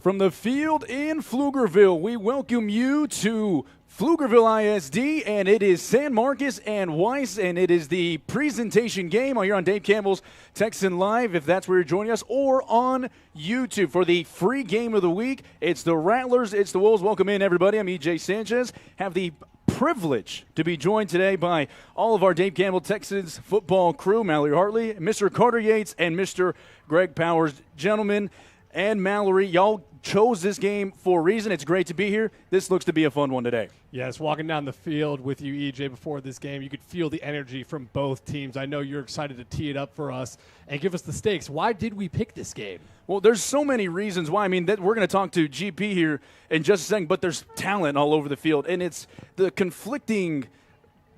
From the field in Pflugerville, we welcome you to Pflugerville ISD, and it is San Marcos and Weiss, and it is the presentation game here on Dave Campbell's Texan Live, if that's where you're joining us, or on YouTube for the free game of the week. It's the Rattlers, it's the Wolves. Welcome in, everybody. I'm EJ Sanchez. Have the privilege to be joined today by all of our Dave Campbell Texans football crew, Mallory Hartley, Mr. Carter Yates, and Mr. Greg Powers. Gentlemen and Mallory, y'all chose this game for a reason. It's great to be here. This looks to be a fun one today. Yes, walking down the field with you, EJ, before this game, you could feel the energy from both teams. I know you're excited to tee it up for us and give us the stakes. Why did we pick this game? Well, there's so many reasons why. I mean, we're going to talk to GP here in just a second, but there's talent all over the field, and it's the conflicting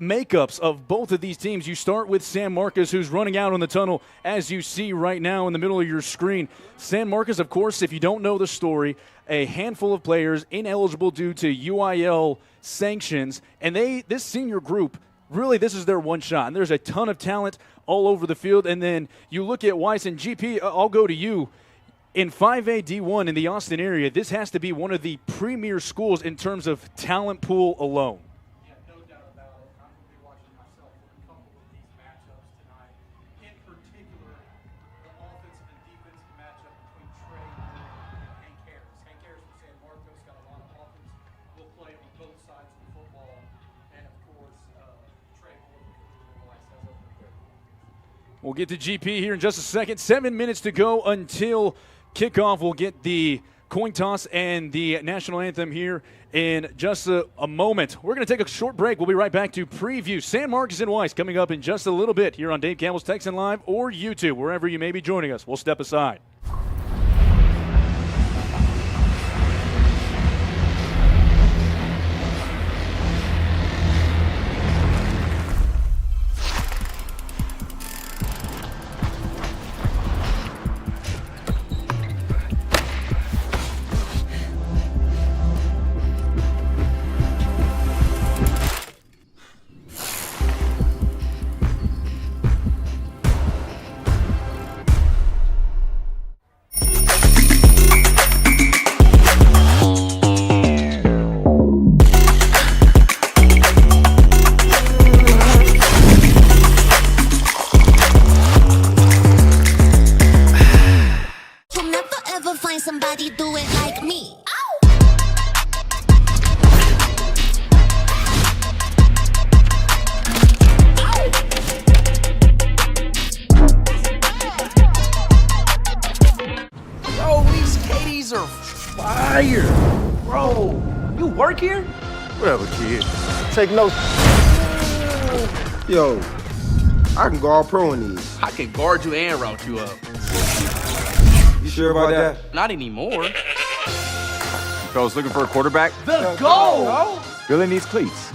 makeups of both of these teams. You start with San Marcos, who's running out on the tunnel, as you see right now in the middle of your screen. San Marcos, of course, if you don't know the story, a handful of players ineligible due to UIL sanctions, and this senior group, really this is their one shot, and there's a ton of talent all over the field. And then you look at Weiss and GP, I'll go to you. In 5A D1 in the Austin area, this has to be one of the premier schools in terms of talent pool alone. We'll get to GP here in just a second. 7 minutes to go until kickoff. We'll get the coin toss and the national anthem here in just a moment. We're going to take a short break. We'll be right back to preview San Marcos and Weiss coming up in just a little bit here on Dave Campbell's Texan Live or YouTube, wherever you may be joining us. We'll step aside. Somebody do it like me. Bro, these Katie's are fire. Bro, you work here? Whatever, kid. Take notes. Yo, I can go all pro in these. I can guard you and route you up. You sure about that? Not anymore. You fellas looking for a quarterback? The goal! Billy needs cleats.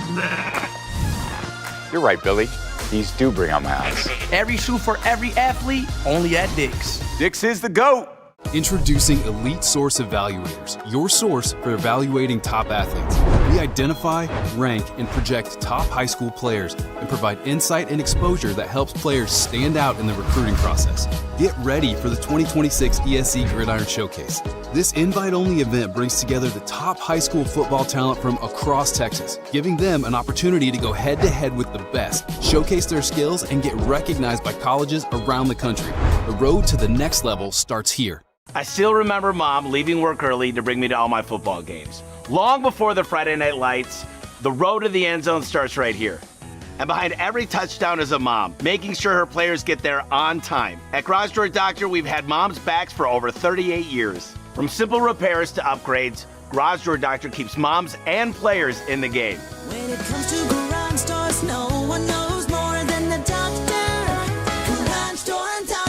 You're right, Billy. These do bring out my eyes. Every shoe for every athlete, only at Dick's. Dick's is the GOAT. Introducing Elite Source Evaluators, your source for evaluating top athletes. We identify, rank, and project top high school players and provide insight and exposure that helps players stand out in the recruiting process. Get ready for the 2026 ESC Gridiron Showcase. This invite-only event brings together the top high school football talent from across Texas, giving them an opportunity to go head-to-head with the best, showcase their skills, and get recognized by colleges around the country. The road to the next level starts here. I still remember Mom leaving work early to bring me to all my football games. Long before the Friday night lights, the road to the end zone starts right here. And behind every touchdown is a mom, making sure her players get there on time. At Garage Door Doctor, we've had moms' backs for over 38 years. From simple repairs to upgrades, Garage Door Doctor keeps moms and players in the game. When it comes to garage doors, no one knows more than the doctor. Garage Door Doctor.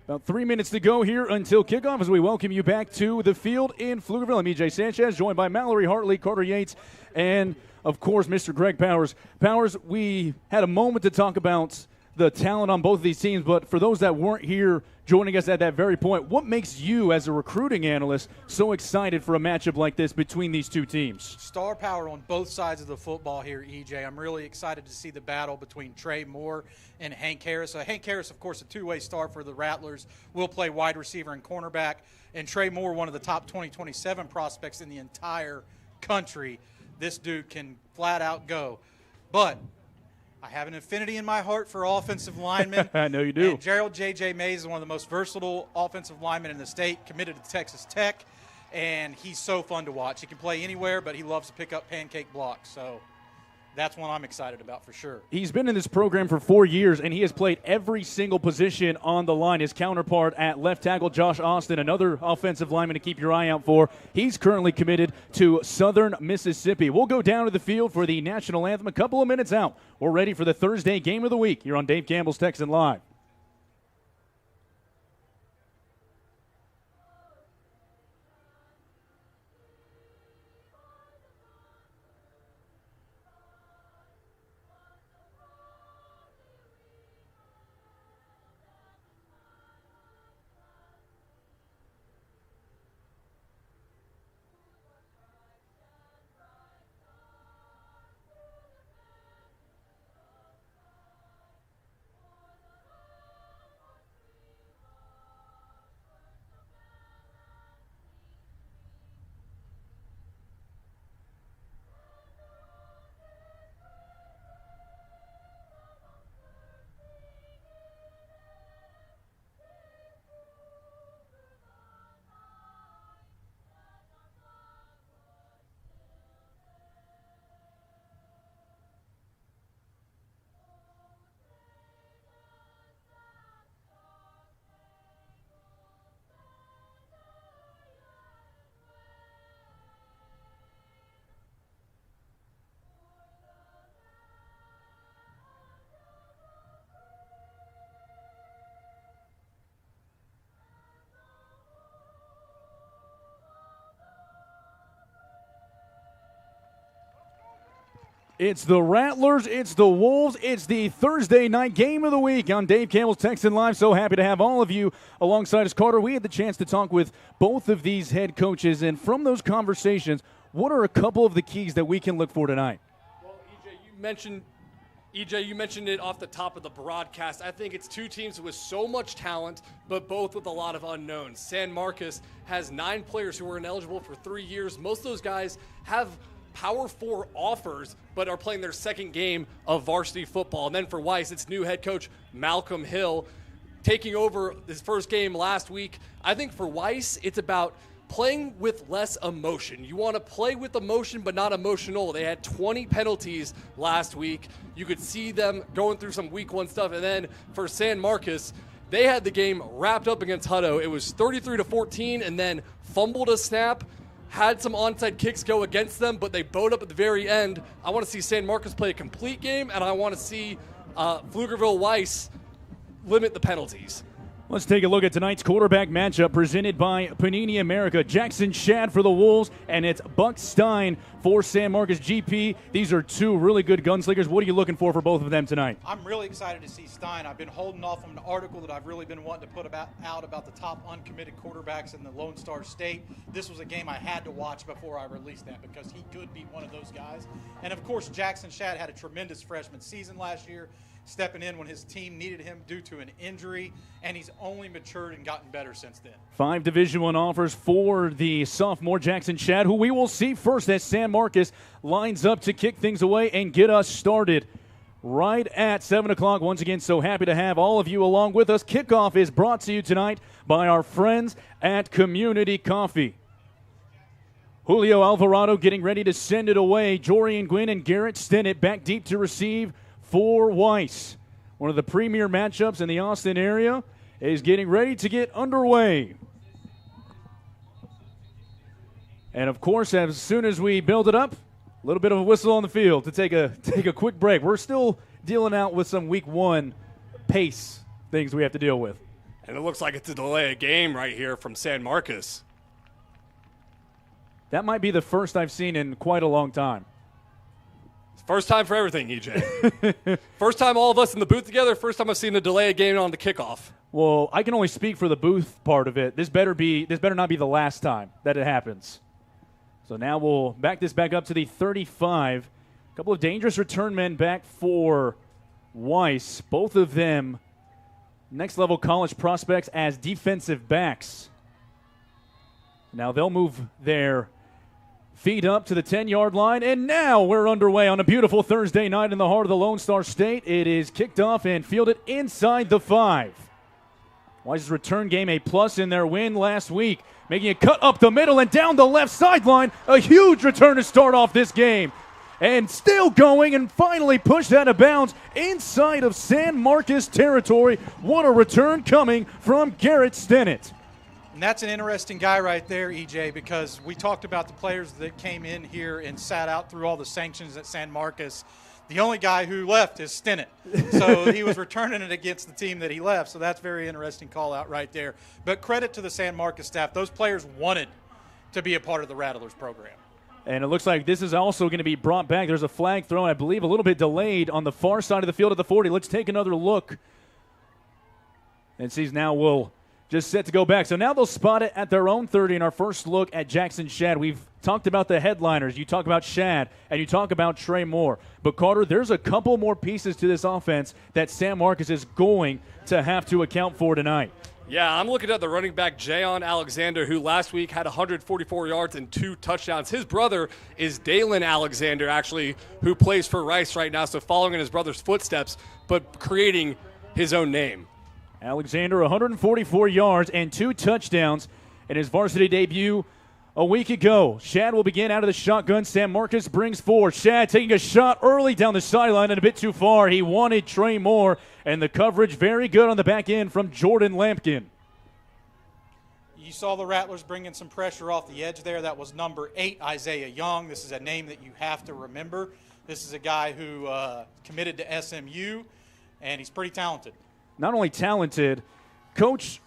About 3 minutes to go here until kickoff as we welcome you back to the field in Pflugerville. I'm EJ Sanchez, joined by Mallory Hartley, Carter Yates, and, of course, Mr. Greg Powers. Powers, we had a moment to talk about the talent on both of these teams, but for those that weren't here joining us at that very point, what makes you, as a recruiting analyst, so excited for a matchup like this between these two teams? Star power on both sides of the football here, EJ. I'm really excited to see the battle between Trey Moore and Hank Harris. Hank Harris, of course, a two-way star for the Rattlers, will play wide receiver and cornerback. And Trey Moore, one of the top 2027 prospects in the entire country. This dude can flat out go. But I have an affinity in my heart for offensive linemen. I know you do. And Gerald J.J. Mays is one of the most versatile offensive linemen in the state, committed to Texas Tech, and he's so fun to watch. He can play anywhere, but he loves to pick up pancake blocks. So that's one I'm excited about for sure. He's been in this program for 4 years, and he has played every single position on the line. His counterpart at left tackle, Josh Austin, another offensive lineman to keep your eye out for. He's currently committed to Southern Mississippi. We'll go down to the field for the national anthem a couple of minutes out. We're ready for the Thursday game of the week here on Dave Campbell's Texan Live. It's the Rattlers, it's the Wolves, it's the Thursday night game of the week on Dave Campbell's Texan Live. So happy to have all of you alongside us. Carter, we had the chance to talk with both of these head coaches, and from those conversations, what are a couple of the keys that we can look for tonight? Well, EJ, you mentioned it off the top of the broadcast. I think it's two teams with so much talent, but both with a lot of unknowns. San Marcos has 9 players who were ineligible for 3 years. Most of those guys have Power 4 offers, but are playing their second game of varsity football. And then for Weiss, it's new head coach Malcolm Hill taking over his first game last week. I think for Weiss, it's about playing with less emotion. You want to play with emotion, but not emotional. They had 20 penalties last week. You could see them going through some week 1 stuff. And then for San Marcos, they had the game wrapped up against Hutto. It was 33-14, and then fumbled a snap. Had some onside kicks go against them, but they bowed up at the very end. I want to see San Marcos play a complete game, and I want to see Pflugerville Weiss limit the penalties. Let's take a look at tonight's quarterback matchup presented by Panini America. Jackson Shad for the Wolves, and it's Buck Stein for San Marcos. GP, these are two really good gunslingers. What are you looking for both of them tonight? I'm really excited to see Stein. I've been holding off on an article that I've really been wanting to put out about the top uncommitted quarterbacks in the Lone Star State. This was a game I had to watch before I released that because he could be one of those guys. And, of course, Jackson Shad had a tremendous freshman season last year, stepping in when his team needed him due to an injury, and he's only matured and gotten better since then. 5 Division I offers for the sophomore Jackson Shad, who we will see first as San Marcos lines up to kick things away and get us started right at 7 o'clock. Once again, so happy to have all of you along with us. Kickoff is brought to you tonight by our friends at Community Coffee. Julio Alvarado getting ready to send it away. Jorian Gwynn and Garrett Stennett back deep to receive for Weiss. One of the premier matchups in the Austin area is getting ready to get underway. And, of course, as soon as we build it up, A little bit of a whistle on the field to take a quick break. We're still dealing out with some week 1 pace things we have to deal with. And it looks like it's a delay of game right here from San Marcos. That might be the first I've seen in quite a long time. First time for everything, EJ. First time all of us in the booth together. First time I've seen a delay of game on the kickoff. Well, I can only speak for the booth part of it. This better not be the last time that it happens. So now we'll back this back up to the 35. A couple of dangerous return men back for Weiss. Both of them next-level college prospects as defensive backs. Now they'll move their feet up to the 10-yard line, and now we're underway on a beautiful Thursday night in the heart of the Lone Star State. It is kicked off and fielded inside the 5. Weiss's return game a plus in their win last week, making a cut up the middle and down the left sideline. A huge return to start off this game. And still going and finally pushed out of bounds inside of San Marcos territory. What a return coming from Garrett Stennett. And that's an interesting guy right there, EJ, because we talked about the players that came in here and sat out through all the sanctions at San Marcos. The only guy who left is Stennett. So he was returning it against the team that he left. So that's very interesting call out right there. But credit to the San Marcos staff. Those players wanted to be a part of the Rattlers program. And it looks like this is also going to be brought back. There's a flag thrown, I believe, a little bit delayed on the far side of the field at the 40. Let's take another look. And sees now will just set to go back. So now they'll spot it at their own 30 in our first look at Jackson Shad. We've talked about the headliners. You talk about Shad, and you talk about Trey Moore. But, Carter, there's a couple more pieces to this offense that San Marcos is going to have to account for tonight. Yeah, I'm looking at the running back, Jayon Alexander, who last week had 144 yards and 2 touchdowns. His brother is Dalen Alexander, actually, who plays for Rice right now, so following in his brother's footsteps, but creating his own name. Alexander, 144 yards and 2 touchdowns in his varsity debut a week ago. Shad will begin out of the shotgun. San Marcos brings 4. Shad taking a shot early down the sideline and a bit too far. He wanted Trey Moore, and the coverage very good on the back end from Jordan Lampkin. You saw the Rattlers bringing some pressure off the edge there. That was number 8, Isaiah Young. This is a name that you have to remember. This is a guy who committed to SMU, and he's pretty talented. Not only talented, Coach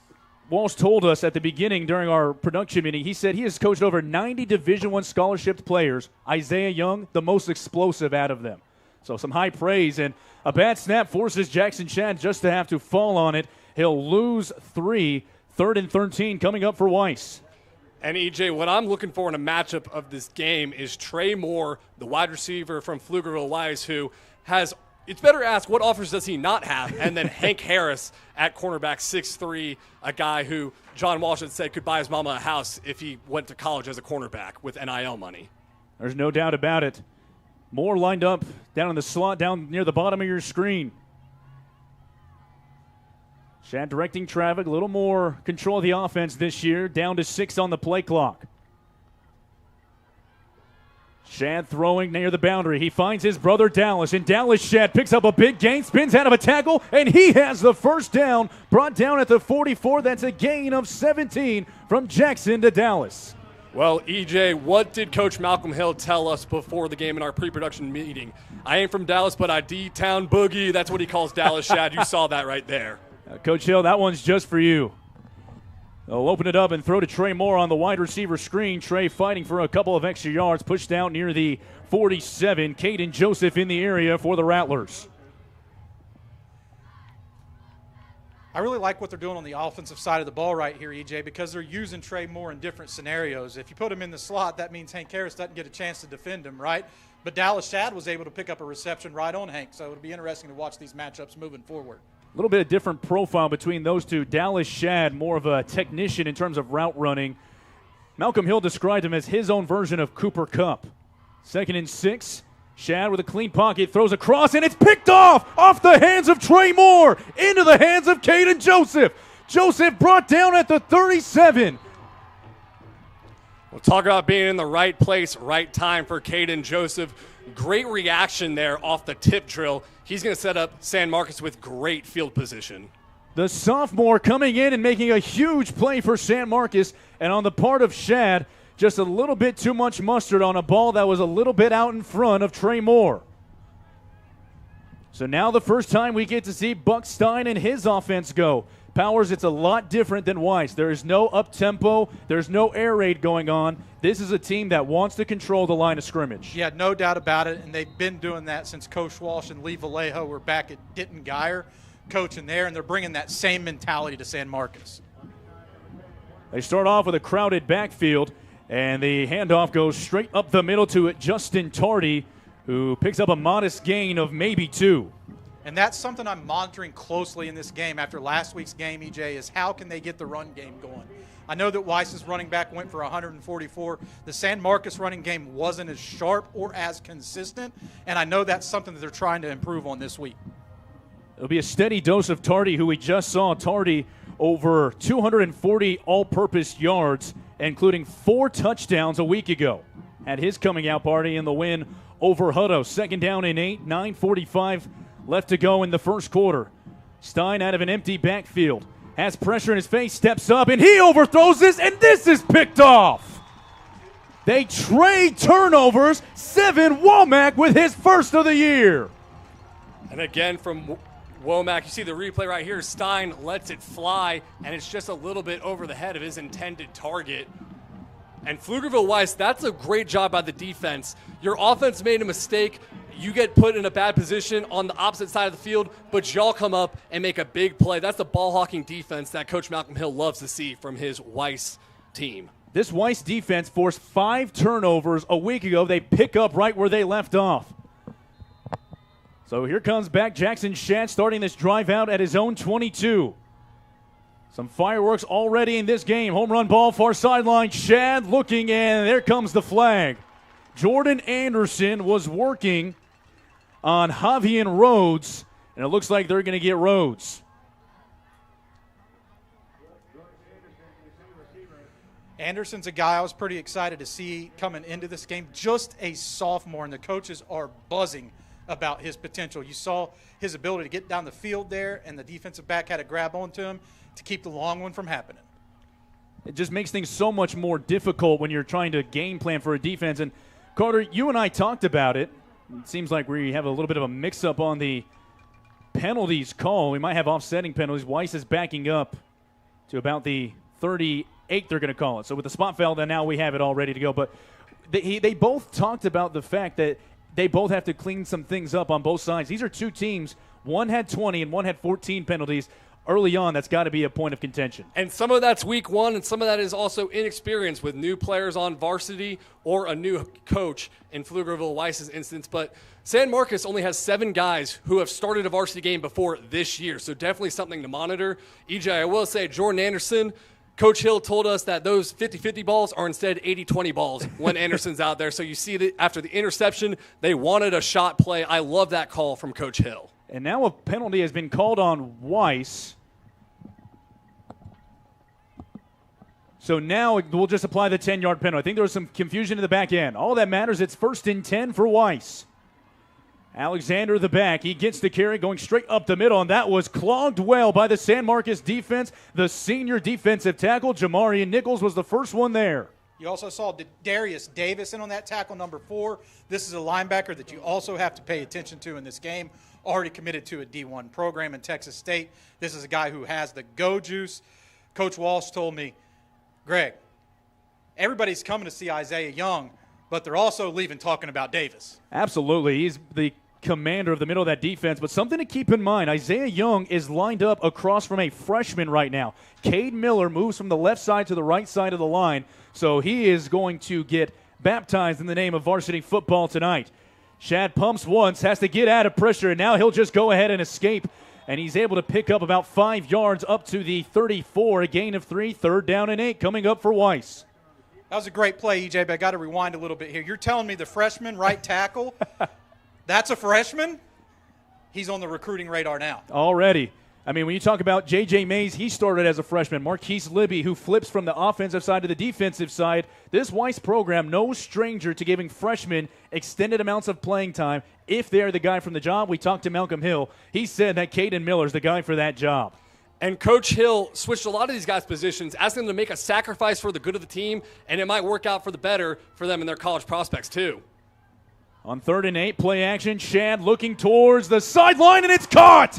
Walsh told us at the beginning during our production meeting, he said he has coached over 90 Division I scholarship players. Isaiah Young, the most explosive out of them. So some high praise, and a bad snap forces Jackson Shad just to have to fall on it. He'll lose 3, 3rd and 13 coming up for Weiss. And, EJ, what I'm looking for in a matchup of this game is Trey Moore, the wide receiver from Pflugerville Weiss, who has – it's better to ask what offers does he not have, and then Hank Harris at cornerback, 6'3", a guy who John Walsh had said could buy his mama a house if he went to college as a cornerback with NIL money. There's no doubt about it. Moore lined up down in the slot down near the bottom of your screen. Shad directing traffic, a little more control of the offense this year, down to 6 on the play clock. Shad throwing near the boundary. He finds his brother Dallas, and Dallas Shad picks up a big gain, spins out of a tackle, and he has the first down, brought down at the 44. That's a gain of 17 from Jackson to Dallas. Well, EJ, what did Coach Malcolm Hill tell us before the game in our pre-production meeting? I ain't from Dallas, but I D-Town Boogie. That's what he calls Dallas Shad. You saw that right there. Coach Hill, that one's just for you. They'll open it up and throw to Trey Moore on the wide receiver screen. Trey fighting for a couple of extra yards, pushed out near the 47. Caden Joseph in the area for the Rattlers. I really like what they're doing on the offensive side of the ball right here, EJ, because they're using Trey Moore in different scenarios. If you put him in the slot, that means Hank Harris doesn't get a chance to defend him, right? But Dallas Shad was able to pick up a reception right on Hank, so it'll be interesting to watch these matchups moving forward. A little bit of different profile between those two. Dallas Shad, more of a technician in terms of route running. Malcolm Hill described him as his own version of Cooper Kupp. 2nd and 6. Shad with a clean pocket, throws across, and it's picked off the hands of Trey Moore, into the hands of Caden Joseph. Joseph brought down at the 37. We'll talk about being in the right place, right time for Caden Joseph. Great reaction there off the tip drill. He's going to set up San Marcos with great field position. The sophomore coming in and making a huge play for San Marcos, and on the part of Shad, just a little bit too much mustard on a ball that was a little bit out in front of Trey Moore. So now the first time we get to see Buck Stein and his offense go. Powers, it's a lot different than Weiss. There is no up-tempo. There's no air raid going on. This is a team that wants to control the line of scrimmage. Yeah, no doubt about it, and they've been doing that since Coach Walsh and Lee Vallejo were back at Denton Geyer coaching there, and they're bringing that same mentality to San Marcos. They start off with a crowded backfield, and the handoff goes straight up the middle to Justin Tardy, who picks up a modest gain of maybe 2. And that's something I'm monitoring closely in this game after last week's game, EJ, is how can they get the run game going? I know that Weiss's running back went for 144. The San Marcos running game wasn't as sharp or as consistent, and I know that's something that they're trying to improve on this week. It'll be a steady dose of Tardy, who we just saw. Tardy over 240 all-purpose yards, including 4 touchdowns a week ago. Had his coming out party in the win over Hutto. 2nd down and 8, 9:45 left to go in the first quarter. Stein out of an empty backfield. Has pressure in his face, steps up, and he overthrows this, and this is picked off. They trade turnovers. 7 Womack with his first of the year. And again from Womack, you see the replay right here. Stein lets it fly, and it's just a little bit over the head of his intended target. And Pflugerville Weiss, that's a great job by the defense. Your offense made a mistake. You get put in a bad position on the opposite side of the field, but y'all come up and make a big play. That's the ball-hawking defense that Coach Malcolm Hill loves to see from his Weiss team. This Weiss defense forced 5 turnovers a week ago. They pick up right where they left off. So here comes back Jackson Shad starting this drive out at his own 22. Some fireworks already in this game. Home run ball, far sideline. Shad looking, and there comes the flag. Jordan Anderson was working on Javian Rhodes, and it looks like they're going to get Rhodes. Anderson's a guy I was pretty excited to see coming into this game. Just a sophomore, and the coaches are buzzing about his potential. You saw his ability to get down the field there, and the defensive back had a grab onto him to keep the long one from happening. It just makes things so much more difficult when you're trying to game plan for a defense. And Carter, you and I talked about it. It seems like we have a little bit of a mix-up on the penalties call. We might have offsetting penalties. Weiss is backing up to about the 38 they're going to call it. So with the spot foul, then now we have it all ready to go. But they both talked about the fact that they both have to clean some things up on both sides. These are 2 teams. One had 20 and one had 14 penalties. Early on, that's got to be a point of contention. And some of that's week 1, and some of that is also inexperience with new players on varsity or a new coach in Pflugerville Weiss's instance. But San Marcos only has 7 guys who have started a varsity game before this year, so definitely something to monitor. EJ, I will say, Jordan Anderson, Coach Hill told us that those 50-50 balls are instead 80-20 balls when Anderson's out there. So you see that after the interception, they wanted a shot play. I love that call from Coach Hill. And now a penalty has been called on Weiss. So now we'll just apply the 10-yard penalty. I think there was some confusion in the back end. All that matters, it's 1st and 10 for Weiss. Alexander, the back, he gets the carry going straight up the middle, and that was clogged well by the San Marcos defense. The senior defensive tackle, Jamarian Nichols, was the first one there. You also saw Darius Davis in on that tackle, number 4. This is a linebacker that you also have to pay attention to in this game. Already committed to a D1 program in Texas State. This is a guy who has the go juice. Coach Walsh told me, Greg, everybody's coming to see Isaiah Young, but they're also leaving talking about Davis. Absolutely. He's the commander of the middle of that defense. But something to keep in mind, Isaiah Young is lined up across from a freshman right now. Cade Miller moves from the left side to the right side of the line, so he is going to get baptized in the name of varsity football tonight. Shad pumps once, has to get out of pressure, and now he'll just go ahead and escape. And he's able to pick up about 5 yards up to the 34, a gain of 3, 3rd down and 8 coming up for Weiss. That was a great play, EJ, but I got to rewind a little bit here. You're telling me the freshman right tackle, that's a freshman? He's on the recruiting radar now. Already. I mean, when you talk about J.J. Mays, he started as a freshman. Marquise Libby, who flips from the offensive side to the defensive side. This Weiss program, no stranger to giving freshmen extended amounts of playing time if they're the guy from the job. We talked to Malcolm Hill. He said that Caden Miller's the guy for that job. And Coach Hill switched a lot of these guys' positions, asking them to make a sacrifice for the good of the team, and it might work out for the better for them and their college prospects too. On 3rd and 8, play action, Shad looking towards the sideline, and it's caught!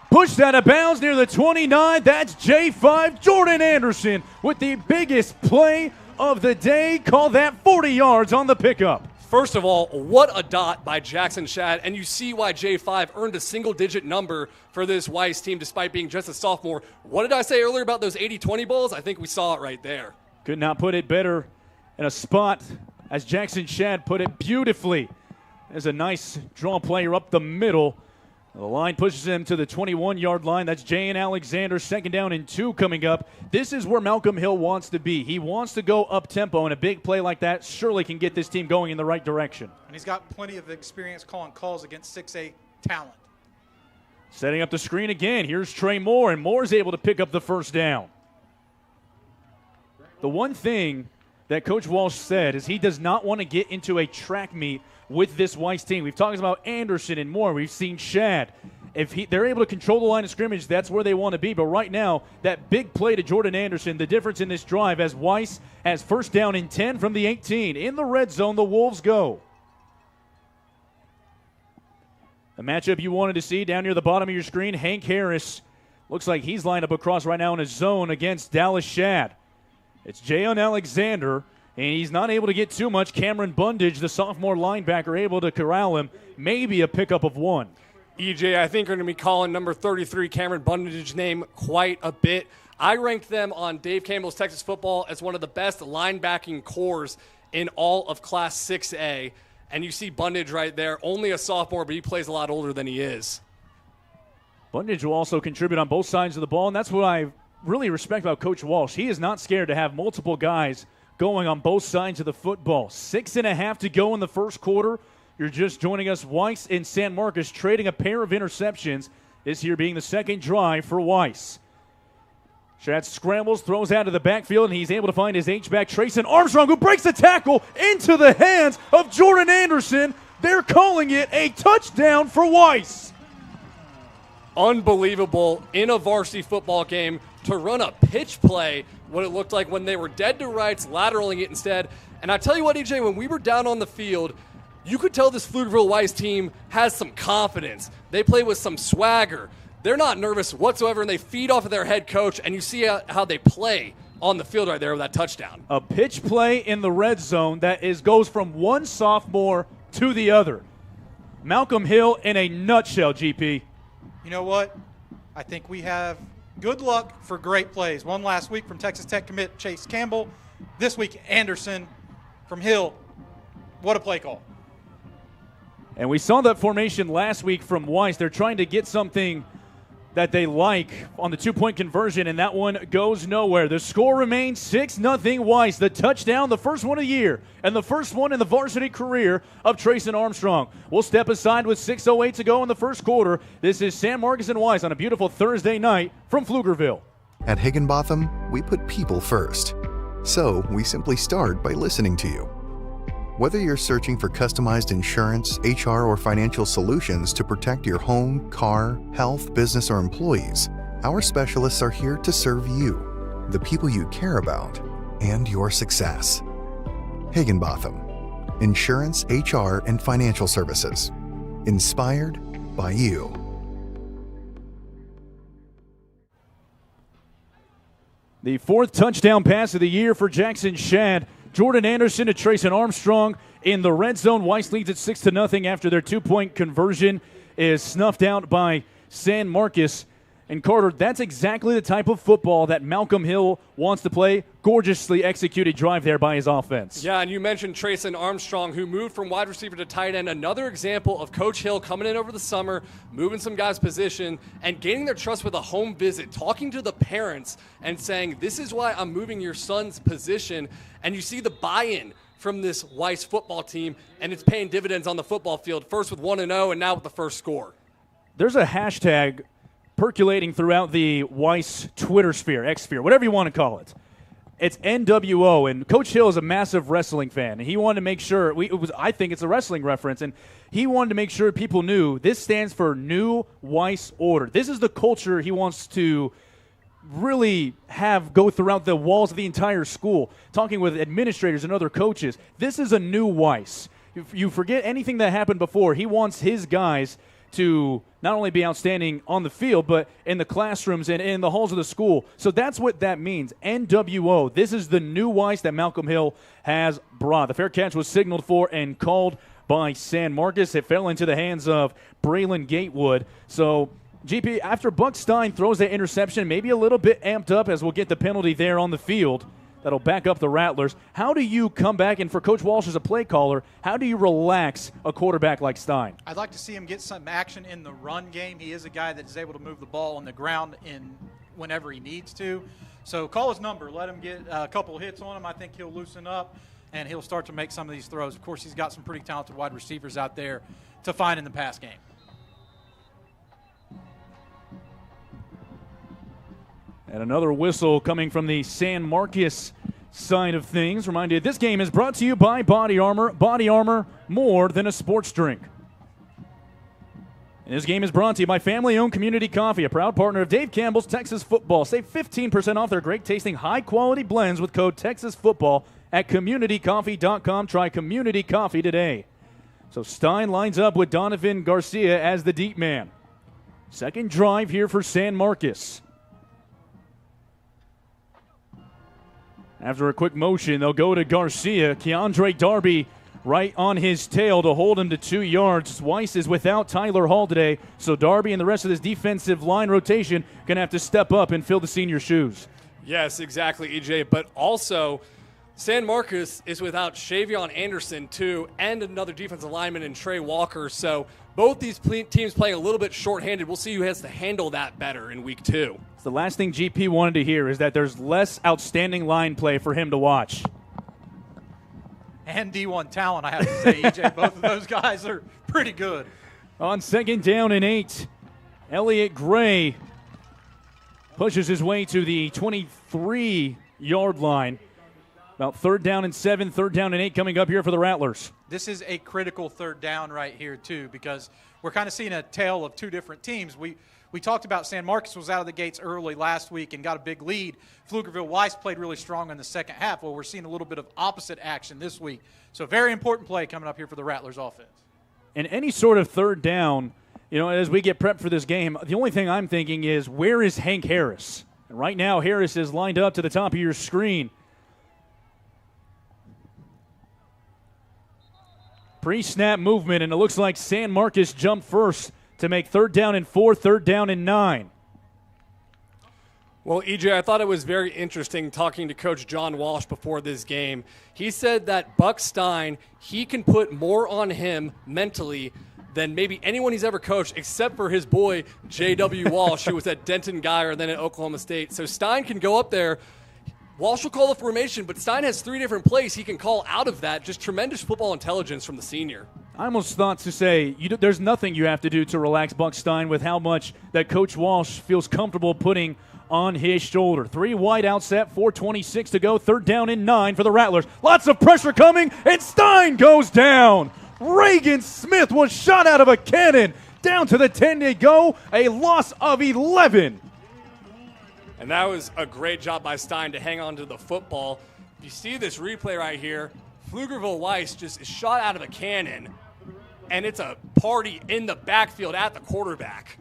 Pushed out of bounds near the 29. That's J5 Jordan Anderson with the biggest play of the day. Call that 40 yards on the pickup. First of all, what a dot by Jackson Shad, and you see why J5 earned a single-digit number for this Weiss team despite being just a sophomore. What did I say earlier about those 80-20 balls? I think we saw it right there. Could not put it better in a spot as Jackson Shad put it beautifully. There's a nice draw player up the middle. The line pushes him to the 21-yard line. That's Jay and Alexander, 2nd down and 2 coming up. This is where Malcolm Hill wants to be. He wants to go up-tempo, and a big play like that surely can get this team going in the right direction. And he's got plenty of experience calling calls against 6A talent. Setting up the screen again. Here's Trey Moore, and Moore's able to pick up the 1st down. The one thing that Coach Walsh said is he does not want to get into a track meet with this Weiss team. We've talked about Anderson and Moore. We've seen Shad. If they're able to control the line of scrimmage, that's where they want to be. But right now, that big play to Jordan Anderson, the difference in this drive as Weiss has 1st down and 10 from the 18. In the red zone, the Wolves go. The matchup you wanted to see down near the bottom of your screen, Hank Harris. Looks like he's lined up across right now in his zone against Dallas Shad. It's Jayon Alexander, and he's not able to get too much. Cameron Bundage, the sophomore linebacker, able to corral him. Maybe a pickup of 1. EJ, I think we're going to be calling number 33, Cameron Bundage's name, quite a bit. I ranked them on Dave Campbell's Texas Football as one of the best linebacking cores in all of Class 6A. And you see Bundage right there, only a sophomore, but he plays a lot older than he is. Bundage will also contribute on both sides of the ball, and that's what I really respect about Coach Walsh. He is not scared to have multiple guys going on both sides of the football. 6.5 to go in the first quarter. You're just joining us. Weiss and San Marcos trading a pair of interceptions. This here being the 2nd drive for Weiss. Shad scrambles, throws out of the backfield, and he's able to find his H-back, Trayson Armstrong, who breaks the tackle into the hands of Jordan Anderson. They're calling it a touchdown for Weiss. Unbelievable in a varsity football game to run a pitch play, what it looked like when they were dead to rights, lateraling it instead. And I tell you what, EJ, when we were down on the field, you could tell this Pflugerville Weiss team has some confidence. They play with some swagger. They're not nervous whatsoever, and they feed off of their head coach, and you see how they play on the field right there with that touchdown. A pitch play in the red zone that goes from one sophomore to the other. Malcolm Hill in a nutshell, GP. You know what? I think we have good luck for great plays. One last week from Texas Tech commit Chase Campbell. This week, Anderson from Hill. What a play call. And we saw that formation last week from Weiss. They're trying to get something that they like on the 2-point conversion, and that one goes nowhere. The score remains 6-0 Weiss. The touchdown, the first one of the year, and the first one in the varsity career of Trayson Armstrong. We'll step aside with 6:08 to go in the first quarter. This is San Marcos and Weiss on a beautiful Thursday night from Pflugerville. At Higginbotham, we put people first. So we simply start by listening to you. Whether you're searching for customized insurance, HR, or financial solutions to protect your home, car, health, business, or employees, our specialists are here to serve you, the people you care about, and your success. Higginbotham. Insurance, HR, and financial services. Inspired by you. The 4th touchdown pass of the year for Jackson Shad. Jordan Anderson to Trayson Armstrong in the red zone. Weiss leads it 6-0 after their 2-point conversion is snuffed out by San Marcos. And Carter, that's exactly the type of football that Malcolm Hill wants to play. Gorgeously executed drive there by his offense. Yeah, and you mentioned Trayson Armstrong, who moved from wide receiver to tight end. Another example of Coach Hill coming in over the summer, moving some guys' position, and gaining their trust with a home visit, talking to the parents and saying, this is why I'm moving your son's position. And you see the buy-in from this Weiss football team, and it's paying dividends on the football field, first with 1-0 and now with the first score. There's a hashtag percolating throughout the Weiss Twitter sphere, X sphere, whatever you want to call it. It's NWO, and Coach Hill is a massive wrestling fan, and he wanted to make sure I think it's a wrestling reference, and he wanted to make sure people knew this stands for New Weiss Order. This is the culture he wants to really have go throughout the walls of the entire school, talking with administrators and other coaches. This is a new Weiss. If you forget anything that happened before, he wants his guys to not only be outstanding on the field, but in the classrooms and in the halls of the school. So that's what that means. NWO. This is the new Weiss that Malcolm Hill has brought. The fair catch was signaled for and called by San Marcos. It fell into the hands of Braylon Gatewood. So GP, after Buck Stein throws that interception, maybe a little bit amped up as we'll get the penalty there on the field. That'll back up the Rattlers. How do you come back, and for Coach Walsh as a play caller, how do you relax a quarterback like Stein? I'd like to see him get some action in the run game. He is a guy that is able to move the ball on the ground whenever he needs to. So call his number. Let him get a couple of hits on him. I think he'll loosen up, and he'll start to make some of these throws. Of course, he's got some pretty talented wide receivers out there to find in the pass game. And another whistle coming from the San Marcos side of things. Reminded, this game is brought to you by Body Armor. Body Armor, more than a sports drink. And this game is brought to you by family-owned Community Coffee, a proud partner of Dave Campbell's Texas Football. Save 15% off their great-tasting, high-quality blends with code TexasFootball at CommunityCoffee.com. Try Community Coffee today. So Stein lines up with Donovan Garcia as the deep man. Second drive here for San Marcos. After a quick motion, they'll go to Garcia. Keandre Darby right on his tail to hold him to 2 yards. Weiss is without Tyler Hall today, so Darby and the rest of this defensive line rotation going to have to step up and fill the senior shoes. Yes, exactly, EJ. But also, San Marcos is without Shavion Anderson, too, and another defensive lineman in Trey Walker. So both these teams playing a little bit shorthanded. We'll see who has to handle that better in week 2. It's the last thing GP wanted to hear is that there's less outstanding line play for him to watch. And D1 talent, I have to say, EJ. Both of those guys are pretty good. On 2nd down and 8, Elliott Gray pushes his way to the 23-yard line. About 3rd down and 7, 3rd down and 8 coming up here for the Rattlers. This is a critical 3rd down right here, too, because we're kind of seeing a tale of two different teams. We talked about San Marcos was out of the gates early last week and got a big lead. Pflugerville Weiss played really strong in the second half. Well, we're seeing a little bit of opposite action this week. So very important play coming up here for the Rattlers offense. And any sort of 3rd down, as we get prepped for this game, the only thing I'm thinking is, where is Hank Harris? And right now, Harris is lined up to the top of your screen. Pre-snap movement, and it looks like San Marcos jumped first to make 3rd down and 4, 3rd down and 9. Well, EJ, I thought it was very interesting talking to Coach John Walsh before this game. He said that Buck Stein, he can put more on him mentally than maybe anyone he's ever coached, except for his boy, J.W. Walsh, who was at Denton Guyer and then at Oklahoma State. So Stein can go up there. Walsh will call the formation, but Stein has 3 different plays he can call out of that. Just tremendous football intelligence from the senior. I almost thought to say, there's nothing you have to do to relax Buck Stein with how much that Coach Walsh feels comfortable putting on his shoulder. 3 wide out set, 4:26 to go, 3rd down and 9 for the Rattlers. Lots of pressure coming, and Stein goes down. Reagan Smith was shot out of a cannon. Down to the 10 to go, a loss of 11. And that was a great job by Stein to hang on to the football. You see this replay right here. Pflugerville Weiss just is shot out of a cannon, and it's a party in the backfield at the quarterback.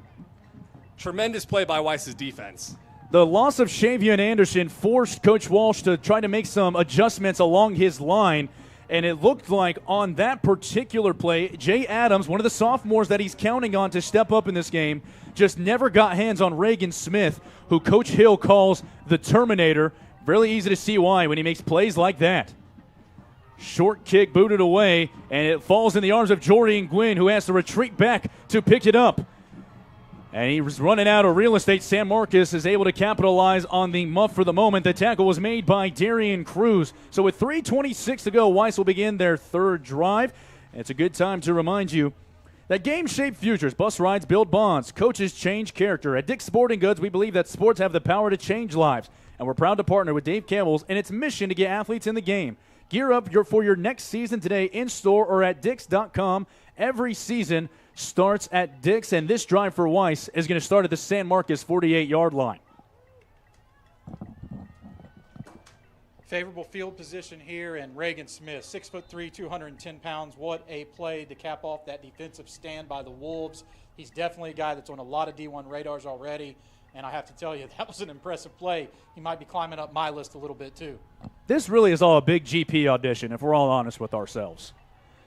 Tremendous play by Weiss's defense. The loss of Shavion Anderson forced Coach Walsh to try to make some adjustments along his line, and it looked like on that particular play, Jay Adams, one of the sophomores that he's counting on to step up in this game, just never got hands on Reagan Smith, who Coach Hill calls the Terminator. Really easy to see why when he makes plays like that. Short kick booted away, and it falls in the arms of Jorian Gwynn, who has to retreat back to pick it up. And he was running out of real estate. San Marcos is able to capitalize on the muff for the moment. The tackle was made by Darian Cruz. So with 3:26 to go, Weiss will begin their 3rd drive. And it's a good time to remind you that games shape futures. Bus rides build bonds. Coaches change character. At Dick's Sporting Goods, we believe that sports have the power to change lives. and we're proud to partner with Dave Campbell's and its mission to get athletes in the game. Gear up for your next season today in-store or at Dix.com. Every season starts at Dix, and this drive for Weiss is going to start at the San Marcos 48-yard line. Favorable field position here, and Reagan Smith, 6'3", 210 pounds. What a play to cap off that defensive stand by the Wolves. He's definitely a guy that's on a lot of D1 radars already, and I have to tell you, that was an impressive play. He might be climbing up my list a little bit too. This really is all a big GP audition, if we're all honest with ourselves.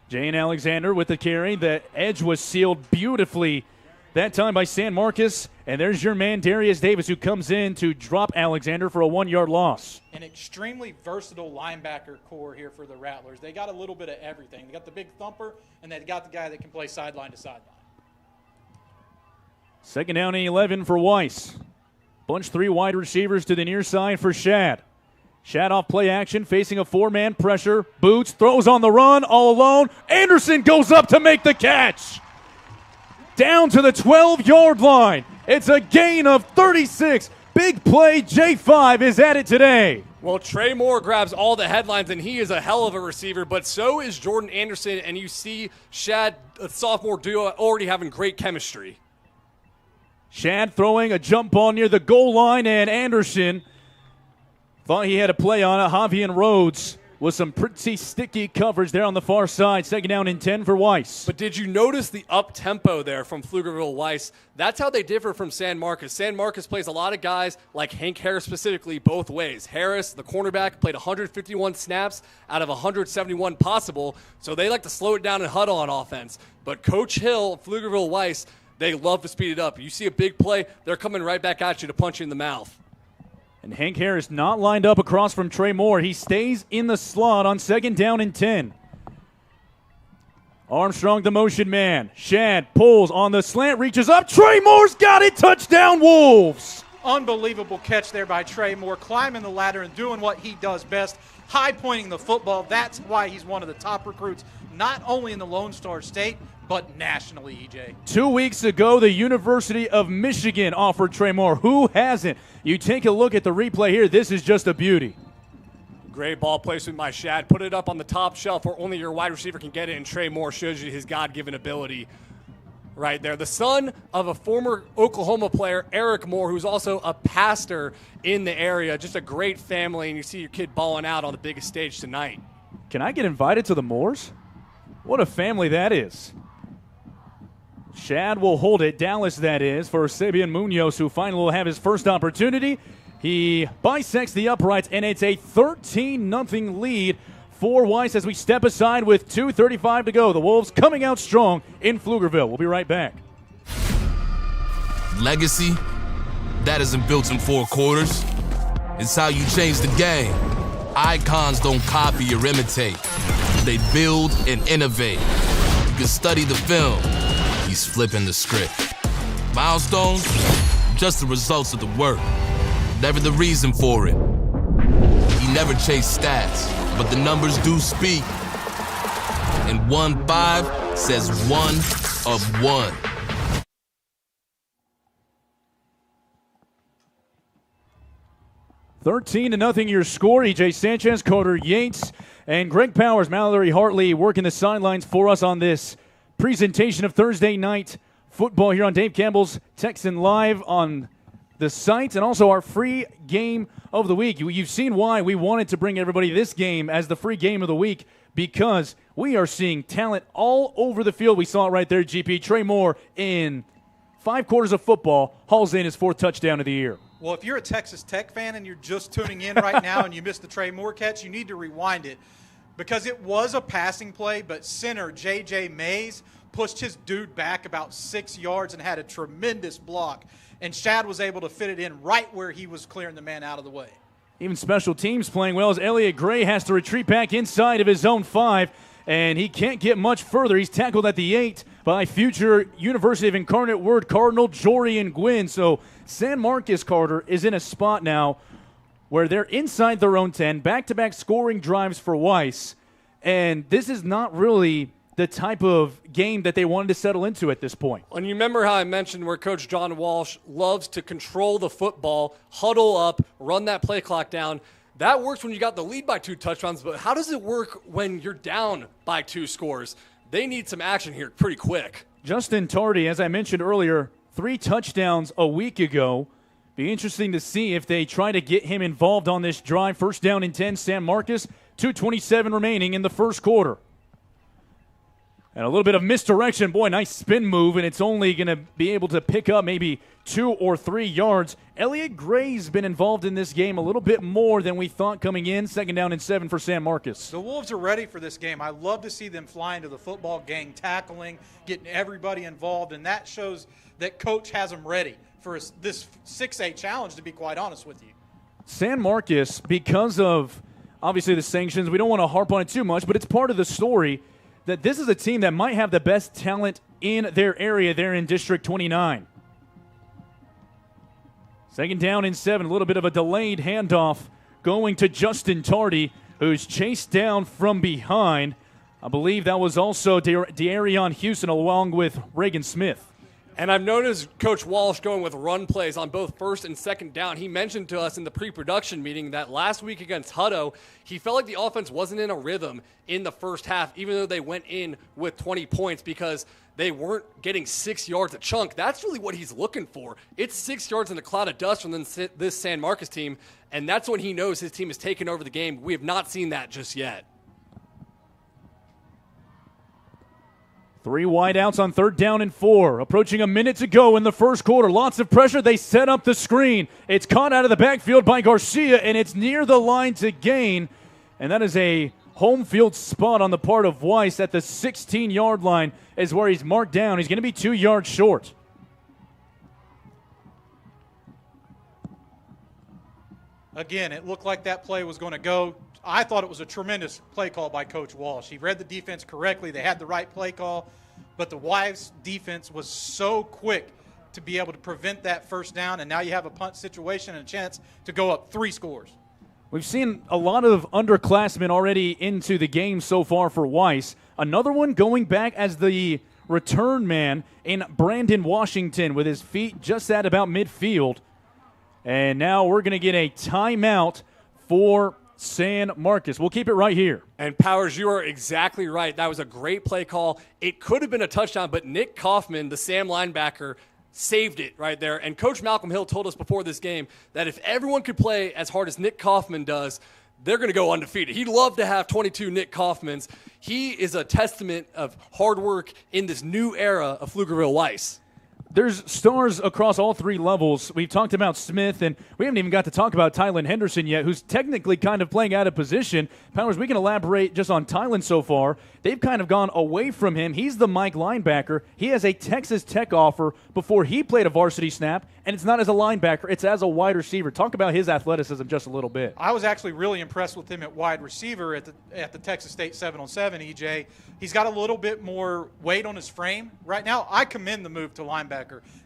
Jane Alexander with the carry. The edge was sealed beautifully that time by San Marcos, and there's your man Darius Davis, who comes in to drop Alexander for a 1-yard loss. An extremely versatile linebacker core here for the Rattlers. They got a little bit of everything. They got the big thumper, and they got the guy that can play sideline to sideline. 2nd down and 11 for Weiss. Bunch 3 wide receivers to the near side for Shad. Shad off play action, facing a 4-man pressure. Boots throws on the run, all alone. Anderson goes up to make the catch. Down to the 12-yard line. It's a gain of 36. Big play. J5 is at it today. Well, Trey Moore grabs all the headlines, and he is a hell of a receiver, but so is Jordan Anderson, and you see Shad, a sophomore duo, already having great chemistry. Shad throwing a jump ball near the goal line, and Anderson thought he had a play on it. Javier Rhodes with some pretty sticky coverage there on the far side. 2nd down and 10 for Weiss. But did you notice the up-tempo there from Pflugerville Weiss? That's how they differ from San Marcos. San Marcos plays a lot of guys, like Hank Harris specifically, both ways. Harris, the cornerback, played 151 snaps out of 171 possible, so they like to slow it down and huddle on offense. But Coach Hill, Pflugerville Weiss, they love to speed it up. You see a big play, they're coming right back at you to punch you in the mouth. And Hank Harris not lined up across from Trey Moore. He stays in the slot on 2nd down and 10. Armstrong, the motion man. Shad pulls on the slant, reaches up. Trey Moore's got it. Touchdown, Wolves. Unbelievable catch there by Trey Moore, climbing the ladder and doing what he does best, high-pointing the football. That's why he's one of the top recruits, not only in the Lone Star State, but nationally, EJ. 2 weeks ago, the University of Michigan offered Trey Moore. Who hasn't? You take a look at the replay here. This is just a beauty. Great ball placement by Shad. Put it up on the top shelf where only your wide receiver can get it, and Trey Moore shows you his God-given ability right there. The son of a former Oklahoma player, Eric Moore, who's also a pastor in the area. Just a great family, and you see your kid balling out on the biggest stage tonight. Can I get invited to the Moors? What a family that is. Shad will hold it, Dallas that is, for Sabian Munoz, who finally will have his first opportunity. He bisects the uprights, and it's a 13-0 lead for Weiss as we step aside with 2:35 to go. The Wolves coming out strong in Pflugerville. We'll be right back. Legacy, that isn't built in 4 quarters. It's how you change the game. Icons don't copy or imitate. They build and innovate. You can study the film. He's flipping the script. Milestones, just the results of the work. Never the reason for it. He never chased stats, but the numbers do speak. And 1-5 says 1 of 1. $13-0 your score. EJ Sanchez, Carter Yates, and Greg Powers, Mallory Hartley working the sidelines for us on this presentation of Thursday night football here on Dave Campbell's Texan Live on the site, and also our free game of the week. You've seen why we wanted to bring everybody this game as the free game of the week, because we are seeing talent all over the field. We saw it right there, GP. Trey Moore, in 5 quarters of football, hauls in his 4th touchdown of the year. Well, if you're a Texas Tech fan and you're just tuning in right now and you missed the Trey Moore catch, you need to rewind it, because it was a passing play, but center J.J. Mays pushed his dude back about 6 yards and had a tremendous block, and Shad was able to fit it in right where he was clearing the man out of the way. Even special teams playing well as Elliott Gray has to retreat back inside of his own 5, and he can't get much further. He's tackled at the 8 by future University of Incarnate Word Cardinal Jorian Gwynn. So San Marcos, Carter, is in a spot now where they're inside their own 10, back-to-back scoring drives for Weiss, and this is not really the type of game that they wanted to settle into at this point. And you remember how I mentioned where Coach John Walsh loves to control the football, huddle up, run that play clock down. That works when you got the lead by 2 touchdowns, but how does it work when you're down by 2 scores? They need some action here pretty quick. Justin Tardy, as I mentioned earlier, 3 touchdowns a week ago. Be interesting to see if they try to get him involved on this drive. First down and 10, San Marcos, 2:27 remaining in the first quarter. And a little bit of misdirection. Boy, nice spin move, and it's only going to be able to pick up maybe 2 or 3 yards. Elliott Gray's been involved in this game a little bit more than we thought coming in. Second down and 7 for San Marcos. The Wolves are ready for this game. I love to see them fly into the football, gang tackling, getting everybody involved, and that shows that Coach has them ready for this 6A challenge, to be quite honest with you. San Marcos, because of obviously the sanctions, we don't want to harp on it too much, but it's part of the story that this is a team that might have the best talent in their area there in District 29. Second down and 7, a little bit of a delayed handoff going to Justin Tardy, who's chased down from behind. I believe that was also De'Arion Houston along with Reagan Smith. And I've noticed Coach Walsh going with run plays on both first and second down. He mentioned to us in the pre-production meeting that last week against Hutto, he felt like the offense wasn't in a rhythm in the first half, even though they went in with 20 points because they weren't getting 6 yards a chunk. That's really what he's looking for. It's 6 yards in a cloud of dust from this San Marcos team, and that's when he knows his team has taken over the game. We have not seen that just yet. 3 wideouts on third down and 4. Approaching a minute to go in the first quarter. Lots of pressure. They set up the screen. It's caught out of the backfield by Garcia, and it's near the line to gain. And that is a home field spot on the part of Weiss at the 16-yard line is where he's marked down. He's going to be 2 yards short. Again, it looked like that play was going to go. I thought it was a tremendous play call by Coach Walsh. He read the defense correctly. They had the right play call, but the Weiss defense was so quick to be able to prevent that first down, and now you have a punt situation and a chance to go up 3 scores. We've seen a lot of underclassmen already into the game so far for Weiss. Another one going back as the return man in Brandon Washington with his feet just at about midfield. And now we're going to get a timeout for San Marcos. We'll keep it right here. And Powers, you are exactly right. That was a great play call. It could have been a touchdown, but Nick Kaufman, the Sam linebacker, saved it right there. And Coach Malcolm Hill told us before this game that if everyone could play as hard as Nick Kaufman does, they're going to go undefeated. He'd love to have 22 Nick Kaufmans. He is a testament of hard work in this new era of Pflugerville Weiss. There's stars across all 3 levels. We've talked about Smith, and we haven't even got to talk about Tylen Henderson yet, who's technically kind of playing out of position. Powers, we can elaborate just on Tylen so far. They've kind of gone away from him. He's the Mike linebacker. He has a Texas Tech offer before he played a varsity snap, and it's not as a linebacker. It's as a wide receiver. Talk about his athleticism just a little bit. I was actually really impressed with him at wide receiver at the Texas State 7-on-7, EJ. He's got a little bit more weight on his frame right now. I commend the move to linebacker.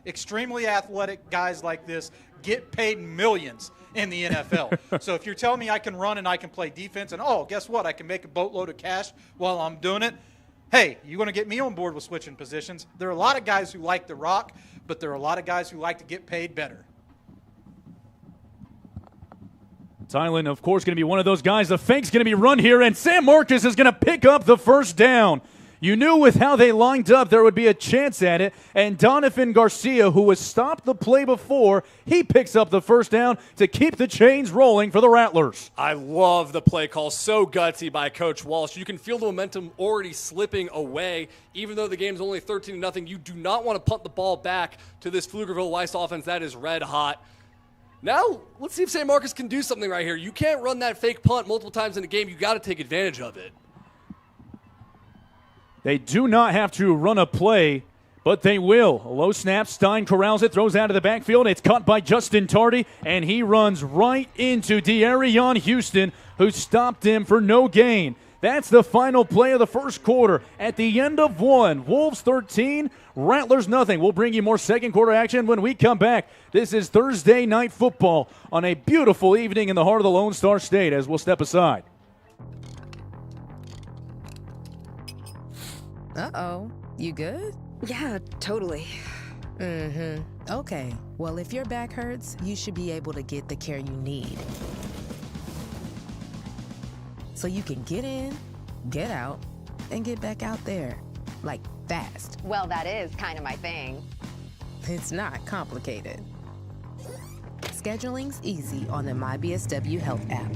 Extremely athletic guys like this get paid millions in the NFL. So if you're telling me I can run and I can play defense and, oh, guess what, I can make a boatload of cash while I'm doing it, hey, you're going to get me on board with switching positions. There are a lot of guys who like the rock, but there are a lot of guys who like to get paid better. Tylen, of course, going to be one of those guys. The fake's going to be run here, and San Marcos is going to pick up the first down. You knew with how they lined up there would be a chance at it, and Donovan Garcia, who was stopped the play before, he picks up the first down to keep the chains rolling for the Rattlers. I love the play call. So gutsy by Coach Walsh. You can feel the momentum already slipping away. Even though the game's only 13-0, you do not want to punt the ball back to this Pflugerville Weiss offense that is red hot. Now, let's see if San Marcos can do something right here. You can't run that fake punt multiple times in a game. You got to take advantage of it. They do not have to run a play, but they will. A low snap, Stein corrals it, throws out of the backfield. It's caught by Justin Tardy, and he runs right into De'Arion Houston, who stopped him for no gain. That's the final play of the first quarter. At the end of 1, Wolves 13, Rattlers nothing. We'll bring you more second quarter action when we come back. This is Thursday Night Football on a beautiful evening in the heart of the Lone Star State as we'll step aside. Uh-oh. You good? Yeah, totally. Okay. Well, if your back hurts, you should be able to get the care you need. So you can get in, get out, and get back out there. Like, fast. Well, that is kind of my thing. It's not complicated. Scheduling's easy on the MyBSW Health app.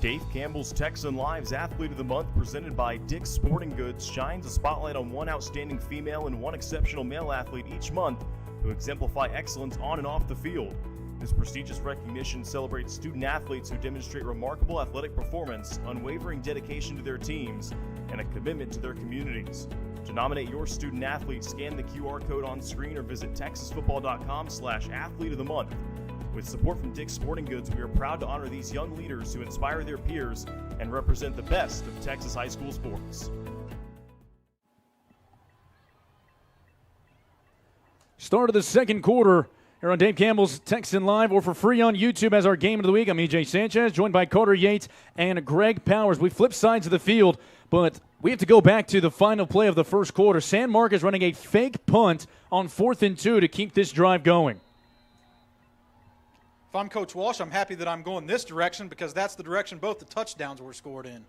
Dave Campbell's Texan Lives Athlete of the Month, presented by Dick's Sporting Goods, shines a spotlight on one outstanding female and one exceptional male athlete each month who exemplify excellence on and off the field. This prestigious recognition celebrates student athletes who demonstrate remarkable athletic performance, unwavering dedication to their teams, and a commitment to their communities. To nominate your student athlete, scan the QR code on screen or visit texasfootball.com/athlete of the month. With support from Dick's Sporting Goods, we are proud to honor these young leaders who inspire their peers and represent the best of Texas high school sports. Start of the second quarter here on Dave Campbell's Texan Live, or for free on YouTube as our game of the week. I'm EJ Sanchez, joined by Carter Yates and Greg Powers. We flip sides of the field, but we have to go back to the final play of the first quarter. San Marcos running a fake punt on 4th and 2 to keep this drive going. If I'm Coach Walsh, I'm happy that I'm going this direction because that's the direction both the touchdowns were scored in.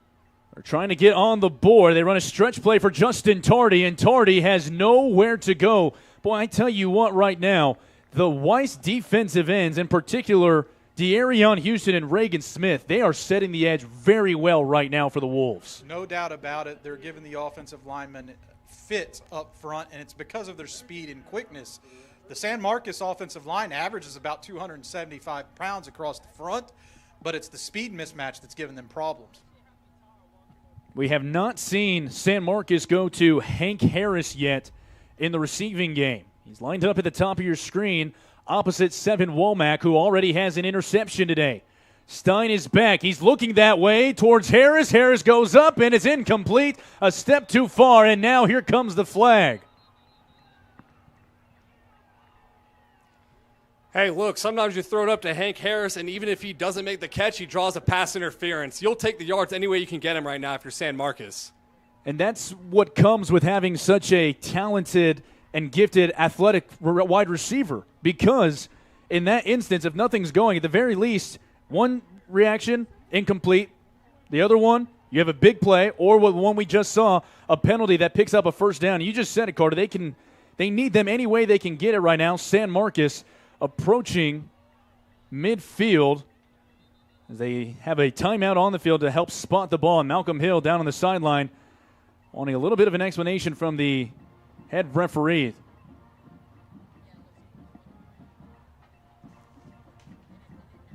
They're trying to get on the board. They run a stretch play for Justin Tardy, and Tardy has nowhere to go. Boy, I tell you what right now, the Weiss defensive ends, in particular, De'Arion Houston and Reagan Smith, they are setting the edge very well right now for the Wolves. No doubt about it. They're giving the offensive linemen fits up front, and it's because of their speed and quickness. The San Marcos offensive line averages about 275 pounds across the front, but it's the speed mismatch that's giving them problems. We have not seen San Marcos go to Hank Harris yet in the receiving game. He's lined up at the top of your screen opposite Sevin Womack, who already has an interception today. Stein is back. He's looking that way towards Harris. Harris goes up, and it's incomplete. A step too far, and now here comes the flag. Hey, look, sometimes you throw it up to Hank Harris, and even if he doesn't make the catch, he draws a pass interference. You'll take the yards any way you can get him right now if you're San Marcos. And that's what comes with having such a talented and gifted athletic wide receiver, because in that instance, if nothing's going, at the very least, one reaction, incomplete. The other one, you have a big play, or what one we just saw, a penalty that picks up a first down. You just said it, Carter. They need them any way they can get it right now. San Marcos approaching midfield as they have a timeout on the field to help spot the ball. And Malcolm Hill down on the sideline wanting a little bit of an explanation from the head referee.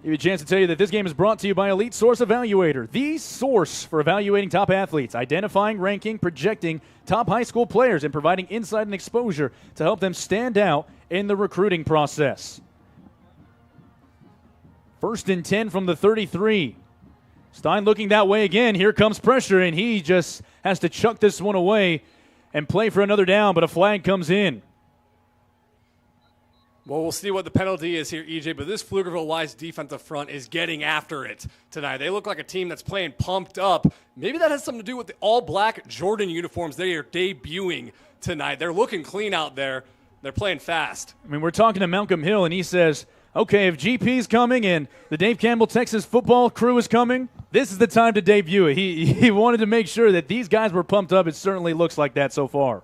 Give you a chance to tell you that this game is brought to you by Elite Source Evaluator, the source for evaluating top athletes, identifying, ranking, projecting top high school players, and providing insight and exposure to help them stand out in the recruiting process. 1st and 10 from the 33. Stein looking that way again. Here comes pressure, and he just has to chuck this one away and play for another down, but a flag comes in. Well, we'll see what the penalty is here, EJ, but this Pflugerville Weiss defensive front is getting after it tonight. They look like a team that's playing pumped up. Maybe that has something to do with the all-black Jordan uniforms they are debuting tonight. They're looking clean out there. They're playing fast. I mean, we're talking to Malcolm Hill, and he says, okay, if GP's coming and the Dave Campbell Texas football crew is coming, this is the time to debut it. He wanted to make sure that these guys were pumped up. It certainly looks like that so far.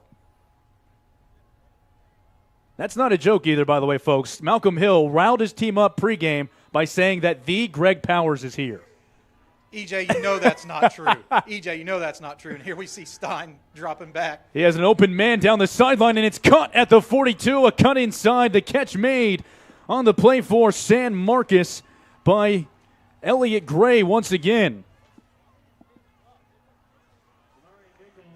That's not a joke either, by the way, folks. Malcolm Hill riled his team up pregame by saying that the Greg Powers is here. EJ, you know that's not true. EJ, you know that's not true. And here we see Stein dropping back. He has an open man down the sideline, and it's cut at the 42. A cut inside. The catch made on the play for San Marcos by Elliott Gray once again.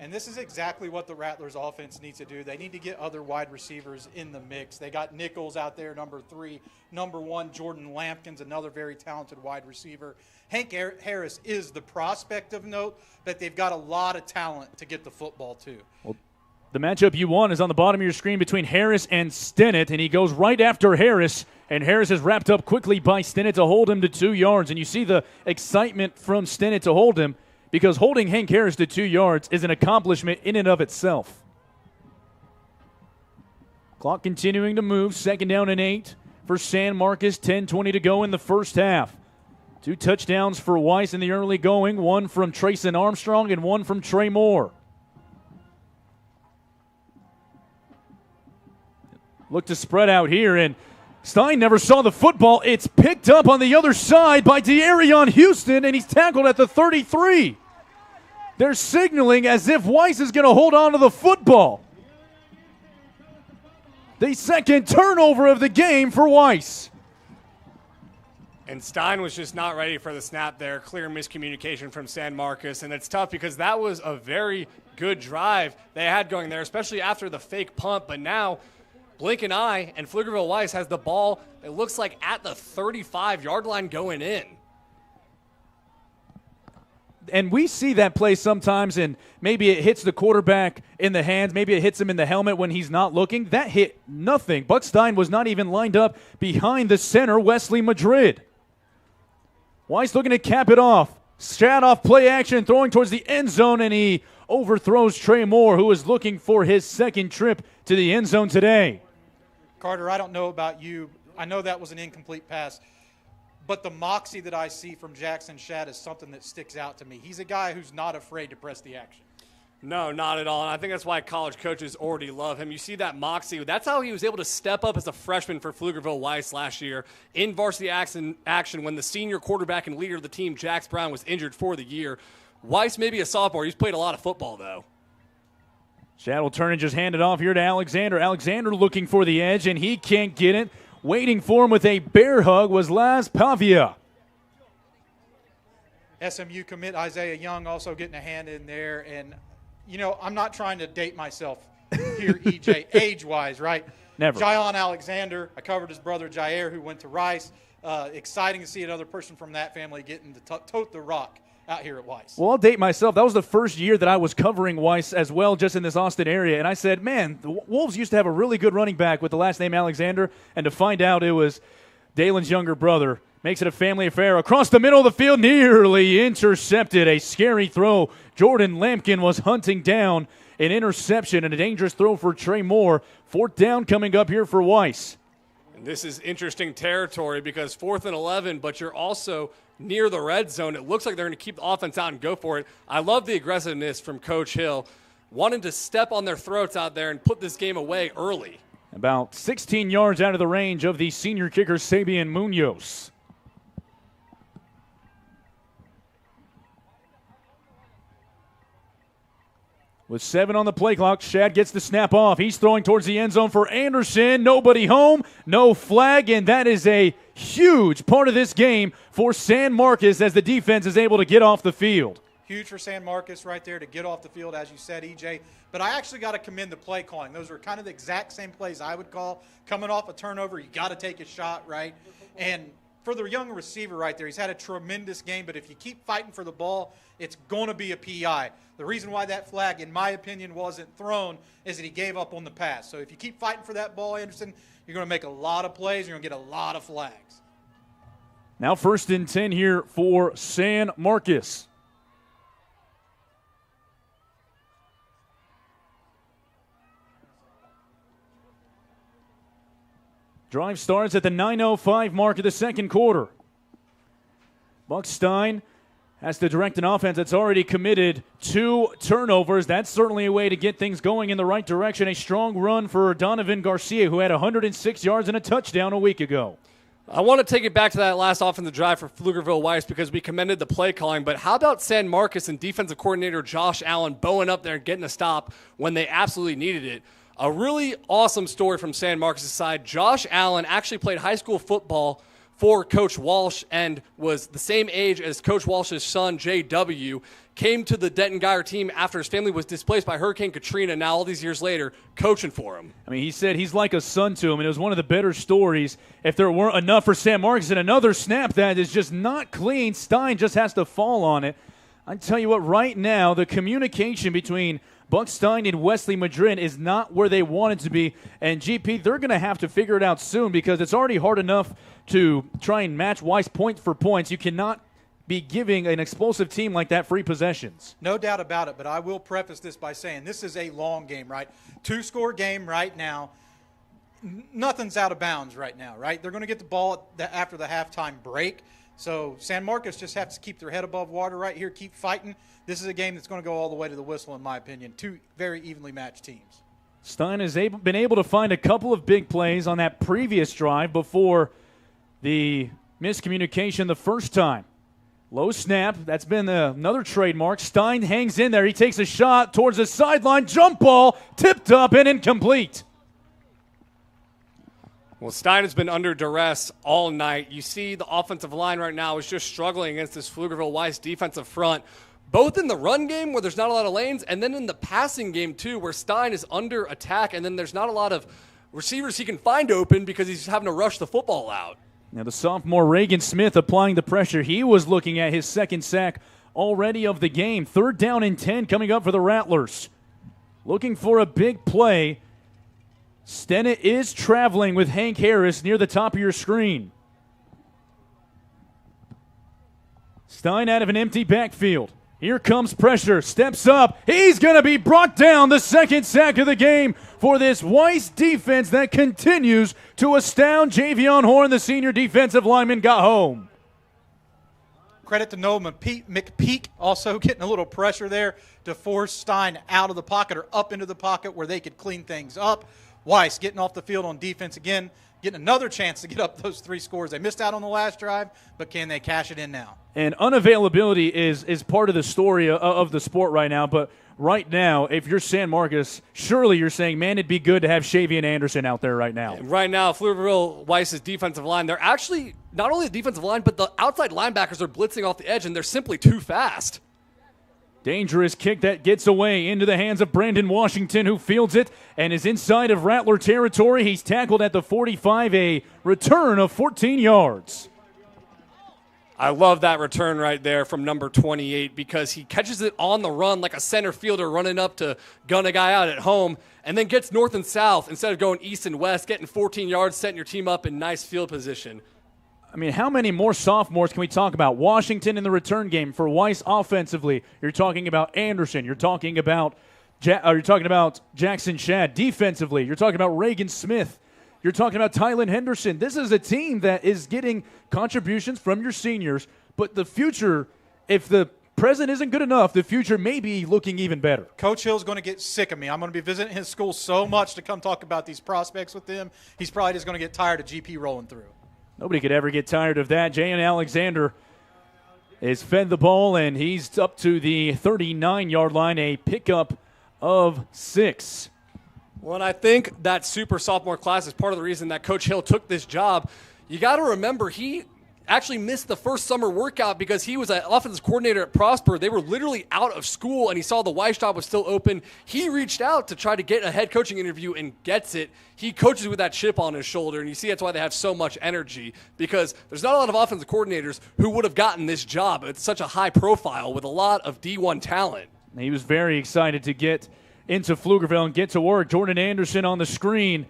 And this is exactly what the Rattlers offense needs to do. They need to get other wide receivers in the mix. They got Nichols out there, number 3. Number 1, Jordan Lampkins, another very talented wide receiver. Hank Harris is the prospect of note, but they've got a lot of talent to get the football to. Well, the matchup you want is on the bottom of your screen between Harris and Stennett, and he goes right after Harris, and Harris is wrapped up quickly by Stennett to hold him to 2 yards. And you see the excitement from Stennett to hold him. because holding Hank Harris to 2 yards is an accomplishment in and of itself. Clock continuing to move. 2nd down and 8 for San Marcos. 10:20 to go in the first half. 2 touchdowns for Weiss in the early going. 1 from Trayson Armstrong and 1 from Trey Moore. Look to spread out here, and Stein never saw the football. It's picked up on the other side by De'Arion Houston, and he's tackled at the 33. They're signaling as if Weiss is going to hold on to the football. The second turnover of the game for Weiss. And Stein was just not ready for the snap there. Clear miscommunication from San Marcos. And it's tough because that was a very good drive they had going there, especially after the fake punt. But now blink an eye, and Pflugerville Weiss has the ball, it looks like, at the 35-yard line going in. And we see that play sometimes, and maybe it hits the quarterback in the hands, maybe it hits him in the helmet when he's not looking. That hit nothing. Buck Stein was not even lined up behind the center, Wesley Madrid. Weiss looking to cap it off. Shad off play action, throwing towards the end zone, and he overthrows Trey Moore, who is looking for his second trip to the end zone today. Carter, I don't know about you. I know that was an incomplete pass. But the moxie that I see from Jackson Shad is something that sticks out to me. He's a guy who's not afraid to press the action. No, not at all. And I think that's why college coaches already love him. You see that moxie. That's how he was able to step up as a freshman for Pflugerville Weiss last year in varsity action when the senior quarterback and leader of the team, Jax Brown, was injured for the year. Weiss may be a sophomore. He's played a lot of football, though. Shad will turn and just hand it off here to Alexander. Alexander looking for the edge, and he can't get it. Waiting for him with a bear hug was Laz Pavia. SMU commit Isaiah Young also getting a hand in there. And, you know, I'm not trying to date myself here, EJ, age-wise, right? Never. Jayon Alexander, I covered his brother Jair, who went to Rice. Exciting to see another person from that family getting to tote the rock out here at Weiss. Well, I'll date myself. That was the first year that I was covering Weiss as well, just in this Austin area. And I said, man, the Wolves used to have a really good running back with the last name Alexander. And to find out it was Dalen's younger brother makes it a family affair. Across the middle of the field, nearly intercepted. A scary throw. Jordan Lampkin was hunting down an interception and a dangerous throw for Trey Moore. 4th down coming up here for Weiss. And this is interesting territory because 4th and 11, but you're also near the red zone. It looks like they're going to keep the offense out and go for it. I love the aggressiveness from Coach Hill, wanting to step on their throats out there and put this game away early. About 16 yards out of the range of the senior kicker, Sabian Munoz. With 7 on the play clock, Shad gets the snap off. He's throwing towards the end zone for Anderson. Nobody home, no flag, and that is a huge part of this game for San Marcos as the defense is able to get off the field. Huge for San Marcos right there to get off the field, as you said, EJ. But I actually got to commend the play calling. Those are kind of the exact same plays I would call. Coming off a turnover, you got to take a shot, right? And for the young receiver right there, he's had a tremendous game, but if you keep fighting for the ball, it's going to be a PI. The reason why that flag, in my opinion, wasn't thrown is that he gave up on the pass. So if you keep fighting for that ball, Anderson, you're going to make a lot of plays. You're going to get a lot of flags. Now 1st and 10 here for San Marcos. Drive starts at the 9:05 mark of the second quarter. Buck Stein has to direct an offense that's already committed 2 turnovers. That's certainly a way to get things going in the right direction. A strong run for Donovan Garcia, who had 106 yards and a touchdown a week ago. I want to take it back to that last offensive drive for Pflugerville Weiss because we commended the play calling, but how about San Marcos and defensive coordinator Josh Allen bowing up there and getting a stop when they absolutely needed it? A really awesome story from San Marcos' side. Josh Allen actually played high school football for Coach Walsh and was the same age as Coach Walsh's son, J.W., came to the Denton Geyer team after his family was displaced by Hurricane Katrina, now all these years later, coaching for him. I mean, he said he's like a son to him, and it was one of the better stories. If there weren't enough for San Marcos, and another snap that is just not clean, Stein just has to fall on it. I tell you what, right now, the communication between Buck Stein and Wesley Madrid is not where they want it to be. And, GP, they're going to have to figure it out soon because it's already hard enough to try and match Weiss point for points. You cannot be giving an explosive team like that free possessions. No doubt about it, but I will preface this by saying this is a long game, right? 2-score game right now. Nothing's out of bounds right now, right? They're going to get the ball after the halftime break. So San Marcos just has to keep their head above water right here, keep fighting. This is a game that's going to go all the way to the whistle, in my opinion. Two very evenly matched teams. Stein has been able to find a couple of big plays on that previous drive before the miscommunication the first time. Low snap, that's been another trademark. Stein hangs in there. He takes a shot towards the sideline. Jump ball, tipped up and incomplete. Well, Stein has been under duress all night. You see the offensive line right now is just struggling against this Pflugerville Weiss defensive front, both in the run game where there's not a lot of lanes, and then in the passing game too where Stein is under attack, and then there's not a lot of receivers he can find open because he's having to rush the football out. Now the sophomore Reagan Smith applying the pressure. He was looking at his second sack already of the game. 3rd down and 10 coming up for the Rattlers. Looking for a big play. Stennett is traveling with Hank Harris near the top of your screen. Stein out of an empty backfield. Here comes pressure. Steps up. He's going to be brought down. The second sack of the game for this Weiss defense that continues to astound. Javion Horn, the senior defensive lineman, got home. Credit to Noah McPeak also getting a little pressure there to force Stein out of the pocket or up into the pocket where they could clean things up. Weiss getting off the field on defense again, getting another chance to get up those 3 scores. They missed out on the last drive, but can they cash it in now? And unavailability is part of the story of the sport right now. But right now, if you're San Marcos, surely you're saying, man, it'd be good to have Shavian Anderson out there right now. Right now, Pflugerville Weiss's defensive line, they're actually not only the defensive line, but the outside linebackers are blitzing off the edge, and they're simply too fast. Dangerous kick that gets away into the hands of Brandon Washington, who fields it and is inside of Rattler territory. He's tackled at the 45, a return of 14 yards. I love that return right there from number 28 because he catches it on the run like a center fielder running up to gun a guy out at home and then gets north and south instead of going east and west, getting 14 yards, setting your team up in nice field position. I mean, how many more sophomores can we talk about? Washington in the return game for Weiss offensively. You're talking about Anderson. You're talking about Jackson Shadd defensively. You're talking about Reagan Smith. You're talking about Tylen Henderson. This is a team that is getting contributions from your seniors, but the future, if the present isn't good enough, the future may be looking even better. Coach Hill's going to get sick of me. I'm going to be visiting his school so much to come talk about these prospects with him. He's probably just going to get tired of GP rolling through. Nobody could ever get tired of that. Jayon Alexander is fed the ball, and he's up to the 39-yard line, a pickup of 6. Well, and I think that super sophomore class is part of the reason that Coach Hill took this job. You got to remember, he actually missed the first summer workout because he was an offensive coordinator at Prosper. They were literally out of school, and he saw the Weiss job was still open. He reached out to try to get a head coaching interview and gets it. He coaches with that chip on his shoulder, and you see that's why they have so much energy because there's not a lot of offensive coordinators who would have gotten this job. It's such a high profile with a lot of D1 talent. He was very excited to get into Pflugerville and get to work. Jordan Anderson on the screen.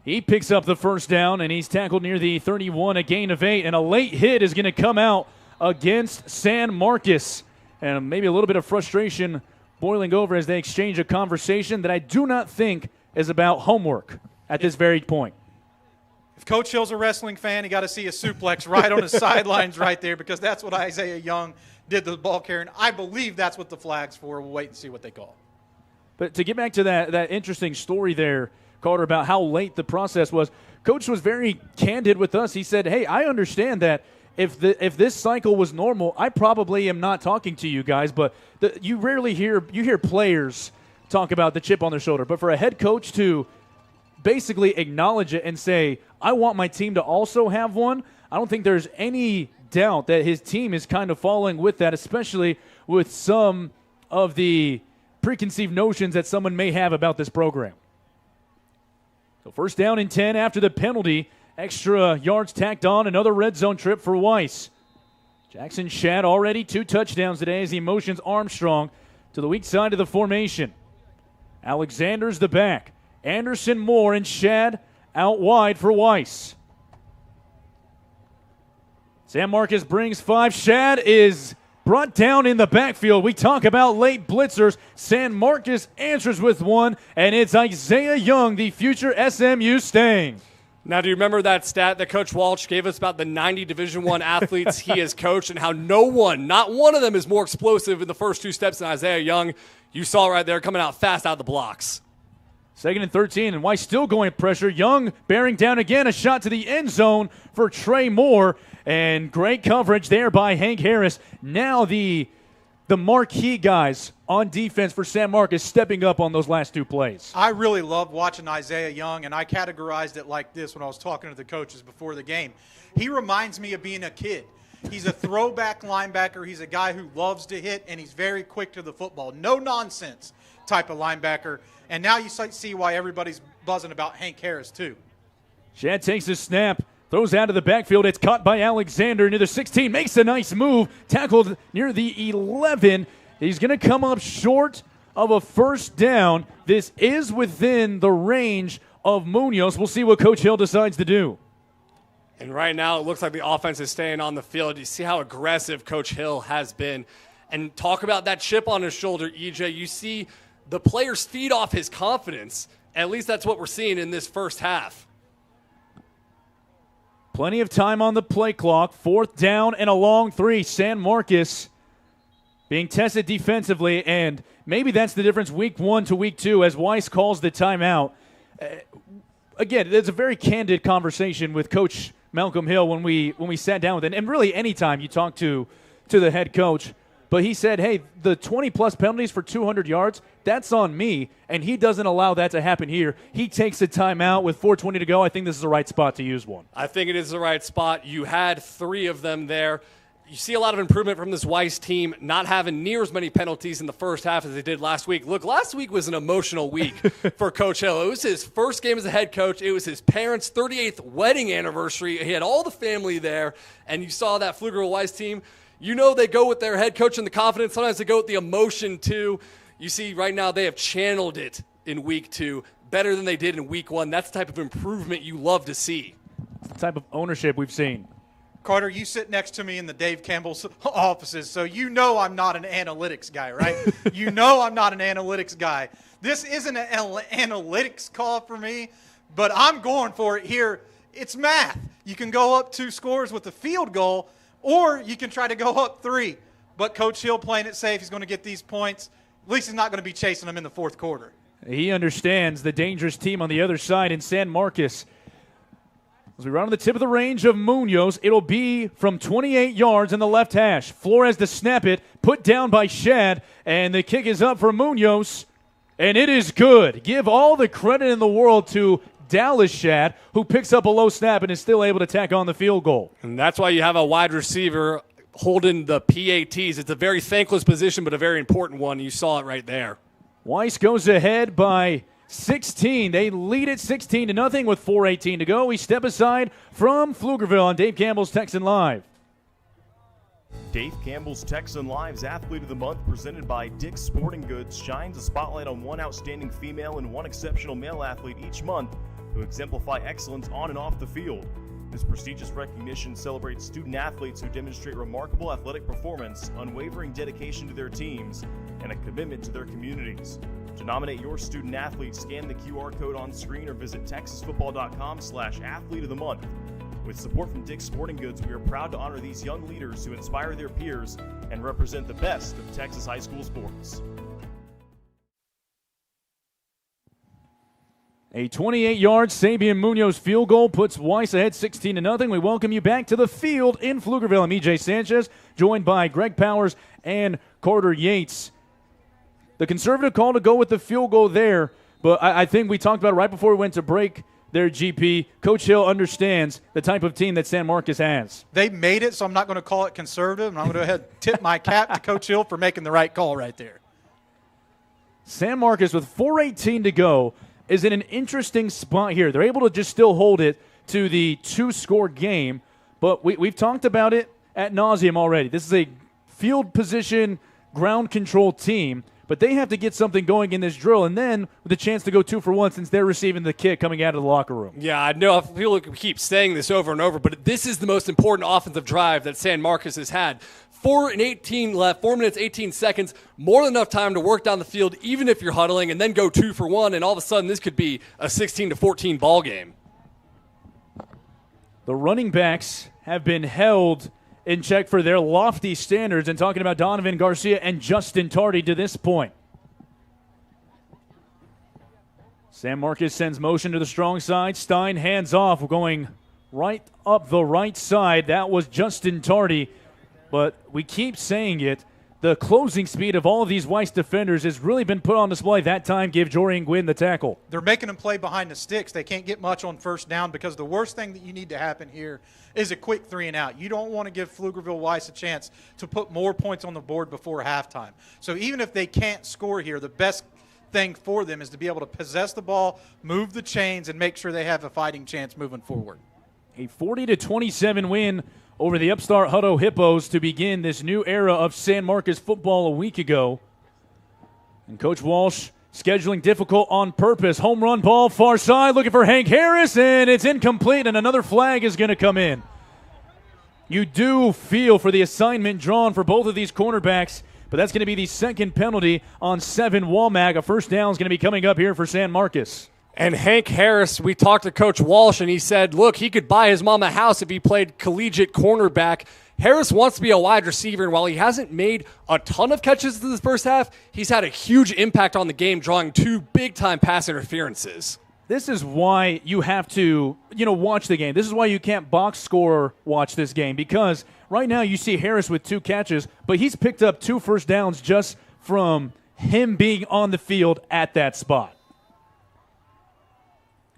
He picks up the first down, and he's tackled near the 31, a gain of 8, and a late hit is going to come out against San Marcos. And maybe a little bit of frustration boiling over as they exchange a conversation that I do not think is about homework at this very point. If Coach Hill's a wrestling fan, you got to see a suplex right on the sidelines right there because that's what Isaiah Young did to the ball carrier. I believe that's what the flag's for. We'll wait and see what they call. But to get back to that interesting story there, Carter, about how late the process was, Coach was very candid with us. He said, hey, I understand that if this cycle was normal, I probably am not talking to you guys, but you rarely hear players talk about the chip on their shoulder. But for a head coach to basically acknowledge it and say, I want my team to also have one, I don't think there's any doubt that his team is kind of following with that, especially with some of the preconceived notions that someone may have about this program. So first down and 10 after the penalty. Extra yards tacked on. Another red zone trip for Weiss. Jackson Shadd already 2 touchdowns today as he motions Armstrong to the weak side of the formation. Alexander's the back. Anderson, Moore, and Shadd out wide for Weiss. San Marcos brings 5. Shad is brought down in the backfield. We talk about late blitzers. San Marcos answers with 1, and it's Isaiah Young, the future SMU Stang. Now, do you remember that stat that Coach Walsh gave us about the 90 Division I athletes he has coached and how not one of them is more explosive in the first 2 steps than Isaiah Young? You saw right there coming out fast out of the blocks. 2nd and 13, and Weiss still going pressure. Young bearing down again, a shot to the end zone for Trey Moore, and great coverage there by Hank Harris. Now the marquee guys on defense for San Marcos stepping up on those last 2 plays. I really love watching Isaiah Young, and I categorized it like this when I was talking to the coaches before the game. He reminds me of being a kid. He's a throwback linebacker. He's a guy who loves to hit, and he's very quick to the football. No nonsense type of linebacker. And now you see why everybody's buzzing about Hank Harris, too. Shad takes the snap, throws out of the backfield. It's caught by Alexander near the 16. Makes a nice move. Tackled near the 11. He's going to come up short of a first down. This is within the range of Munoz. We'll see what Coach Hill decides to do. And right now it looks like the offense is staying on the field. You see how aggressive Coach Hill has been. And talk about that chip on his shoulder, EJ. You see the players feed off his confidence. At least that's what we're seeing in this first half. Plenty of time on the play clock. 4th down and a long 3. San Marcos being tested defensively, and maybe that's the difference week 1 to week 2 as Weiss calls the timeout. Again, it's a very candid conversation with Coach Malcolm Hill when we sat down with him, and really any time you talk to the head coach. But he said, hey, the 20-plus penalties for 200 yards, that's on me, and he doesn't allow that to happen here. He takes a timeout with 4:20 to go. I think this is the right spot to use one. I think it is the right spot. You had 3 of them there. You see a lot of improvement from this Weiss team, not having near as many penalties in the first half as they did last week. Look, last week was an emotional week for Coach Hill. It was his first game as a head coach. It was his parents' 38th wedding anniversary. He had all the family there, and you saw that Pflugerville Weiss team. You know they go with their head coach and the confidence. Sometimes they go with the emotion, too. You see right now they have channeled it in week 2 better than they did in week 1. That's the type of improvement you love to see. It's the type of ownership we've seen. Carter, you sit next to me in the Dave Campbell's offices, so you know I'm not an analytics guy, right? You know I'm not an analytics guy. This isn't an analytics call for me, but I'm going for it here. It's math. You can go up 2 scores with a field goal, or you can try to go up 3. But Coach Hill playing it safe. He's going to get these points. At least he's not going to be chasing them in the 4th quarter. He understands the dangerous team on the other side in San Marcos. As we run on the tip of the range of Munoz, it'll be from 28 yards in the left hash. Flores to snap it, put down by Shad, and the kick is up for Munoz, and it is good. Give all the credit in the world to Dallas Shad, who picks up a low snap and is still able to tack on the field goal. And that's why you have a wide receiver holding the PATs. It's a very thankless position, but a very important one. You saw it right there. Weiss goes ahead by 16. They lead it 16-0 with 4:18 to go. We step aside from Pflugerville on Dave Campbell's Texan Live. Dave Campbell's Texan Live's Athlete of the Month, presented by Dick's Sporting Goods, shines a spotlight on one outstanding female and one exceptional male athlete each month who exemplify excellence on and off the field. This prestigious recognition celebrates student athletes who demonstrate remarkable athletic performance, unwavering dedication to their teams, and a commitment to their communities. To nominate your student athlete, scan the QR code on screen or visit texasfootball.com/athlete of the month. With support from Dick's Sporting Goods, we are proud to honor these young leaders who inspire their peers and represent the best of Texas high school sports. A 28-yard Sabian Munoz field goal puts Weiss ahead 16-0. We welcome you back to the field in Pflugerville. I'm EJ Sanchez, joined by Greg Powers and Carter Yates. The conservative call to go with the field goal there, but I think we talked about it right before we went to break there, GP. Coach Hill understands the type of team that San Marcos has. They made it, so I'm not going to call it conservative, and I'm going to go ahead and tip my cap to Coach Hill for making the right call right there. San Marcos, with 4:18 to go, is in an interesting spot here. They're able to just still hold it to the 2-score game, but we've talked about it ad nauseum already. This is a field position, ground control team, but they have to get something going in this drill, and then with a chance to go 2 for 1 since they're receiving the kick coming out of the locker room. Yeah, I know people keep saying this over and over, but this is the most important offensive drive that San Marcos has had. 4 and 18 left, 4 minutes, 18 seconds, more than enough time to work down the field, even if you're huddling, and then go 2 for 1, and all of a sudden this could be a 16-14 ball game. The running backs have been held in check for their lofty standards, and talking about Donovan Garcia and Justin Tardy to this point. San Marcos sends motion to the strong side. Stein hands off, going right up the right side. That was Justin Tardy. But we keep saying it, the closing speed of all of these Weiss defenders has really been put on display. That time gave Jorian Gwynn the tackle. They're making them play behind the sticks. They can't get much on first down because the worst thing that you need to happen here is a quick 3 and out. You don't want to give Pflugerville Weiss a chance to put more points on the board before halftime. So even if they can't score here, the best thing for them is to be able to possess the ball, move the chains, and make sure they have a fighting chance moving forward. A 40-27 win over the upstart Hutto Hippos to begin this new era of San Marcos football a week ago. And Coach Walsh scheduling difficult on purpose. Home run ball, far side, looking for Hank Harris, and it's incomplete, and another flag is going to come in. You do feel for the assignment drawn for both of these cornerbacks, but that's going to be the second penalty on 7 Womack. A first down is going to be coming up here for San Marcos. And Hank Harris, we talked to Coach Walsh, and he said, look, he could buy his mom a house if he played collegiate cornerback. Harris wants to be a wide receiver, and while he hasn't made a ton of catches in the first half, he's had a huge impact on the game, drawing 2 big-time pass interferences. This is why you have to, watch the game. This is why you can't box score watch this game, because right now you see Harris with 2 catches, but he's picked up 2 first downs just from him being on the field at that spot.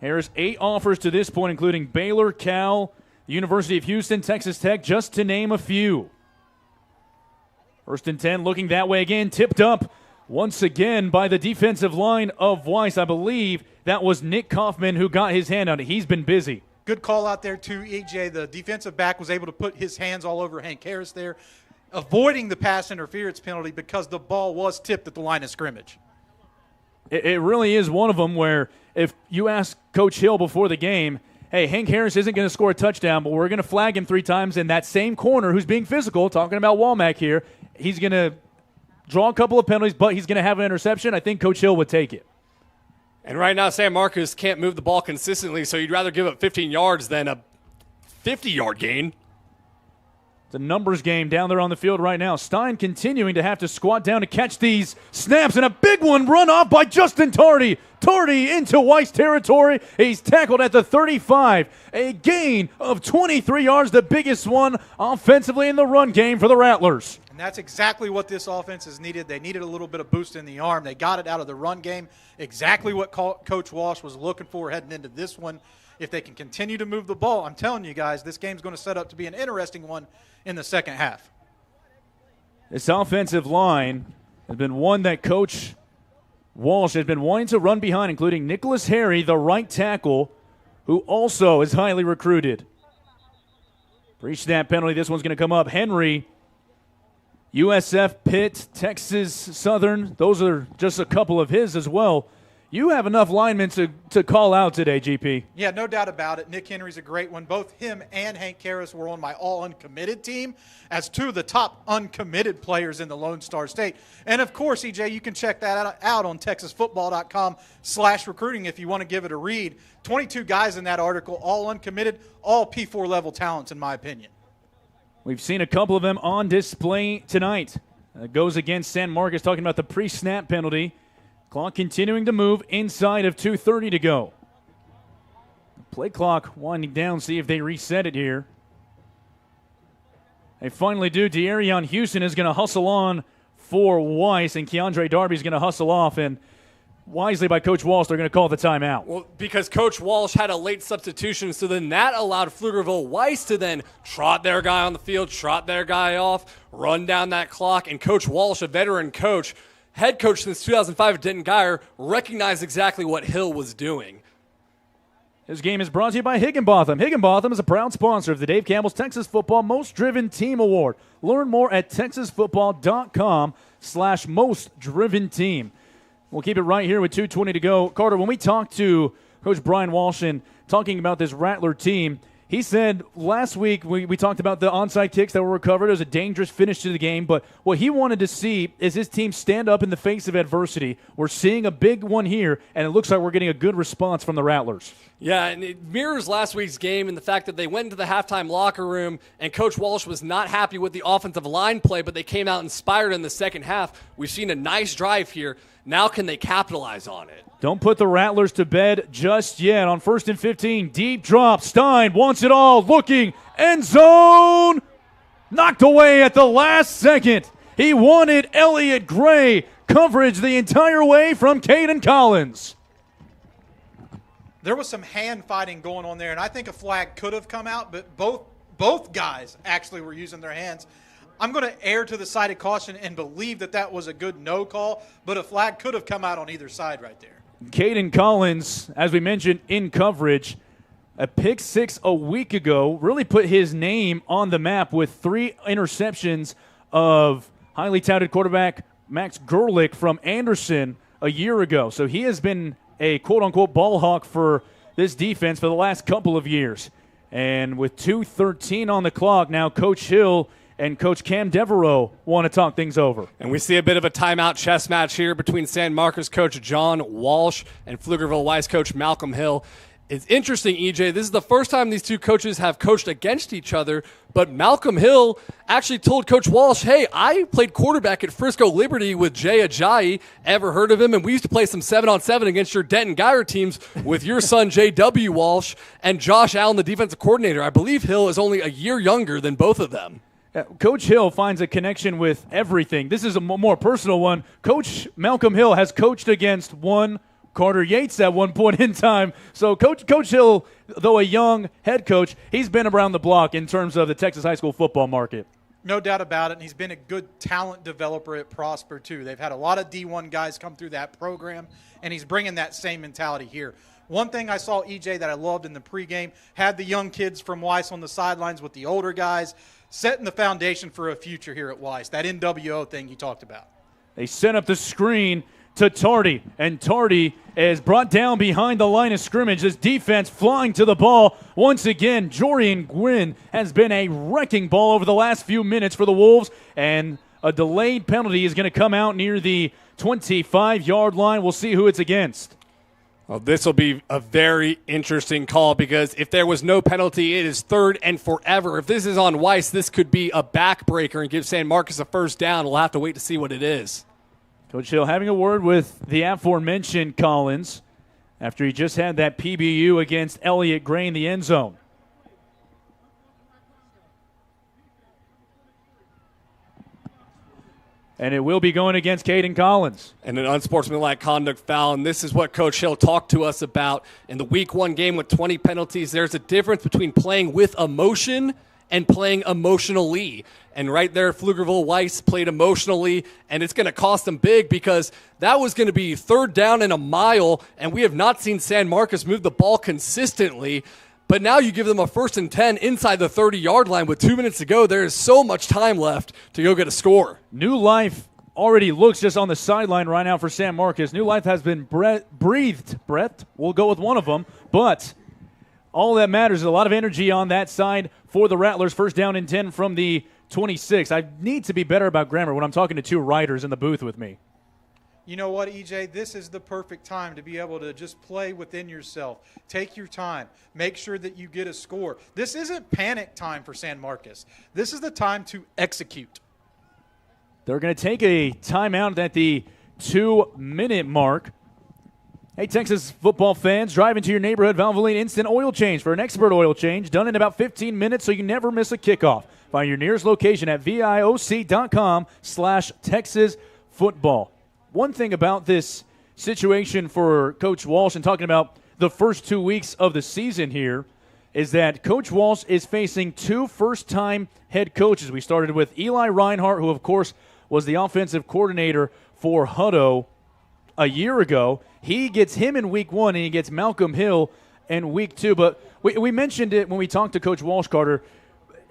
Harris, 8 offers to this point, including Baylor, Cal, the University of Houston, Texas Tech, just to name a few. 1st and 10, looking that way again, tipped up once again by the defensive line of Weiss. I believe that was Nick Kaufman who got his hand on it. He's been busy. Good call out there, too, EJ. The defensive back was able to put his hands all over Hank Harris there, avoiding the pass interference penalty because the ball was tipped at the line of scrimmage. It really is one of them where if you ask Coach Hill before the game, hey, Hank Harris isn't going to score a touchdown, but we're going to flag him 3 times, and that same corner who's being physical, talking about Womack here, he's going to draw a couple of penalties, but he's going to have an interception. I think Coach Hill would take it. And right now, San Marcos can't move the ball consistently, so you'd rather give up 15 yards than a 50-yard gain. It's a numbers game down there on the field right now. Stein continuing to have to squat down to catch these snaps, and a big one run off by Justin Tardy. Tardy into Weiss territory. He's tackled at the 35. A gain of 23 yards, the biggest one offensively in the run game for the Rattlers. And that's exactly what this offense has needed. They needed a little bit of boost in the arm. They got it out of the run game. Exactly what Coach Walsh was looking for heading into this one. If they can continue to move the ball, I'm telling you guys, this game's going to set up to be an interesting one in the second half. This offensive line has been one that Coach Walsh has been wanting to run behind, including Nicholas Harry, the right tackle, who also is highly recruited. Pre-snap penalty, this one's going to come up. Henry, USF, Pitt, Texas Southern, those are just a couple of his as well. You have enough linemen to call out today, GP. Yeah, no doubt about it. Nick Henry's a great one. Both him and Hank Harris were on my all-uncommitted team as 2 of the top uncommitted players in the Lone Star State. And, of course, EJ, you can check that out on texasfootball.com/recruiting if you want to give it a read. 22 guys in that article, all uncommitted, all P4 level talents, in my opinion. We've seen a couple of them on display tonight. Goes against San Marcos, talking about the pre-snap penalty. Clock continuing to move inside of 2:30 to go. Play clock winding down, see if they reset it here. They finally do. De'Arion Houston is going to hustle on for Weiss, and Keandre Darby is going to hustle off. And wisely by Coach Walsh, they're going to call the timeout. Well, because Coach Walsh had a late substitution, so then that allowed Pflugerville Weiss to then trot their guy on the field, trot their guy off, run down that clock, and Coach Walsh, a veteran coach, head coach since 2005 at Denton Guyer, recognized exactly what Hill was doing. This game is brought to you by Higginbotham. Higginbotham is a proud sponsor of the Dave Campbell's Texas Football Most Driven Team Award. Learn more at texasfootball.com. most driven team. We'll keep it right here with 2:20 to go. Carter, when we talked to Coach Brian Walsh and talking about this Rattler team, he said last week we talked about the onside kicks that were recovered. It was a dangerous finish to the game, but what he wanted to see is his team stand up in the face of adversity. We're seeing a big one here, and it looks like we're getting a good response from the Rattlers. Yeah, and it mirrors last week's game in the fact that they went into the halftime locker room and Coach Walsh was not happy with the offensive line play, but they came out inspired in the second half. We've seen a nice drive here. Now can they capitalize on it? Don't put the Rattlers to bed just yet. On 1st and 15, deep drop. Stein wants it all. Looking. End zone. Knocked away at the last second. He wanted Elliott Gray coverage the entire way from Caden Collins. There was some hand fighting going on there, and I think a flag could have come out, but both guys actually were using their hands. I'm going to err to the side of caution and believe that was a good no call, but a flag could have come out on either side right there. Caden Collins, as we mentioned, in coverage. A pick six a week ago really put his name on the map with 3 interceptions of highly touted quarterback Max Gerlich from Anderson a year ago. So he has been a quote-unquote ball hawk for this defense for the last couple of years. And with 2:13 on the clock, now Coach Hill and Coach Cam Devereaux want to talk things over. And we see a bit of a timeout chess match here between San Marcos coach John Walsh and Pflugerville Weiss coach Malcolm Hill. It's interesting, EJ, this is the first time these two coaches have coached against each other, but Malcolm Hill actually told Coach Walsh, hey, I played quarterback at Frisco Liberty with Jay Ajayi. Ever heard of him? And we used to play some 7-on-7 against your Denton Geyer teams with your son, J.W. Walsh, and Josh Allen, the defensive coordinator. I believe Hill is only a year younger than both of them. Coach Hill finds a connection with everything. This is a more personal one. Coach Malcolm Hill has coached against one Carter Yates at one point in time. So Coach Hill, though a young head coach, he's been around the block in terms of the Texas high school football market. No doubt about it, and he's been a good talent developer at Prosper, too. They've had a lot of D1 guys come through that program, and he's bringing that same mentality here. One thing I saw, EJ, that I loved in the pregame, had the young kids from Weiss on the sidelines with the older guys, setting the foundation for a future here at Weiss, that NWO thing you talked about. They sent up the screen to Tardy, and Tardy is brought down behind the line of scrimmage. This defense flying to the ball. Once again, Jorian Gwynn has been a wrecking ball over the last few minutes for the Wolves, and a delayed penalty is going to come out near the 25-yard line. We'll see who it's against. Well, this will be a very interesting call because if there was no penalty, it is 3rd and forever. If this is on Weiss, this could be a backbreaker and give San Marcos a first down. We'll have to wait to see what it is. Coach Hill having a word with the aforementioned Collins after he just had that PBU against Elliott Gray in the end zone. And it will be going against Caden Collins. And an unsportsmanlike conduct foul, and this is what Coach Hill talked to us about. In the Week 1 game with 20 penalties, there's a difference between playing with emotion and playing emotionally. And right there, Pflugerville Weiss played emotionally, and it's going to cost them big because that was going to be 3rd down and a mile, and we have not seen San Marcos move the ball consistently. But now you give them a 1st and 10 inside the 30-yard line with 2 minutes to go. There is so much time left to go get a score. New life already looks just on the sideline right now for San Marcos. New life has been breathed. Brett, we'll go with one of them. But all that matters is a lot of energy on that side for the Rattlers. 1st down and 10 from the 26. I need to be better about grammar when I'm talking to 2 writers in the booth with me. You know what, EJ? This is the perfect time to be able to just play within yourself. Take your time. Make sure that you get a score. This isn't panic time for San Marcos. This is the time to execute. They're going to take a timeout at the 2-minute mark. Hey, Texas football fans, drive into your neighborhood Valvoline Instant Oil Change for an expert oil change done in about 15 minutes so you never miss a kickoff. Find your nearest location at VIOC.com/Texas football. One thing about this situation for Coach Walsh and talking about the first 2 weeks of the season here is that Coach Walsh is facing 2 first-time head coaches. We started with Eli Reinhardt, who, of course, was the offensive coordinator for Hutto a year ago. He gets him in Week 1, and he gets Malcolm Hill in Week 2. But we mentioned it when we talked to Coach Walsh, Carter.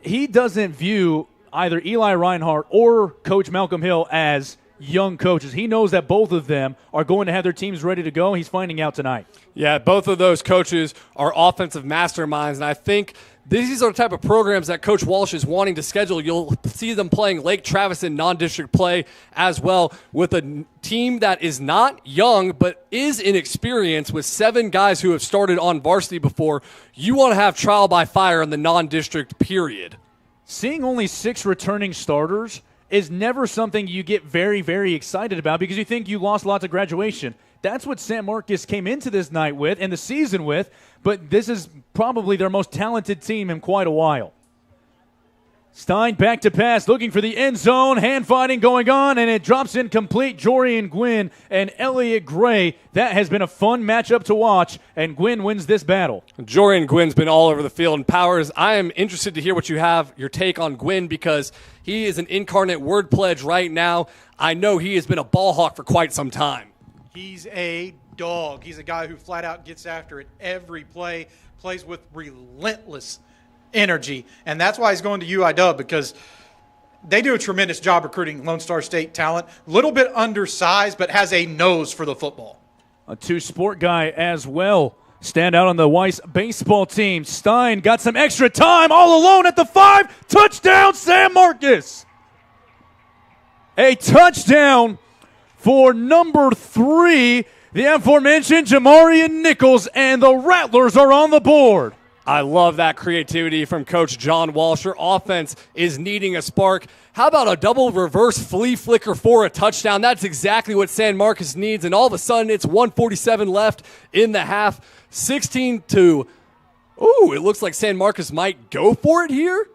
He doesn't view either Eli Reinhardt or Coach Malcolm Hill as young coaches. He knows that both of them are going to have their teams ready to go. He's finding out tonight. Yeah, both of those coaches are offensive masterminds, and I think these are the type of programs that Coach Walsh is wanting to schedule. You'll see them playing Lake Travis in non-district play as well, with a team that is not young but is inexperienced, with 7 guys who have started on varsity before. You want to have trial by fire in the non-district period. Seeing only 6 returning starters is never something you get very, very excited about because you think you lost lots of graduation. That's what San Marcos came into this night with and the season with, but this is probably their most talented team in quite a while. Stein back to pass, looking for the end zone, hand fighting going on, and it drops incomplete. Jorian Gwynn and Elliott Gray. That has been a fun matchup to watch, and Gwynn wins this battle. Jorian Gwynn's been all over the field. And Powers, I am interested to hear what you have, your take on Gwynn, because he is an incarnate word pledge right now. I know he has been a ball hawk for quite some time. He's a dog. He's a guy who flat out gets after it every play, plays with relentless energy, and that's why he's going to UIW, because they do a tremendous job recruiting Lone Star State talent. A little bit undersized, but has a nose for the football. A 2-sport guy as well. Stand out on the Weiss baseball team. Stein got some extra time all alone at the 5. Touchdown, San Marcos. A touchdown for number 3, the aforementioned Jamarian Nichols, and the Rattlers are on the board. I love that creativity from Coach John Walsh. Your offense is needing a spark. How about a double reverse flea flicker for a touchdown? That's exactly what San Marcos needs, and all of a sudden it's 1:47 left in the half. 16-2. Ooh, it looks like San Marcos might go for it here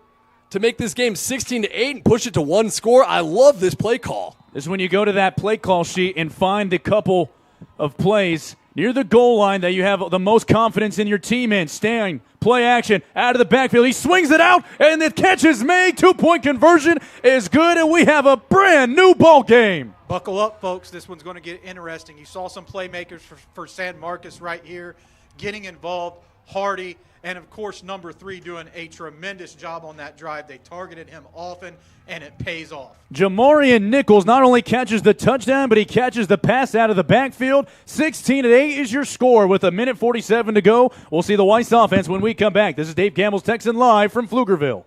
to make this game 16-8 and push it to 1 score. I love this play call. This is when you go to that play call sheet and find a couple of plays near the goal line that you have the most confidence in your team in. Stein, play action, out of the backfield. He swings it out, and the catch is made. 2-point conversion is good, and we have a brand new ball game. Buckle up, folks. This one's going to get interesting. You saw some playmakers for San Marcos right here getting involved. Hardy, and of course, number 3 doing a tremendous job on that drive. They targeted him often, and it pays off. Jamarian Nichols not only catches the touchdown, but he catches the pass out of the backfield. 16-8 is your score with 1:47 to go. We'll see the Weiss offense when we come back. This is Dave Campbell's Texan Live from Pflugerville.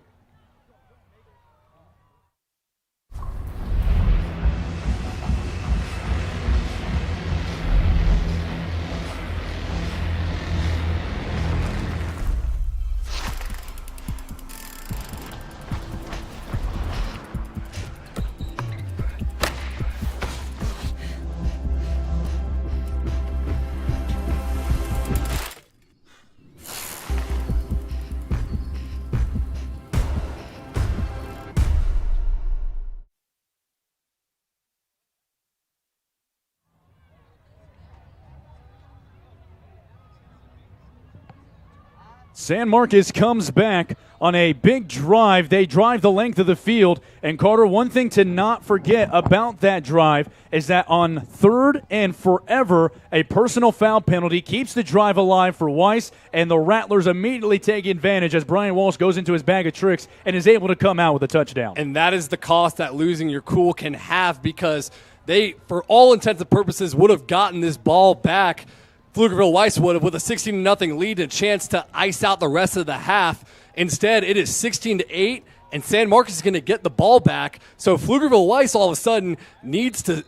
San Marcos comes back on a big drive. They drive the length of the field. And, Carter, one thing to not forget about that drive is that on 3rd and forever, a personal foul penalty keeps the drive alive for Weiss, and the Rattlers immediately take advantage as Brian Walsh goes into his bag of tricks and is able to come out with a touchdown. And that is the cost that losing your cool can have, because they, for all intents and purposes, would have gotten this ball back. Pflugerville Weiss would have, with a 16-0 lead and a chance to ice out the rest of the half. Instead, it is 16-8, and San Marcos is going to get the ball back. So Pflugerville Weiss all of a sudden needs to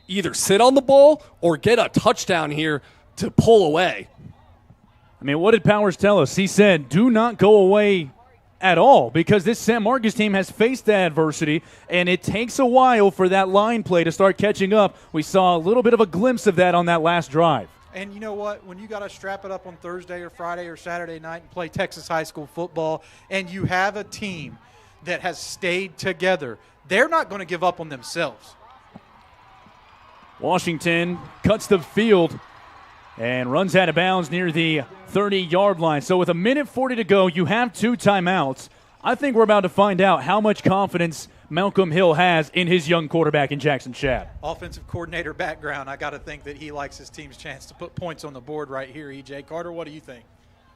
either sit on the ball or get a touchdown here to pull away. I mean, what did Powers tell us? He said, do not go away at all, because this San Marcos team has faced that adversity, and it takes a while for that line play to start catching up. We saw a little bit of a glimpse of that on that last drive. And you know what? When you got to strap it up on Thursday or Friday or Saturday night and play Texas high school football, and you have a team that has stayed together, they're not going to give up on themselves. Washington cuts the field and runs out of bounds near the 30-yard line. So with 1:40 to go, you have 2 timeouts. I think we're about to find out how much confidence Malcolm Hill has in his young quarterback in Jackson Shad. Offensive coordinator background, I got to think that he likes his team's chance to put points on the board right here, EJ. Carter, what do you think?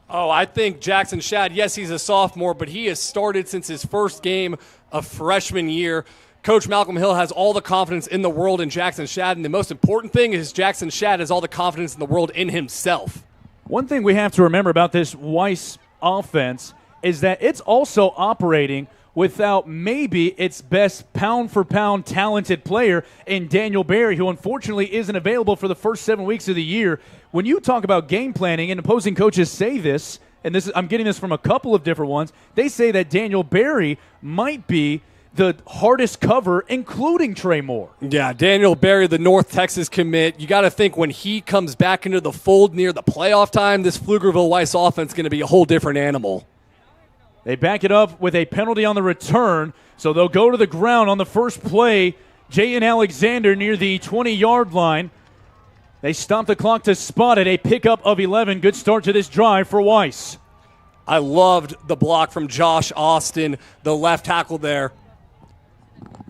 Oh, I think Jackson Shad, yes, he's a sophomore, but he has started since his first game of freshman year. Coach Malcolm Hill has all the confidence in the world in Jackson Shadd, and the most important thing is Jackson Shadd has all the confidence in the world in himself. One thing we have to remember about this Weiss offense is that it's also operating without maybe its best pound-for-pound talented player in Daniel Berry, who unfortunately isn't available for the first 7 weeks of the year. When you talk about game planning, and opposing coaches say this, and I'm getting this from a couple of different ones, they say that Daniel Berry might be the hardest cover, including Trey Moore. Yeah, Daniel Berry, the North Texas commit. You got to think when he comes back into the fold near the playoff time, this Pflugerville Weiss offense is going to be a whole different animal. They back it up with a penalty on the return, so they'll go to the ground on the first play. Jayden Alexander near the 20-yard line. They stop the clock to spot it, a pickup of 11. Good start to this drive for Weiss. I loved the block from Josh Austin, the left tackle there.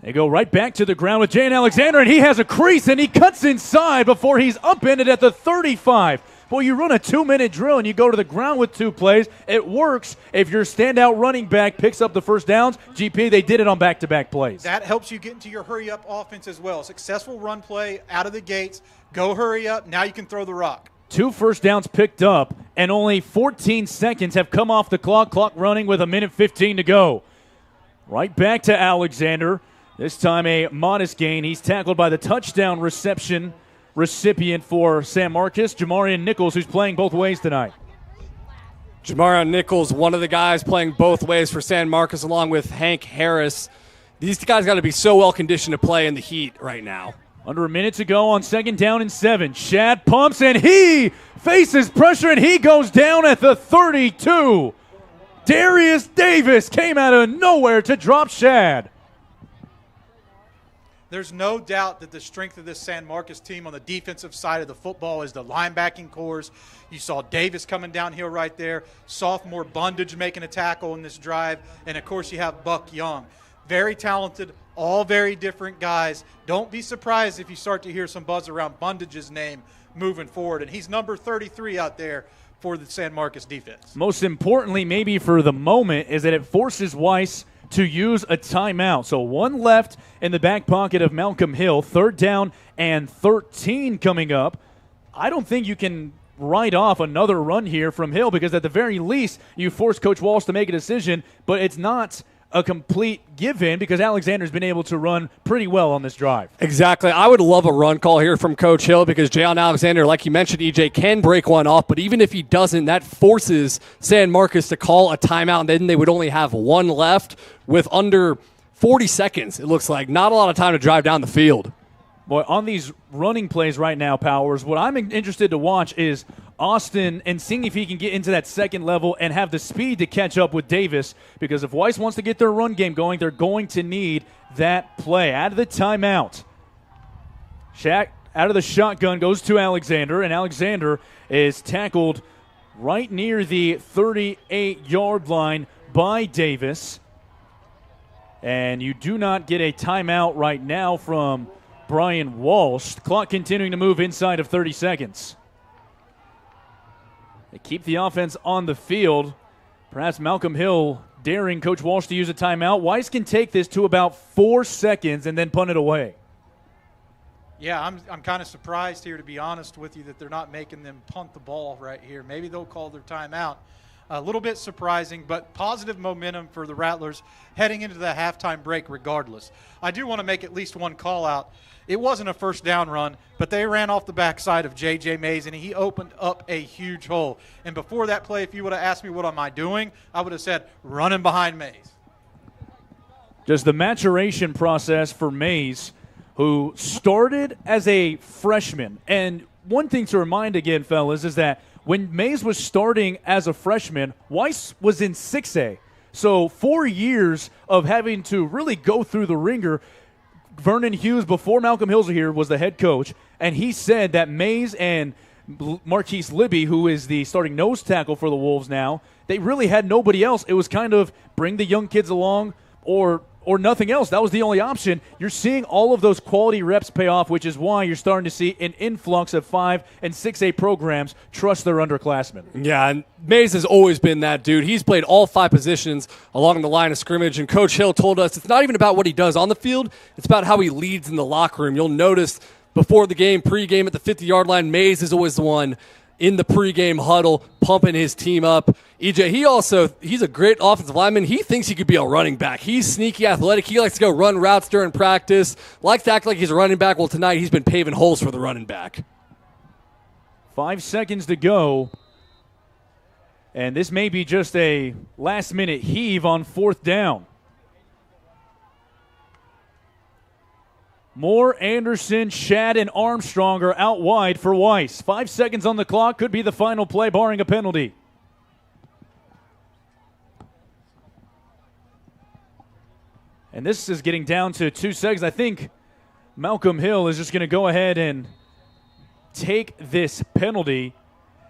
They go right back to the ground with Jayden Alexander, and he has a crease, and he cuts inside before he's upended at the 35. Boy, you run a 2-minute drill, and you go to the ground with 2 plays. It works if your standout running back picks up the first downs. GP, they did it on back-to-back plays. That helps you get into your hurry-up offense as well. Successful run play out of the gates. Go hurry up. Now you can throw the rock. 2 first downs picked up, and only 14 seconds have come off the clock. Clock running with 1:15 to go. Right back to Alexander. This time a modest gain. He's tackled by the touchdown reception recipient for San Marcos, Jamarian Nichols, who's playing both ways tonight. Jamarian Nichols, one of the guys playing both ways for San Marcos, along with Hank Harris. These guys got to be so well conditioned to play in the heat right now. Under a minute to go on 2nd down and 7. Shadd pumps, and he faces pressure, and he goes down at the 32. Darius Davis came out of nowhere to drop Shadd. There's no doubt that the strength of this San Marcos team on the defensive side of the football is the linebacking cores. You saw Davis coming downhill right there, sophomore Bundage making a tackle in this drive, and, of course, you have Buck Young. Very talented, all very different guys. Don't be surprised if you start to hear some buzz around Bundage's name moving forward, and he's number 33 out there for the San Marcos defense. Most importantly, maybe for the moment, is that it forces Weiss to use a timeout. So 1 left in the back pocket of Malcolm Hill. 3rd down and 13 coming up. I don't think you can write off another run here from Hill, because at the very least you force Coach Walsh to make a decision, but it's not a complete give-in because Alexander's been able to run pretty well on this drive. Exactly. I would love a run call here from Coach Hill because Jayden Alexander, like you mentioned, EJ, can break one off, but even if he doesn't, that forces San Marcos to call a timeout, and then they would only have 1 left with under 40 seconds, it looks like. Not a lot of time to drive down the field. Boy, on these running plays right now, Powers, what I'm interested to watch is Austin and seeing if he can get into that second level and have the speed to catch up with Davis, because if Weiss wants to get their run game going, they're going to need that play. Out of the timeout, Shaq out of the shotgun goes to Alexander, and Alexander is tackled right near the 38-yard line by Davis. And you do not get a timeout right now from Brian Walsh. The clock continuing to move inside of 30 seconds. They keep the offense on the field. Perhaps Malcolm Hill daring Coach Walsh to use a timeout. Weiss can take this to about 4 seconds and then punt it away. Yeah, I'm kind of surprised here, to be honest with you, that they're not making them punt the ball right here. Maybe they'll call their timeout. A little bit surprising, but positive momentum for the Rattlers heading into the halftime break regardless. I do want to make at least one call out. It wasn't a first down run, but they ran off the backside of J.J. Mays, and he opened up a huge hole. And before that play, if you would have asked me what am I doing, I would have said running behind Mays. Just the maturation process for Mays, who started as a freshman. And one thing to remind again, fellas, is that when Mays was starting as a freshman, Weiss was in 6A. So 4 years of having to really go through the ringer. Vernon Hughes, before Malcolm Hills here, was the head coach, and he said that Mays and Marquise Libby, who is the starting nose tackle for the Wolves now, they really had nobody else. It was kind of bring the young kids along or or nothing else. That was the only option. You're seeing all of those quality reps pay off, which is why you're starting to see an influx of 5 and 6A programs trust their underclassmen. Yeah, and Mays has always been that dude. He's played all 5 positions along the line of scrimmage, and Coach Hill told us it's not even about what he does on the field. It's about how he leads in the locker room. You'll notice before the game, pregame at the 50-yard line, Mays is always the one in the pregame huddle, pumping his team up. EJ, he's a great offensive lineman. He thinks he could be a running back. He's sneaky athletic. He likes to go run routes during practice, likes to act like he's a running back. Well, tonight he's been paving holes for the running back. 5 seconds to go. And this may be just a last-minute heave on 4th down. Moore, Anderson, Shad, and Armstrong are out wide for Weiss. 5 seconds on the clock. Could be the final play, barring a penalty. And this is getting down to 2 seconds. I think Malcolm Hill is just going to go ahead and take this penalty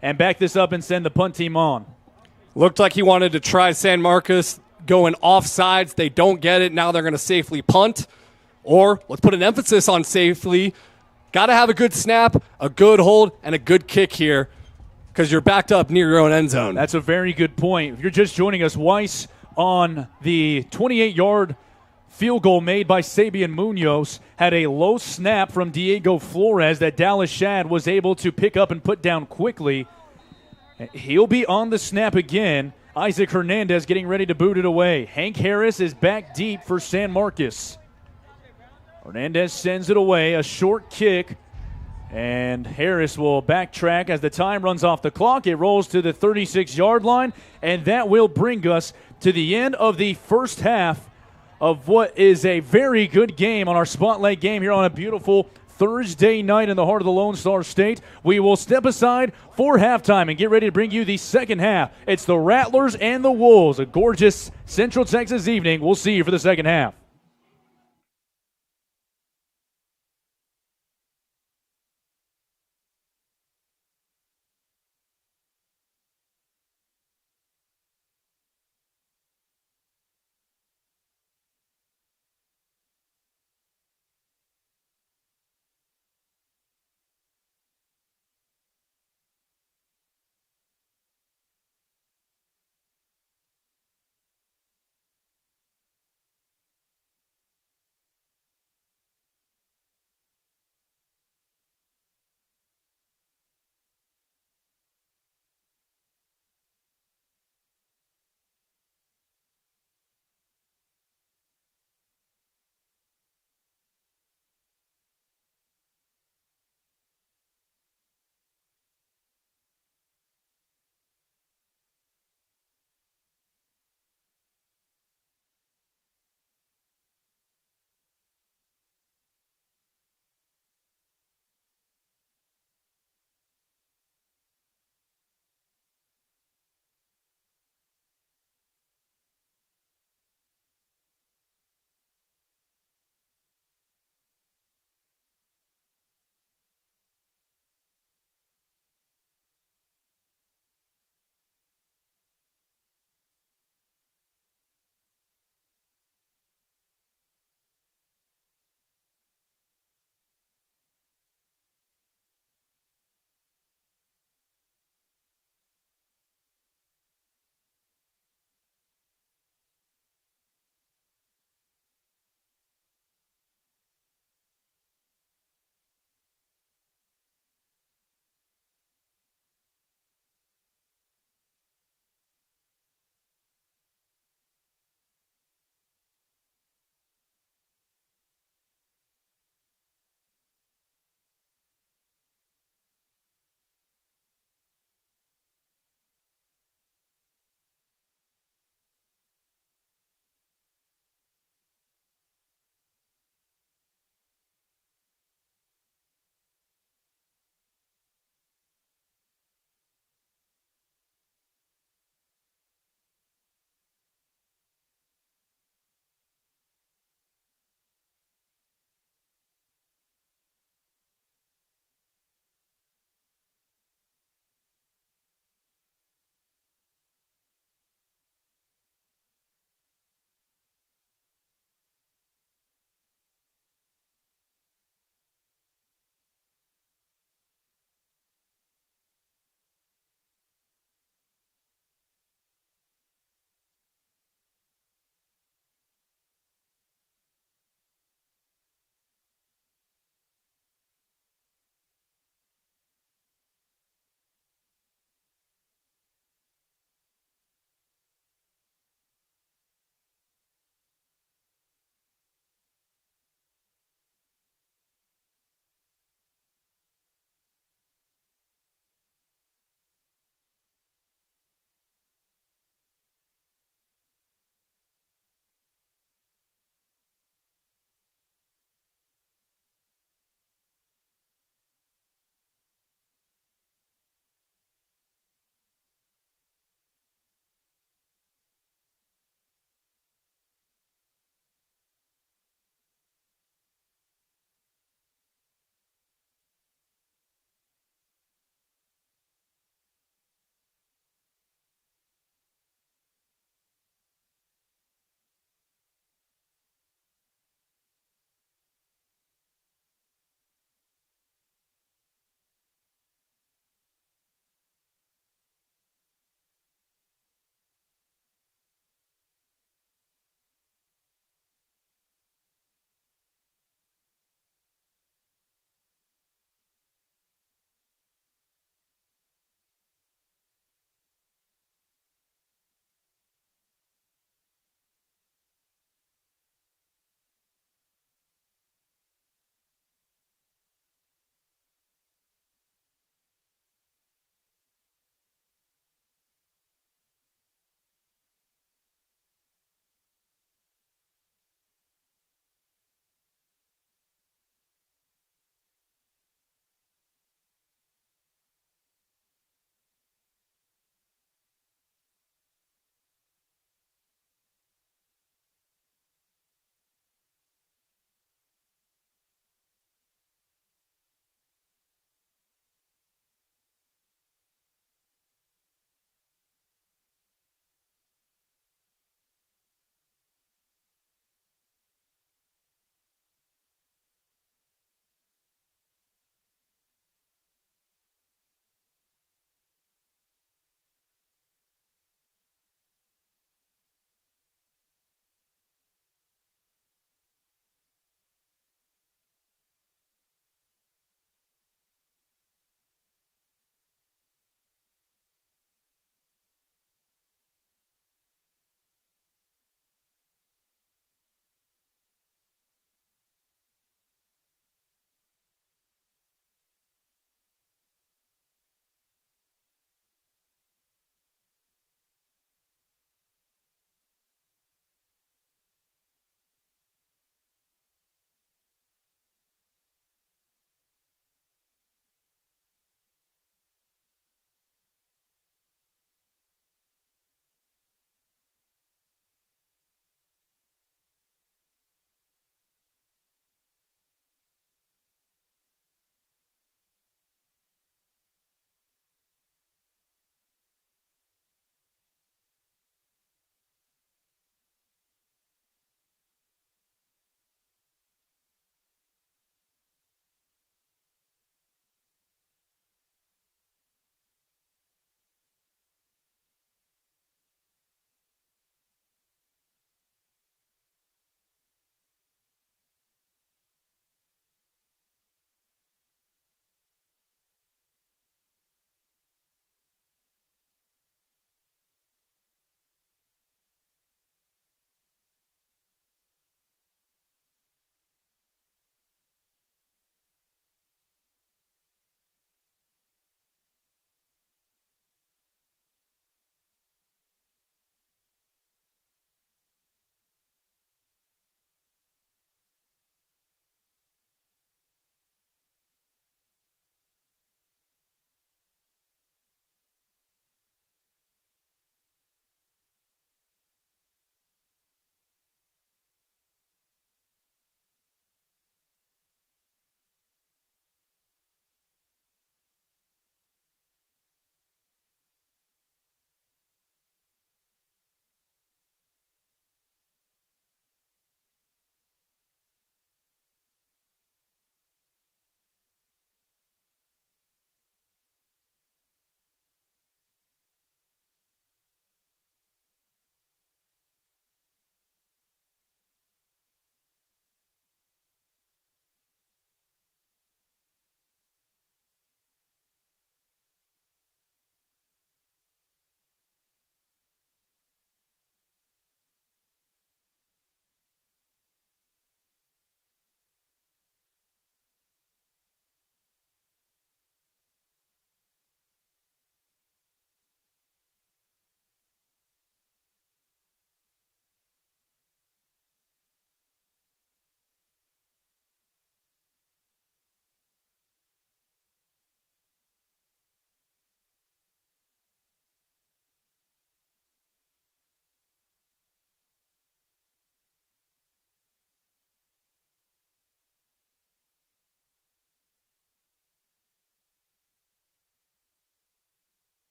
and back this up and send the punt team on. Looked like he wanted to try San Marcos going offsides. They don't get it. Now they're going to safely punt. Or let's put an emphasis on safely. Got to have a good snap, a good hold, and a good kick here because you're backed up near your own end zone. That's a very good point. If you're just joining us, Weiss on the 28-yard field goal made by Sabian Munoz had a low snap from Diego Flores that Dallas Shad was able to pick up and put down quickly. He'll be on the snap again. Isaac Hernandez getting ready to boot it away. Hank Harris is back deep for San Marcos. Hernandez sends it away, a short kick, and Harris will backtrack as the time runs off the clock. It rolls to the 36-yard line, and that will bring us to the end of the first half of what is a very good game on our Spotlight game here on a beautiful Thursday night in the heart of the Lone Star State. We will step aside for halftime and get ready to bring you the second half. It's the Rattlers and the Wolves, a gorgeous Central Texas evening. We'll see you for the second half.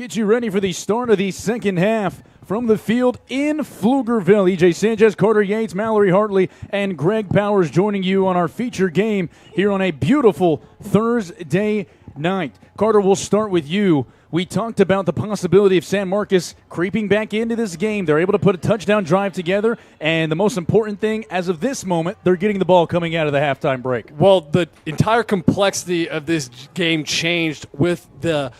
Get you ready for the start of the second half from the field in Pflugerville. EJ Sanchez, Carter Yates, Mallory Hartley, and Greg Powers joining you on our feature game here on a beautiful Thursday night. Carter, we'll start with you. We talked about the possibility of San Marcos creeping back into this game. They're able to put a touchdown drive together, and the most important thing as of this moment, they're getting the ball coming out of the halftime break. Well, the entire complexity of this game changed with the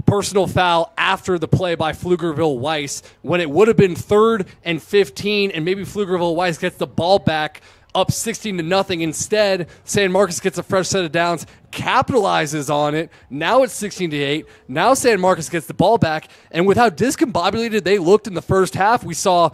personal foul after the play by Pflugerville Weiss, when it would have been 3rd and 15, and maybe Pflugerville Weiss gets the ball back up 16-0. Instead, San Marcos gets a fresh set of downs, capitalizes on it. Now it's 16-8. Now San Marcos gets the ball back, and with how discombobulated they looked in the first half, we saw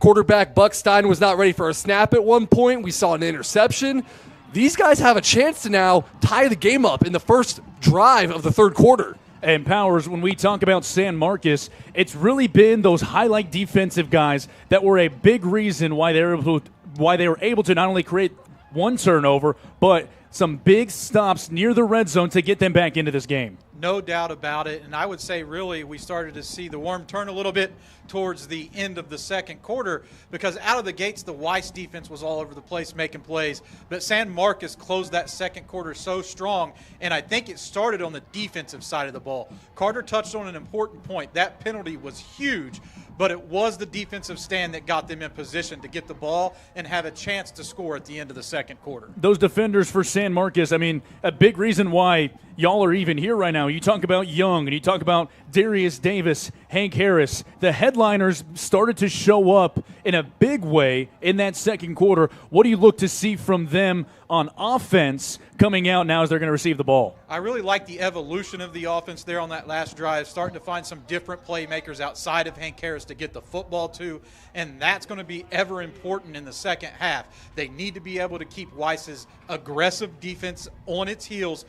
quarterback Buck Stein was not ready for a snap at one point. We saw an interception. These guys have a chance to now tie the game up in the first drive of the third quarter. And Powers, when we talk about San Marcos, it's really been those highlight defensive guys that were a big reason why they were able to not only create one turnover, but some big stops near the red zone to get them back into this game. No doubt about it. And I would say really we started to see the worm turn a little bit towards the end of the second quarter, because out of the gates the Weiss defense was all over the place making plays. But San Marcos closed that second quarter so strong, and I think it started on the defensive side of the ball. Carter touched on an important point. That penalty was huge, but it was the defensive stand that got them in position to get the ball and have a chance to score at the end of the second quarter. Those defenders for San Marcos, I mean, a big reason why y'all are even here right now. You talk about Young, and you talk about Darius Davis, Hank Harris. The headliners started to show up in a big way in that second quarter. What do you look to see from them on offense coming out now as they're going to receive the ball? I really like the evolution of the offense there on that last drive, starting to find some different playmakers outside of Hank Harris to get the football to, and that's going to be ever important in the second half. They need to be able to keep Weiss's aggressive defense on its heels,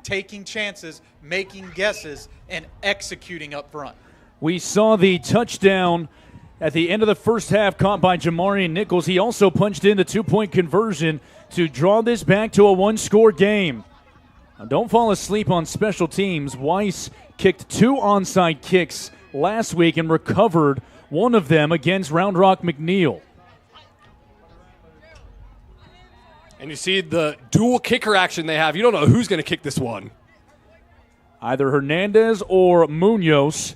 taking chances, making guesses, and executing up front. We saw the touchdown at the end of the first half caught by Jamarian Nichols. He also punched in the two-point conversion to draw this back to a one-score game. Now, don't fall asleep on special teams. Weiss kicked 2 onside kicks last week and recovered one of them against Round Rock McNeil. And you see the dual kicker action they have. You don't know who's going to kick this one. Either Hernandez or Munoz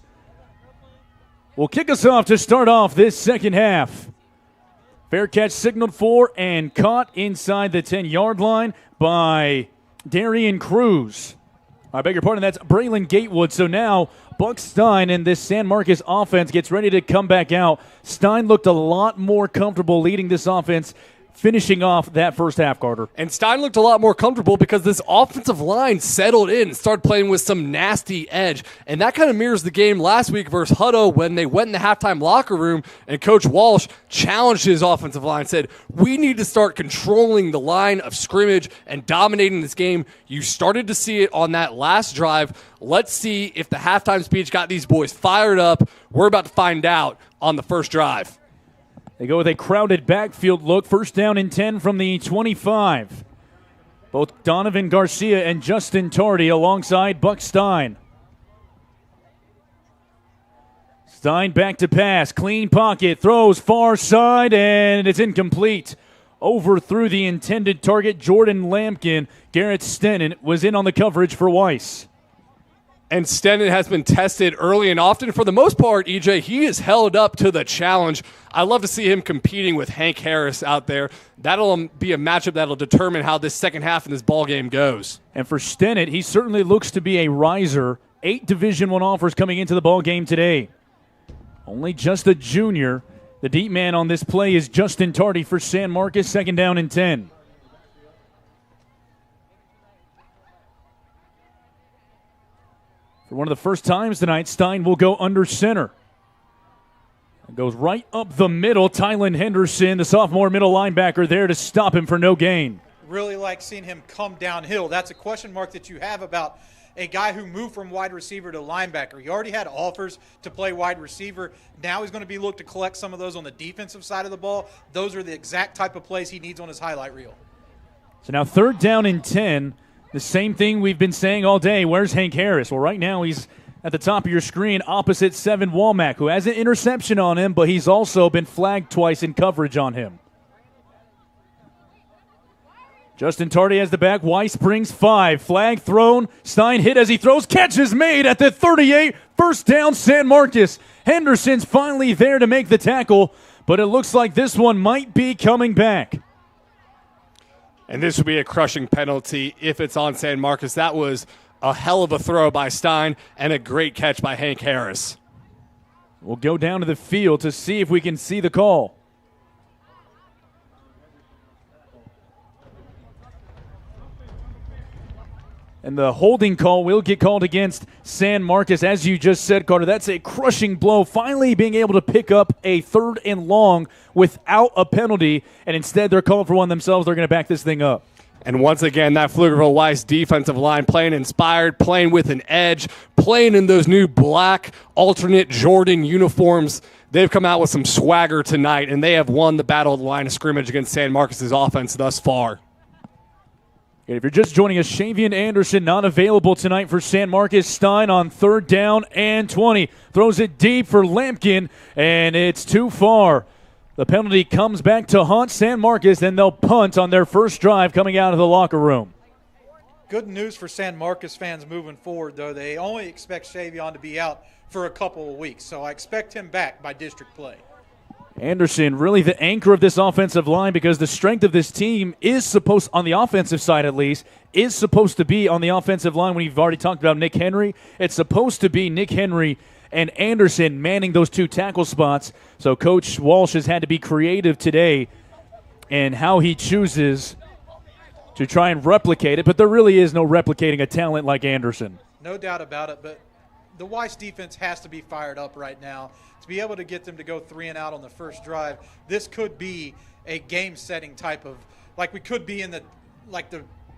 will kick us off to start off this second half. Fair catch signaled for and caught inside the 10-yard line by Darian Cruz. I beg your pardon, that's Braylon Gatewood. So now Buck Stein and this San Marcos offense gets ready to come back out. Stein looked a lot more comfortable leading this offense, finishing off that first half, Carter. And Stein looked a lot more comfortable because this offensive line settled in and started playing with some nasty edge. And that kind of mirrors the game last week versus Hutto when they went in the halftime locker room and Coach Walsh challenged his offensive line, said, we need to start controlling the line of scrimmage and dominating this game. You started to see it on that last drive. Let's see if the halftime speech got these boys fired up. We're about to find out on the first drive. They go with a crowded backfield look. First down and 10 from the 25. Both Donovan Garcia and Justin Tardy alongside Buck Stein. Stein back to pass. Clean pocket. Throws far side, and it's incomplete. Over through the intended target, Jordan Lampkin. Garrett Stennon was in on the coverage for Weiss. And Stennon has been tested early and often. For the most part, EJ, he is held up to the challenge. I love to see him competing with Hank Harris out there. That'll be a matchup that'll determine how this second half in this ball game goes. And for Stennon, he certainly looks to be a riser. 8 Division I offers coming into the ball game today. Only just a junior. The deep man on this play is Justin Tardy for San Marcos, second down and 10. For one of the first times tonight, Stein will go under center. It goes right up the middle. Tylen Henderson, the sophomore middle linebacker, there to stop him for no gain. Really like seeing him come downhill. That's a question mark that you have about a guy who moved from wide receiver to linebacker. He already had offers to play wide receiver. Now he's going to be looked to collect some of those on the defensive side of the ball. Those are the exact type of plays he needs on his highlight reel. So now third down and 10. The same thing we've been saying all day. Where's Hank Harris? Well, right now he's at the top of your screen opposite 7 Womack, who has an interception on him, but he's also been flagged twice in coverage on him. Justin Tardy has the back. Weiss brings 5. Flag thrown. Stein hit as he throws. Catch is made at the 38. First down, San Marcos. Henderson's finally there to make the tackle, but it looks like this one might be coming back. And this would be a crushing penalty if it's on San Marcos. That was a hell of a throw by Stein and a great catch by Hank Harris. We'll go down to the field to see if we can see the call. And the holding call will get called against San Marcos. As you just said, Carter, that's a crushing blow. Finally being able to pick up a 3rd and long without a penalty. And instead they're calling for one themselves. They're going to back this thing up. And once again, that Pflugerville Weiss defensive line playing inspired, playing with an edge, playing in those new black alternate Jordan uniforms. They've come out with some swagger tonight, and they have won the battle of the line of scrimmage against San Marcos' offense thus far. If you're just joining us, Shavian Anderson not available tonight for San Marcos. Stein on 3rd down and 20. Throws it deep for Lampkin, and it's too far. The penalty comes back to haunt San Marcos, and they'll punt on their first drive coming out of the locker room. Good news for San Marcos fans moving forward, though. They only expect Shavian to be out for a couple of weeks, so I expect him back by district play. Anderson, really the anchor of this offensive line, because the strength of this team is supposed, on the offensive side at least, is supposed to be on the offensive line. When you've already talked about Nick Henry, it's supposed to be Nick Henry and Anderson manning those 2 tackle spots. So Coach Walsh has had to be creative today in how he chooses to try and replicate it, but there really is no replicating a talent like Anderson. No doubt about it, but the Weiss defense has to be fired up right now to be able to get them to go 3 and out on the first drive. This could be a game-setting type of, like we could be in the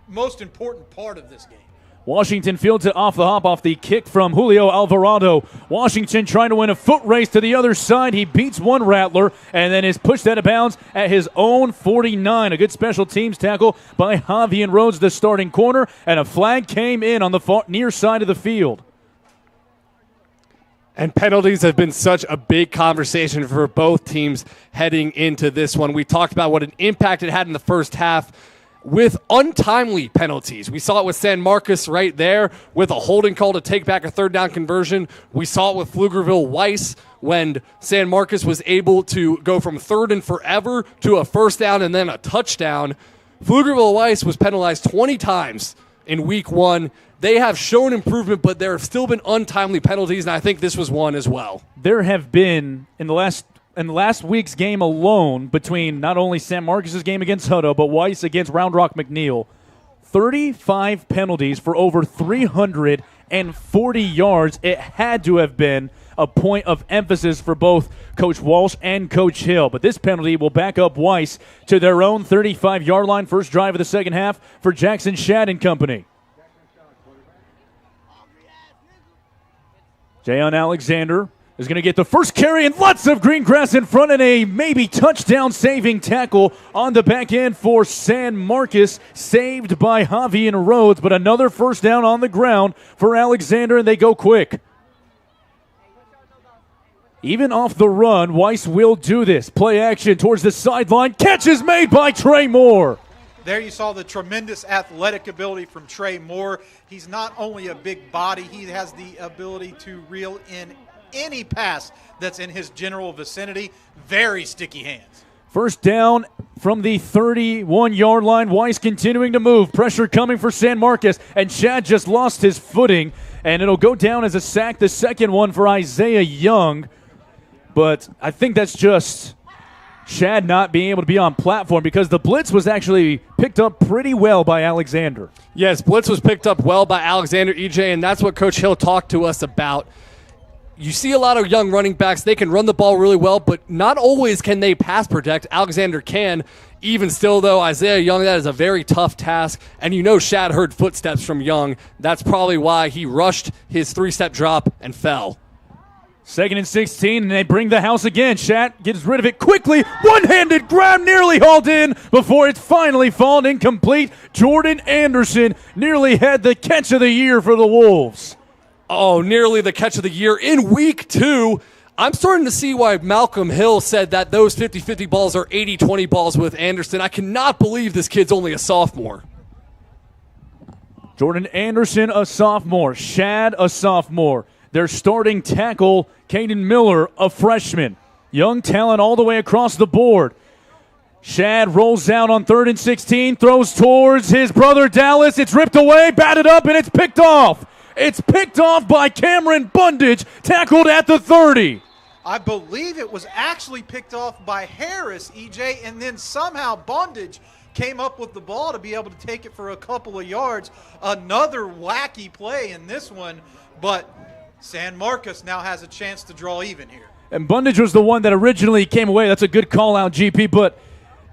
most important part of this game. Washington fields it off the hop off the kick from Julio Alvarado. Washington trying to win a foot race to the other side. He beats one Rattler and then is pushed out of bounds at his own 49. A good special teams tackle by Javier Rhodes, the starting corner, and a flag came in on the far near side of the field. And penalties have been such a big conversation for both teams heading into this one. We talked about what an impact it had in the first half with untimely penalties. We saw it with San Marcos right there with a holding call to take back a 3rd down conversion. We saw it with Pflugerville Weiss when San Marcos was able to go from 3rd and forever to a 1st down and then a touchdown. Pflugerville Weiss was penalized 20 times in week 1. They have shown improvement, but there have still been untimely penalties, and I think this was one as well. There have been, in the last week's game alone, between not only San Marcos' game against Hutto, but Weiss against Round Rock McNeil, 35 penalties for over 340 yards. It had to have been a point of emphasis for both Coach Walsh and Coach Hill. But this penalty will back up Weiss to their own 35-yard line. First drive of the second half for Jackson Shad and company. Jayon Alexander is going to get the first carry and lots of green grass in front and a maybe touchdown-saving tackle on the back end for San Marcos, saved by Javier Rhodes, but another first down on the ground for Alexander, and they go quick. Even off the run, Weiss will do this. Play action towards the sideline. Catch is made by Trey Moore. There you saw the tremendous athletic ability from Trey Moore. He's not only a big body, he has the ability to reel in any pass that's in his general vicinity. Very sticky hands. First down from the 31-yard line. Weiss continuing to move. Pressure coming for San Marcos, and Shad just lost his footing, and it'll go down as a sack, the second one for Isaiah Young. But I think that's just Shad not being able to be on platform, because the blitz was actually picked up pretty well by Alexander. Yes, blitz was picked up well by Alexander, EJ, and that's what Coach Hill talked to us about. You see a lot of young running backs. They can run the ball really well, but not always can they pass protect. Alexander can. Even still, though, Isaiah Young, that is a very tough task. And you know Shad heard footsteps from Young. That's probably why he rushed his 3-step drop and fell. 2nd and 16, and they bring the house again. Shad gets rid of it quickly. One-handed grab, nearly hauled in before it's finally fallen incomplete. Jordan Anderson nearly had the catch of the year for the Wolves. Oh, nearly the catch of the year in week 2. I'm starting to see why Malcolm Hill said that those 50-50 balls are 80-20 balls with Anderson. I cannot believe this kid's only a sophomore. Jordan Anderson, a sophomore. Shad, a sophomore. Their starting tackle, Caden Miller, a freshman. Young talent all the way across the board. Shad rolls out on 3rd and 16, throws towards his brother Dallas. It's ripped away, batted up, and it's picked off. It's picked off by Cameron Bundage, tackled at the 30. I believe it was actually picked off by Harris, EJ, and then somehow Bondage came up with the ball to be able to take it for a couple of yards. Another wacky play in this one, but San Marcos now has a chance to draw even here. And Bundage was the one that originally came away. That's a good call out, GP, but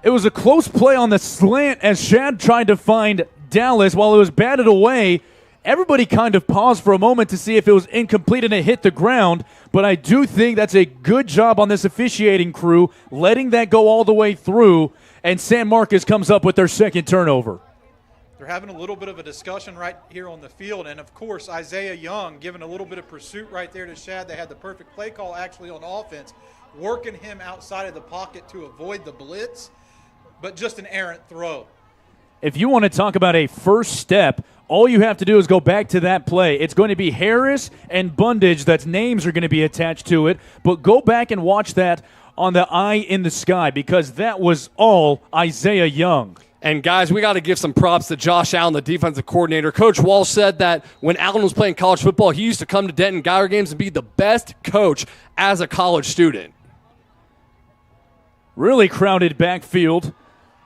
it was a close play on the slant as Shad tried to find Dallas while it was batted away. Everybody kind of paused for a moment to see if it was incomplete and it hit the ground, but I do think that's a good job on this officiating crew, letting that go all the way through, and San Marcos comes up with their second turnover. They're having a little bit of a discussion right here on the field, and of course Isaiah Young giving a little bit of pursuit right there to Shad. They had the perfect play call actually on offense, working him outside of the pocket to avoid the blitz, but just an errant throw. If you want to talk about a first step, all you have to do is go back to that play. It's going to be Harris and Bundage that's names are going to be attached to it, but go back and watch that on the eye in the sky because that was all Isaiah Young. And, guys, we got to give some props to Josh Allen, the defensive coordinator. Coach Walsh said that when Allen was playing college football, he used to come to Denton Geiger games and be the best coach as a college student. Really crowded backfield.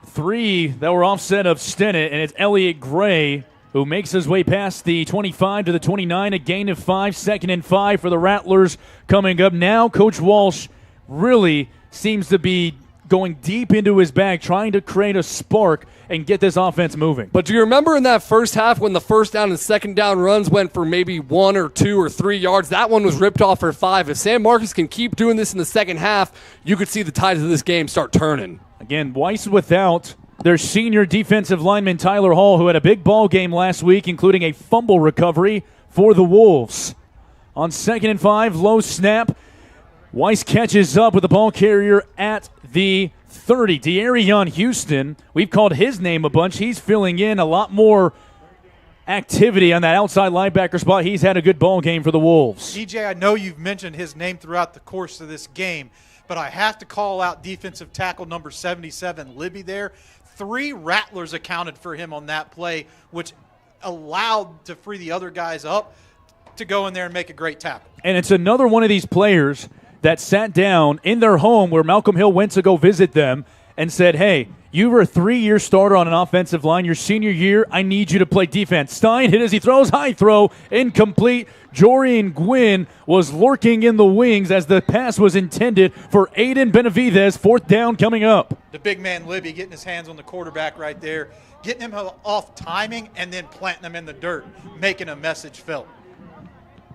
3 that were offset of Stennett, and it's Elliott Gray who makes his way past the 25 to the 29, a gain of 5, 2nd and 5 for the Rattlers coming up. Now Coach Walsh really seems to be going deep into his bag, trying to create a spark and get this offense moving. But do you remember in that first half when the first down and second down runs went for maybe 1 or 2 or 3 yards? That one was ripped off for 5. If San Marcos can keep doing this in the second half, you could see the tides of this game start turning. Again, Weiss without their senior defensive lineman Tyler Hall, who had a big ball game last week, including a fumble recovery for the Wolves. On 2nd and 5, low snap. Weiss catches up with the ball carrier at the 30. De'Arion Houston, we've called his name a bunch. He's filling in a lot more activity on that outside linebacker spot. He's had a good ball game for the Wolves. DJ, I know you've mentioned his name throughout the course of this game, but I have to call out defensive tackle number 77, Libby there. 3 Rattlers accounted for him on that play, which allowed to free the other guys up to go in there and make a great tackle. And it's another one of these players that sat down in their home where Malcolm Hill went to go visit them and said, hey, you were a 3-year starter on an offensive line. Your senior year, I need you to play defense. Stein hit as he throws, high throw, incomplete. Jorian Gwynn was lurking in the wings as the pass was intended for Aiden Benavidez. 4th down coming up. The big man Libby getting his hands on the quarterback right there, getting him off timing and then planting him in the dirt, making a message felt.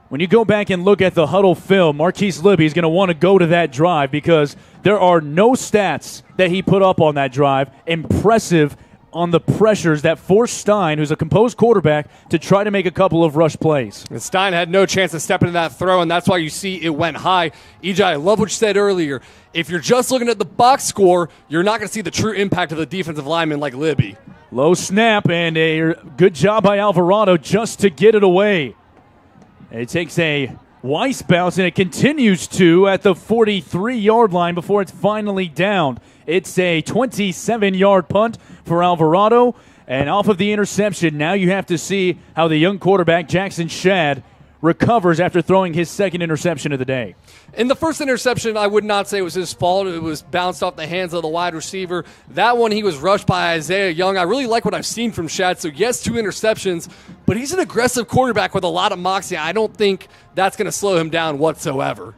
When you go back and look at the huddle film, Marquise Libby is going to want to go to that drive because there are no stats that he put up on that drive. Impressive on the pressures that forced Stein, who's a composed quarterback, to try to make a couple of rush plays. And Stein had no chance to step into that throw, and that's why you see it went high. EJ, I love what you said earlier. If you're just looking at the box score, you're not going to see the true impact of the defensive lineman like Libby. Low snap and a good job by Alvarado just to get it away. It takes a Weiss bounce, and it continues to at the 43-yard line before it's finally down. It's a 27-yard punt for Alvarado, and off of the interception, now you have to see how the young quarterback, Jackson Shad, recovers after throwing his second interception of the day. In the first interception, I would not say it was his fault. It was bounced off the hands of the wide receiver. That one, he was rushed by Isaiah Young. I really like what I've seen from Shad. So, yes, 2 interceptions, but he's an aggressive quarterback with a lot of moxie. I don't think that's going to slow him down whatsoever.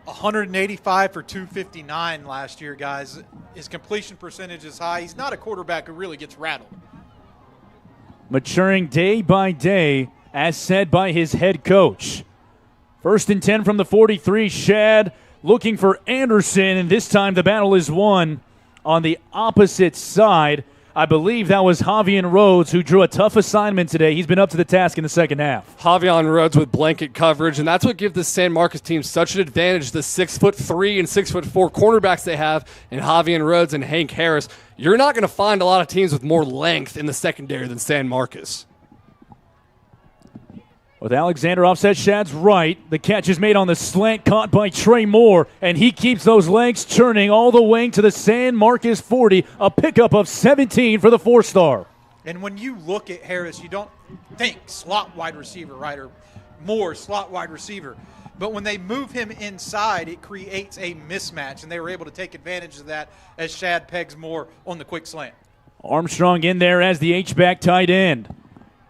185 for 259 last year, guys. His completion percentage is high. He's not a quarterback who really gets rattled. Maturing day by day, as said by his head coach. 1st and 10 from the 43. Shad looking for Anderson, and this time the battle is won on the opposite side. I believe that was Javian Rhodes, who drew a tough assignment today. He's been up to the task in the second half. Javian Rhodes with blanket coverage, and that's what gives the San Marcos team such an advantage. The 6'3" and 6'4" cornerbacks they have in Javian Rhodes and Hank Harris. You're not going to find a lot of teams with more length in the secondary than San Marcos. With Alexander offset Shad's right, the catch is made on the slant, caught by Trey Moore, and he keeps those legs churning all the way to the San Marcos 40, a pickup of 17 for the 4-star. And when you look at Harris, you don't think slot wide receiver, right, or Moore slot wide receiver. But when they move him inside, it creates a mismatch, and they were able to take advantage of that as Shad pegs Moore on the quick slant. Armstrong in there as the H-back tight end.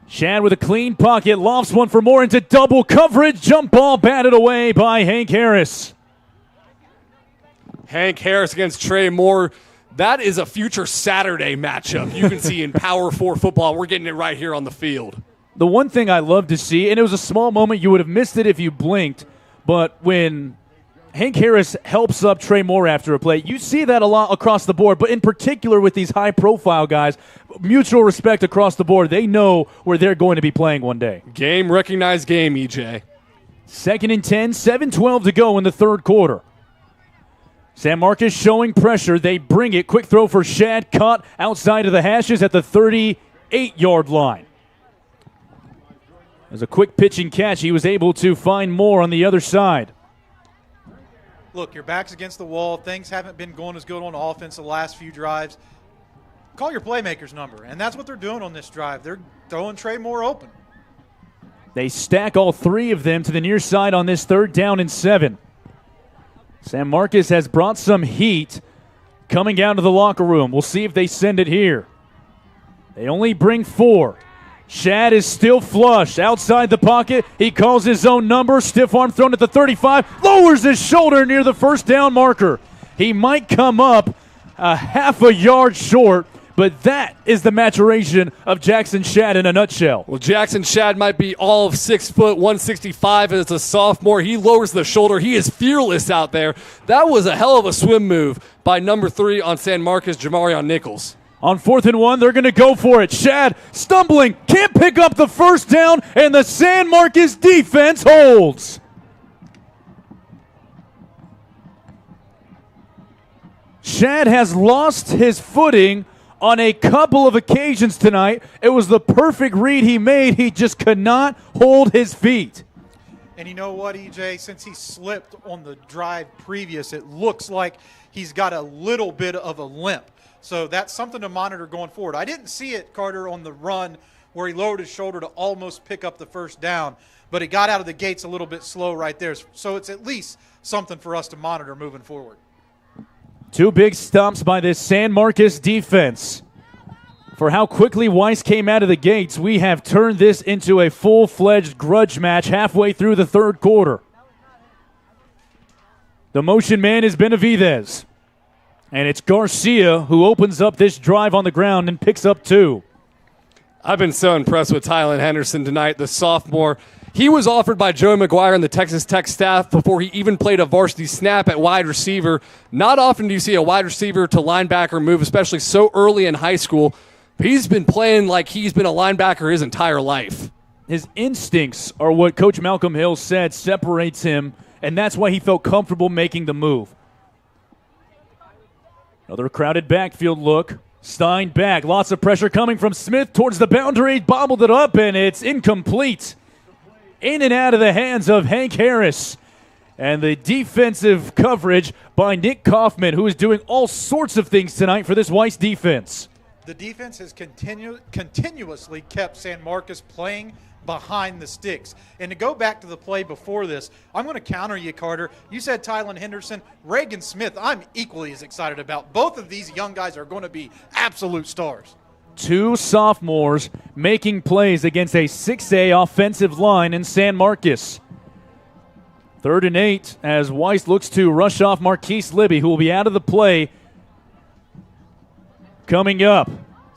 Shad with a clean pocket, lofts one for Moore into double coverage. Jump ball batted away by Hank Harris. Hank Harris against Trey Moore. That is a future Saturday matchup you can see in Power 4 football. We're getting it right here on the field. The one thing I love to see, and it was a small moment, you would have missed it if you blinked, but when Hank Harris helps up Trey Moore after a play, you see that a lot across the board, but in particular with these high-profile guys, mutual respect across the board. They know where they're going to be playing one day. Game recognized game, EJ. 2nd and 10, 7:12 to go in the third quarter. San Marcos showing pressure. They bring it. Quick throw for Shad, caught outside of the hashes at the 38-yard line. As a quick pitching catch, he was able to find Moore on the other side. Look, your back's against the wall. Things haven't been going as good on offense the last few drives. Call your playmakers number, and that's what they're doing on this drive. They're throwing Trey Moore open. They stack all three of them to the near side on this 3rd down and 7. San Marcos has brought some heat coming down to the locker room. We'll see if they send it here. They only bring 4. Shad is still flush outside the pocket. He calls his own number. Stiff arm thrown at the 35. Lowers his shoulder near the 1st down marker. He might come up a half a yard short, but that is the maturation of Jackson Shad in a nutshell. Well, Jackson Shad might be all of 6 foot, 165 as a sophomore. He lowers the shoulder. He is fearless out there. That was a hell of a swim move by number 3 on San Marcos, Jamarion Nichols. On 4th and 1, they're going to go for it. Shad stumbling, can't pick up the 1st down, and the San Marcos defense holds. Shad has lost his footing on a couple of occasions tonight. It was the perfect read he made. He just could not hold his feet. And you know what, EJ? Since he slipped on the drive previous, it looks like he's got a little bit of a limp. So that's something to monitor going forward. I didn't see it, Carter, on the run where he lowered his shoulder to almost pick up the 1st down, but he got out of the gates a little bit slow right there. So it's at least something for us to monitor moving forward. 2 big stumps by this San Marcos defense. For how quickly Weiss came out of the gates, we have turned this into a full-fledged grudge match halfway through the 3rd quarter. The motion man is Benavidez. And it's Garcia who opens up this drive on the ground and picks up 2. I've been so impressed with Tylen Henderson tonight, the sophomore. He was offered by Joey McGuire and the Texas Tech staff before he even played a varsity snap at wide receiver. Not often do you see a wide receiver to linebacker move, especially so early in high school. He's been playing like he's been a linebacker his entire life. His instincts are what Coach Malcolm Hill said separates him, and that's why he felt comfortable making the move. Another crowded backfield look. Stein back. Lots of pressure coming from Smith towards the boundary. Bobbled it up, and it's incomplete. In and out of the hands of Hank Harris. And the defensive coverage by Nick Kaufman, who is doing all sorts of things tonight for this Weiss defense. The defense has continuously kept San Marcos playing behind the sticks. And to go back to the play before this, I'm going to counter you, Carter. You said Tylen Henderson, Reagan Smith. I'm equally as excited about. Both of these young guys are going to be absolute stars. 2 sophomores making plays against a 6A offensive line in San Marcos. 3rd and 8 as Weiss looks to rush off Marquise Libby, who will be out of the play. Coming up,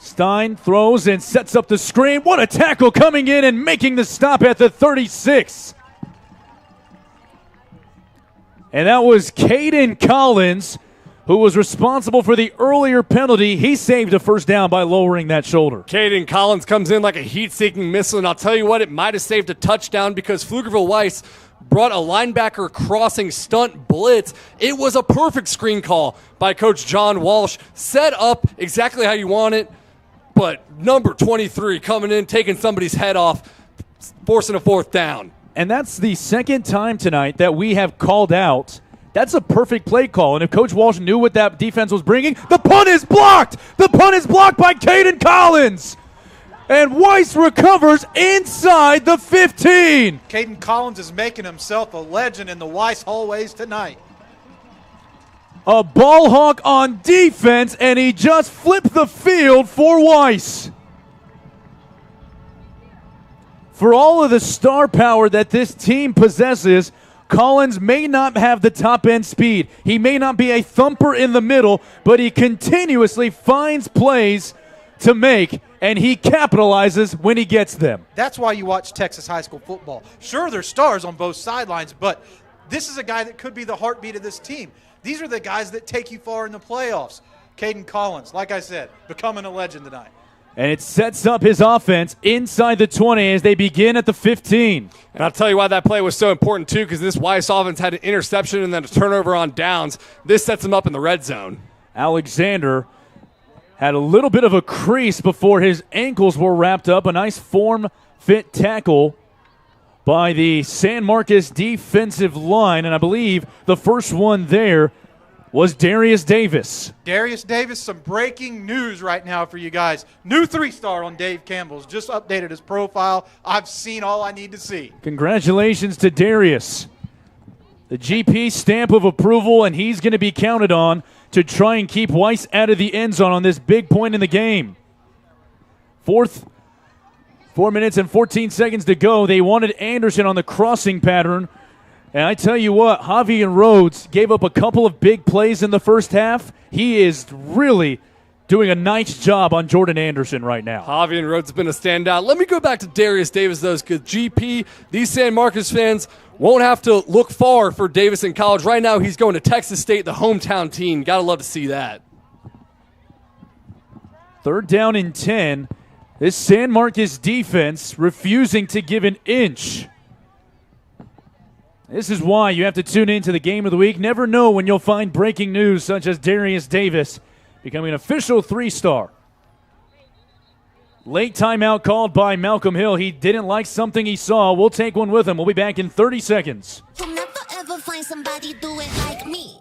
Stein throws and sets up the screen. What a tackle coming in and making the stop at the 36. And that was Caden Collins, who was responsible for the earlier penalty. He saved a first down by lowering that shoulder. Caden Collins comes in like a heat-seeking missile, and I'll tell you what, it might have saved a touchdown because Pflugerville Weiss brought a linebacker crossing stunt blitz. It was a perfect screen call by Coach John Walsh. Set up exactly how you want it, but number 23 coming in, taking somebody's head off, forcing a fourth down. And that's the second time tonight that we have called out. That's a perfect play call. And if Coach Walsh knew what that defense was bringing, the punt is blocked. The punt is blocked by Caden Collins. And Weiss recovers inside the 15. Caden Collins is making himself a legend in the Weiss hallways tonight. A ball hawk on defense, and he just flipped the field for Weiss. For all of the star power that this team possesses, Collins may not have the top-end speed. He may not be a thumper in the middle, but he continuously finds plays to make, and he capitalizes when he gets them. That's why you watch Texas high school football. Sure, there's stars on both sidelines, but this is a guy that could be the heartbeat of this team. These are the guys that take you far in the playoffs. Caden Collins, like I said, becoming a legend tonight. And it sets up his offense inside the 20 as they begin at the 15. And I'll tell you why that play was so important, too, because this Weiss offense had an interception and then a turnover on downs. This sets them up in the red zone. Alexander had a little bit of a crease before his ankles were wrapped up. A nice form-fit tackle by the San Marcos defensive line. And I believe the first one there was Darius Davis. Darius Davis, some breaking news right now for you guys. New 3-star on Dave Campbell's. Just updated his profile. I've seen all I need to see. Congratulations to Darius. The GP stamp of approval, and he's going to be counted on to try and keep Weiss out of the end zone on this big point in the game. 4 minutes and 14 seconds to go. They wanted Anderson on the crossing pattern. And I tell you what, Javier Rhodes gave up a couple of big plays in the first half. He is really doing a nice job on Jordan Anderson right now. Javier Rhodes has been a standout. Let me go back to Darius Davis, though, because GP, these San Marcos fans won't have to look far for Davis in college. Right now, he's going to Texas State, the hometown team. Got to love to see that. 3rd down and 10. This San Marcos defense refusing to give an inch. This is why you have to tune into the game of the week. Never know when you'll find breaking news such as Darius Davis becoming an official 3-star. Late timeout called by Malcolm Hill. He didn't like something he saw. We'll take one with him. We'll be back in 30 seconds. You'll never ever find somebody do it like me.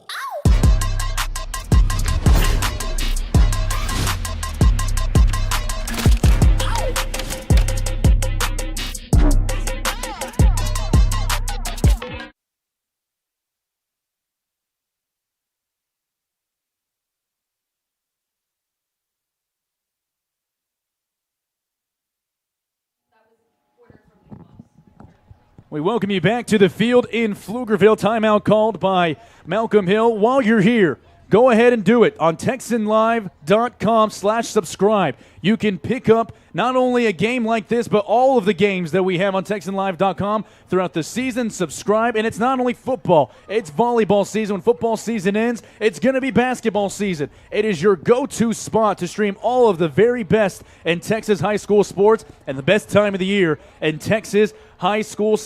We welcome you back to the field in Pflugerville. Timeout called by Malcolm Hill. While you're here, go ahead and do it on TexanLive.com/subscribe. You can pick up not only a game like this, but all of the games that we have on TexanLive.com throughout the season. Subscribe, and it's not only football. It's volleyball season. When football season ends, it's going to be basketball season. It is your go-to spot to stream all of the very best in Texas high school sports and the best time of the year in Texas high school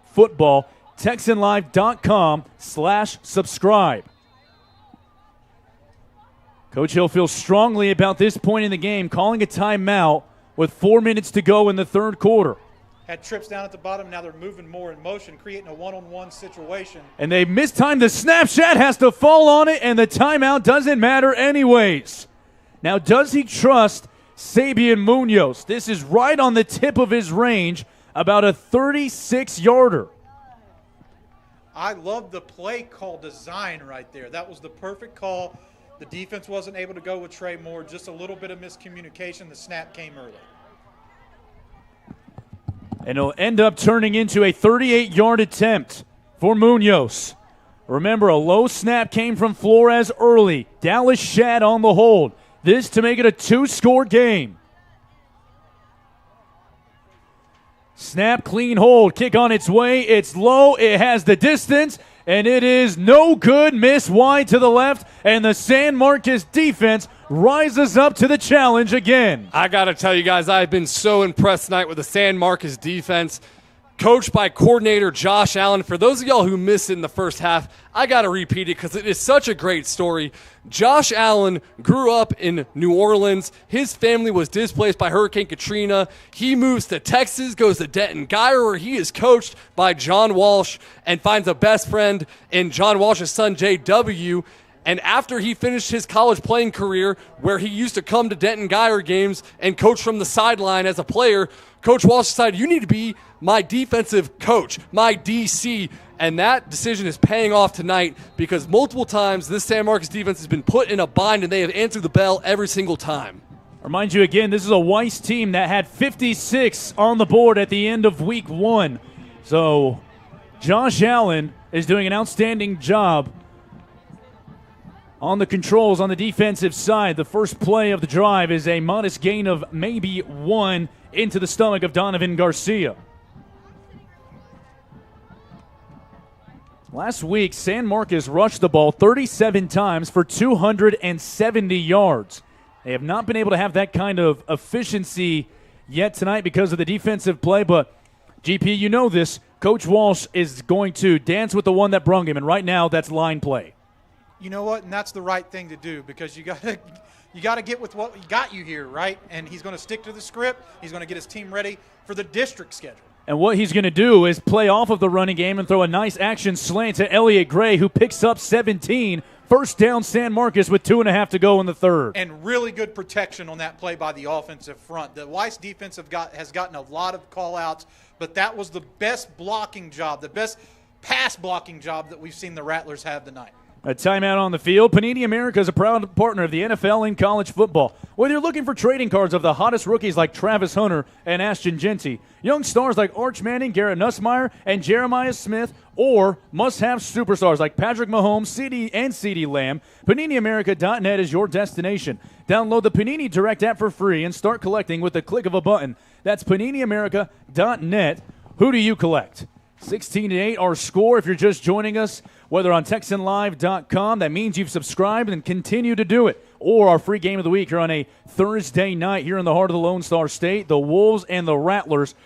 football. TexanLive.com/subscribe. Coach Hill feels strongly about this point in the game, calling a timeout with 4 minutes to go in the third quarter. Had trips down at the bottom. Now they're moving more in motion, creating a one-on-one situation. And they mistimed the snap. Shot has to fall on it, and the timeout doesn't matter anyways. Now, does he trust Sabian Munoz? This is right on the tip of his range, about a 36-yarder. I love the play call design right there. That was the perfect call. The defense wasn't able to go with Trey Moore. Just a little bit of miscommunication. The snap came early. And it'll end up turning into a 38-yard attempt for Munoz. Remember, a low snap came from Flores early. Dallas Shad on the hold. This to make it a 2-score game. Snap, clean hold, kick on its way. It's low. It has the distance. and it is no good. Miss wide to the left, and the San Marcos defense rises up to the challenge again. I got to tell you guys, I've been so impressed tonight with the San Marcos defense, coached by coordinator Josh Allen. For those of y'all who missed it in the first half, I got to repeat it because it is such a great story. Josh Allen grew up in New Orleans. His family was displaced by Hurricane Katrina. He moves to Texas, goes to Denton Guyer, where he is coached by John Walsh and finds a best friend in John Walsh's son, J.W., and after he finished his college playing career, where he used to come to Denton Guyer games and coach from the sideline as a player, Coach Walsh decided, you need to be my defensive coach, my DC. And that decision is paying off tonight because multiple times this San Marcos defense has been put in a bind and they have answered the bell every single time. Remind you again, this is a Weiss team that had 56 on the board at the end of week 1. So Josh Allen is doing an outstanding job on the controls on the defensive side. The first play of the drive is a modest gain of maybe 1 into the stomach of Donovan Garcia. Last week, San Marcos rushed the ball 37 times for 270 yards. They have not been able to have that kind of efficiency yet tonight because of the defensive play, but GP, you know this. Coach Walsh is going to dance with the one that brung him, and right now that's line play. You know what? And that's the right thing to do because you got to get with what got you here, right? And he's going to stick to the script. He's going to get his team ready for the district schedule. And what he's going to do is play off of the running game and throw a nice action slant to Elliott Gray, who picks up 17. First down, San Marcos with 2.5 to go in the third. And really good protection on that play by the offensive front. The Weiss defense has gotten a lot of call-outs, but that was the best blocking job, the best pass blocking job that we've seen the Rattlers have tonight. A timeout on the field. Panini America is a proud partner of the NFL in college football. Whether you're looking for trading cards of the hottest rookies like Travis Hunter and Ashton Genty, young stars like Arch Manning, Garrett Nussmeier, and Jeremiah Smith, or must-have superstars like Patrick Mahomes, CeeDee Lamb, PaniniAmerica.net is your destination. Download the Panini Direct app for free and start collecting with the click of a button. That's PaniniAmerica.net. Who do you collect? 16-8 our score if you're just joining us, whether on TexanLive.com. That means you've subscribed and continue to do it. Or our free game of the week here on a Thursday night here in the heart of the Lone Star State. The Wolves and the Rattlers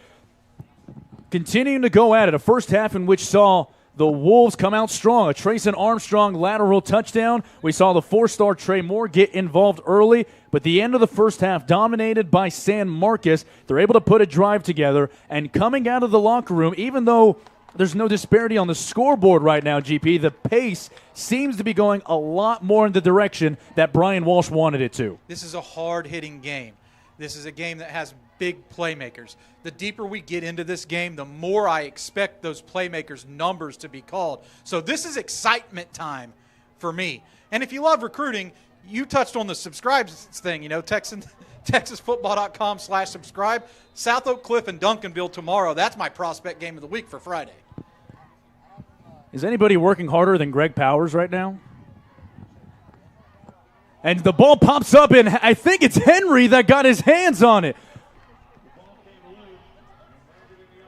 continuing to go at it. A first half in which saw the Wolves come out strong. A Trayson Armstrong lateral touchdown. We saw the 4-star Trey Moore get involved early, but the end of the first half dominated by San Marcos. They're able to put a drive together, and coming out of the locker room, even though there's no disparity on the scoreboard right now, GP, the pace seems to be going a lot more in the direction that Brian Walsh wanted it to. This is a hard-hitting game. This is a game that has big playmakers. The deeper we get into this game, the more I expect those playmakers' numbers to be called. So this is excitement time for me. And if you love recruiting, you touched on the subscribes thing, TexasFootball.com/subscribe. South Oak Cliff and Duncanville tomorrow. That's my prospect game of the week for Friday. Is anybody working harder than Greg Powers right now? And the ball pops up, and I think it's Henry that got his hands on it.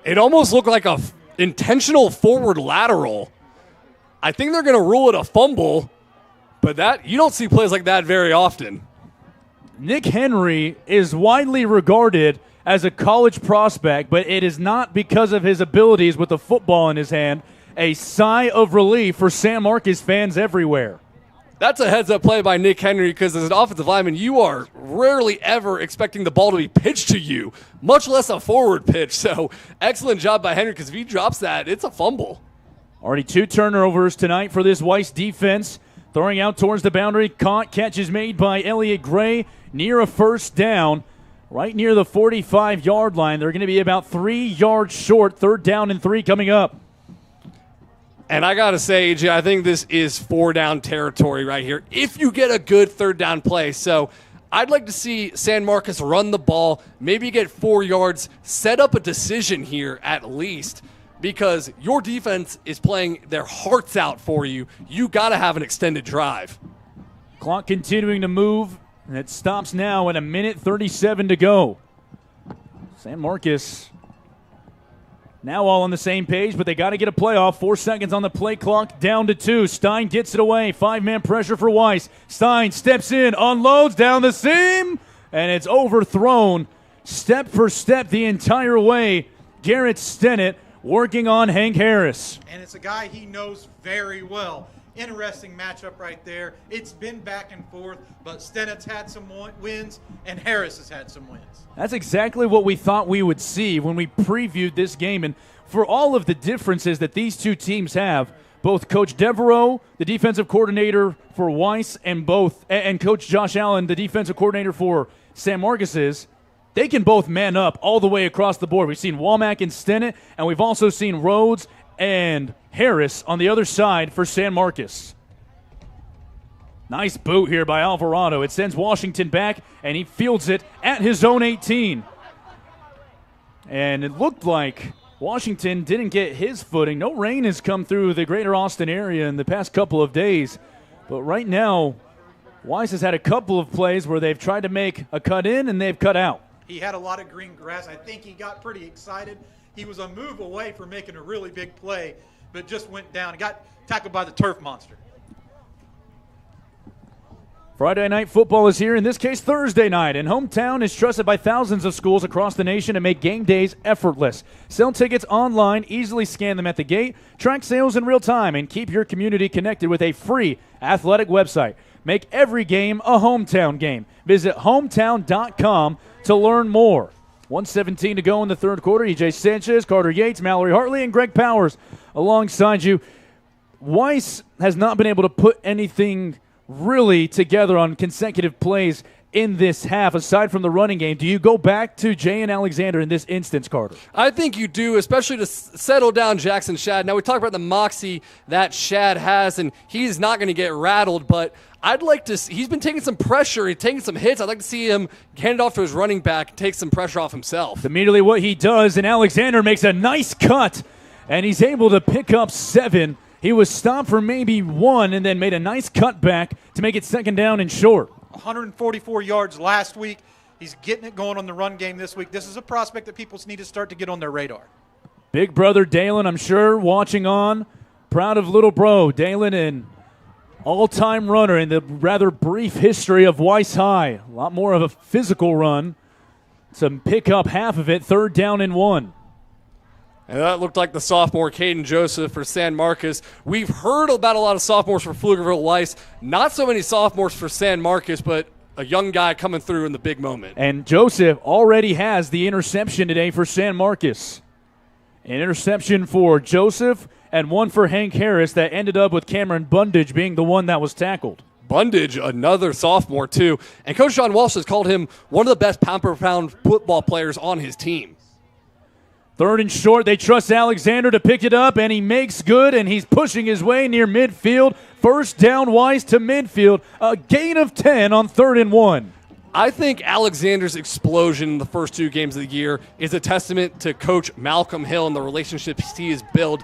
It almost looked like a intentional forward lateral. I think they're going to rule it a fumble, but that you don't see plays like that very often. Nick Henry is widely regarded as a college prospect, but it is not because of his abilities with the football in his hand. A sigh of relief for San Marcos fans everywhere. That's a heads-up play by Nick Henry because as an offensive lineman, you are rarely ever expecting the ball to be pitched to you, much less a forward pitch. So excellent job by Henry because if he drops that, it's a fumble. Already 2 turnovers tonight for this Weiss defense. Throwing out towards the boundary. Caught, catch is made by Elliott Gray near a first down. Right near the 45-yard line. They're going to be about 3 yards short. 3rd down and 3 coming up. And I got to say, AJ, I think this is 4-down territory right here if you get a good 3rd down play. So I'd like to see San Marcos run the ball, maybe get 4 yards, set up a decision here at least because your defense is playing their hearts out for you. You got to have an extended drive. Clock continuing to move, and it stops now at 1:37 to go. San Marcos Now all on the same page, but they got to get a playoff. 4 seconds on the play clock, down to 2. Stein gets it away. 5-man pressure for Weiss. Stein steps in, unloads down the seam, and it's overthrown step for step the entire way. Garrett Stennett working on Hank Harris. And it's a guy he knows very well. Interesting matchup right there. It's been back and forth, but Stennett's had some wins, and Harris has had some wins. That's exactly what we thought we would see when we previewed this game. And for all of the differences that these two teams have, both Coach Devereaux, the defensive coordinator for Weiss, and Coach Josh Allen, the defensive coordinator for San Marcos, they can both man up all the way across the board. We've seen Womack and Stennett, and we've also seen Rhodes and Harris on the other side for San Marcos. Nice boot here by Alvarado. It sends Washington back, and he fields it at his own 18. And it looked like Washington didn't get his footing. No rain has come through the greater Austin area in the past couple of days. But right now, Weiss has had a couple of plays where they've tried to make a cut in and they've cut out. He had a lot of green grass. I think he got pretty excited. He was a move away from making a really big play, but just went down. He got tackled by the turf monster. Friday night football is here, in this case Thursday night, and Hometown is trusted by thousands of schools across the nation to make game days effortless. Sell tickets online, easily scan them at the gate, track sales in real time, and keep your community connected with a free athletic website. Make every game a Hometown game. Visit hometown.com to learn more. 1:17 to go in the third quarter. EJ Sanchez, Carter Yates, Mallory Hartley, and Greg Powers alongside you. Weiss has not been able to put anything really together on consecutive plays in this half, aside from the running game. Do you go back to Jayan Alexander in this instance, Carter? I think you do, especially to settle down Jackson Shad. Now, we talk about the moxie that Shad has, and he's not going to get rattled, but I'd like to see, he's been taking some pressure, he's taking some hits. I'd like to see him hand it off to his running back and take some pressure off himself. Immediately what he does, and Alexander makes a nice cut, and he's able to pick up 7. He was stopped for maybe 1 and then made a nice cut back to make it second down and short. 144 yards last week. He's getting it going on the run game this week. This is a prospect that people need to start to get on their radar. Big brother Dalen, I'm sure, watching on. Proud of little bro. Dalen, an all-time runner in the rather brief history of Weiss High. A lot more of a physical run. Some pick up half of it, 3rd down and 1. And that looked like the sophomore Caden Joseph for San Marcos. We've heard about a lot of sophomores for Pflugerville Weiss. Not so many sophomores for San Marcos, but a young guy coming through in the big moment. And Joseph already has the interception today for San Marcos. An interception for Joseph and one for Hank Harris that ended up with Cameron Bundage being the one that was tackled. Bundage, another sophomore too. And Coach John Walsh has called him one of the best pound-per-pound football players on his team. 3rd and short, they trust Alexander to pick it up, and he makes good, and he's pushing his way near midfield. 1st down, Weiss to midfield. A gain of 10 on 3rd and 1. I think Alexander's explosion in the first 2 games of the year is a testament to Coach Malcolm Hill and the relationships he has built.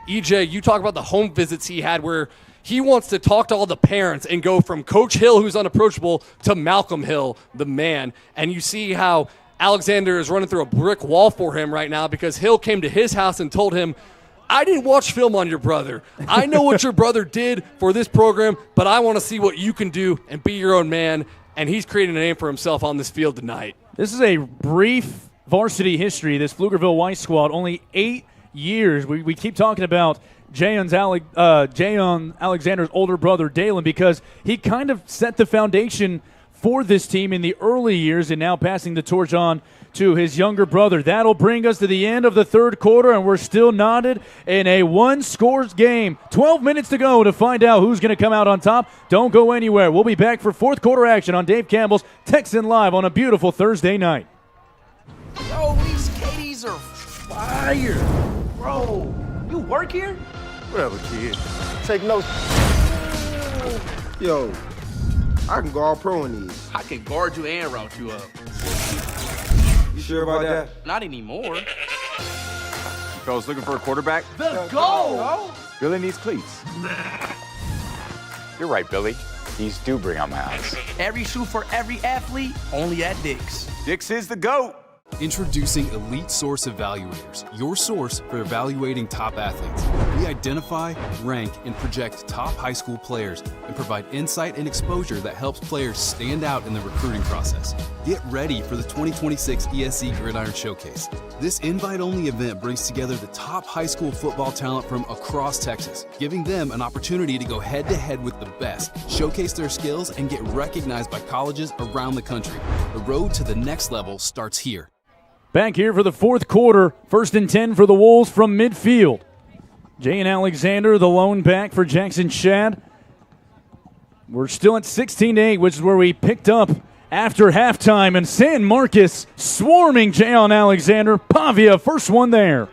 EJ, you talk about the home visits he had where he wants to talk to all the parents and go from Coach Hill, who's unapproachable, to Malcolm Hill, the man. And you see how Alexander is running through a brick wall for him right now because Hill came to his house and told him, I didn't watch film on your brother. I know what your brother did for this program, but I want to see what you can do and be your own man. And he's creating a name for himself on this field tonight. This is a brief varsity history, this Pflugerville Weiss squad. Only 8 years. We keep talking about Jayan Alexander's older brother, Dalen, because he kind of set the foundation for this team in the early years and now passing the torch on to his younger brother. That'll bring us to the end of the 3rd quarter, and we're still knotted in a 1-score game. 12 minutes to go to find out who's going to come out on top. Don't go anywhere. We'll be back for 4th quarter action on Dave Campbell's Texan Live on a beautiful Thursday night. Yo, these KDs are fire. Bro, you work here? Whatever, kid. Take notes. Yo, I can go all pro in these. I can guard you and route you up. You sure about that? Not anymore. Fellas looking for a quarterback? The goal! Billy needs cleats. You're right, Billy. These do bring out my house. Every shoe for every athlete, only at Dick's. Dick's is the GOAT. Introducing Elite Source Evaluators, your source for evaluating top athletes. We identify, rank, and project top high school players and provide insight and exposure that helps players stand out in the recruiting process. Get ready for the 2026 ESC Gridiron Showcase. This invite-only event brings together the top high school football talent from across Texas, giving them an opportunity to go head-to-head with the best, showcase their skills, and get recognized by colleges around the country. The road to the next level starts here. Back here for the fourth quarter, 1st and 10 for the Wolves from midfield. Jay and Alexander, the lone back for Jackson Shad. We're still at 16-8, which is where we picked up after halftime. And San Marcos swarming Jay and Alexander. Pavia, first one there.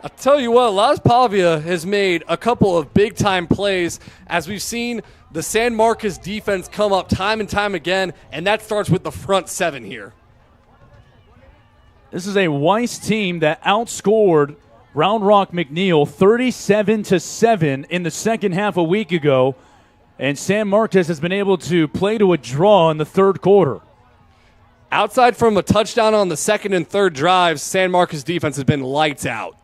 I'll tell you what, Las Pavia has made a couple of big-time plays as we've seen the San Marcos defense come up time and time again, and that starts with the front seven here. This is a Weiss team that outscored Round Rock McNeil 37-7 in the second half a week ago, and San Marcos has been able to play to a draw in the third quarter. Outside from a touchdown on the second and third drives, San Marcos defense has been lights out.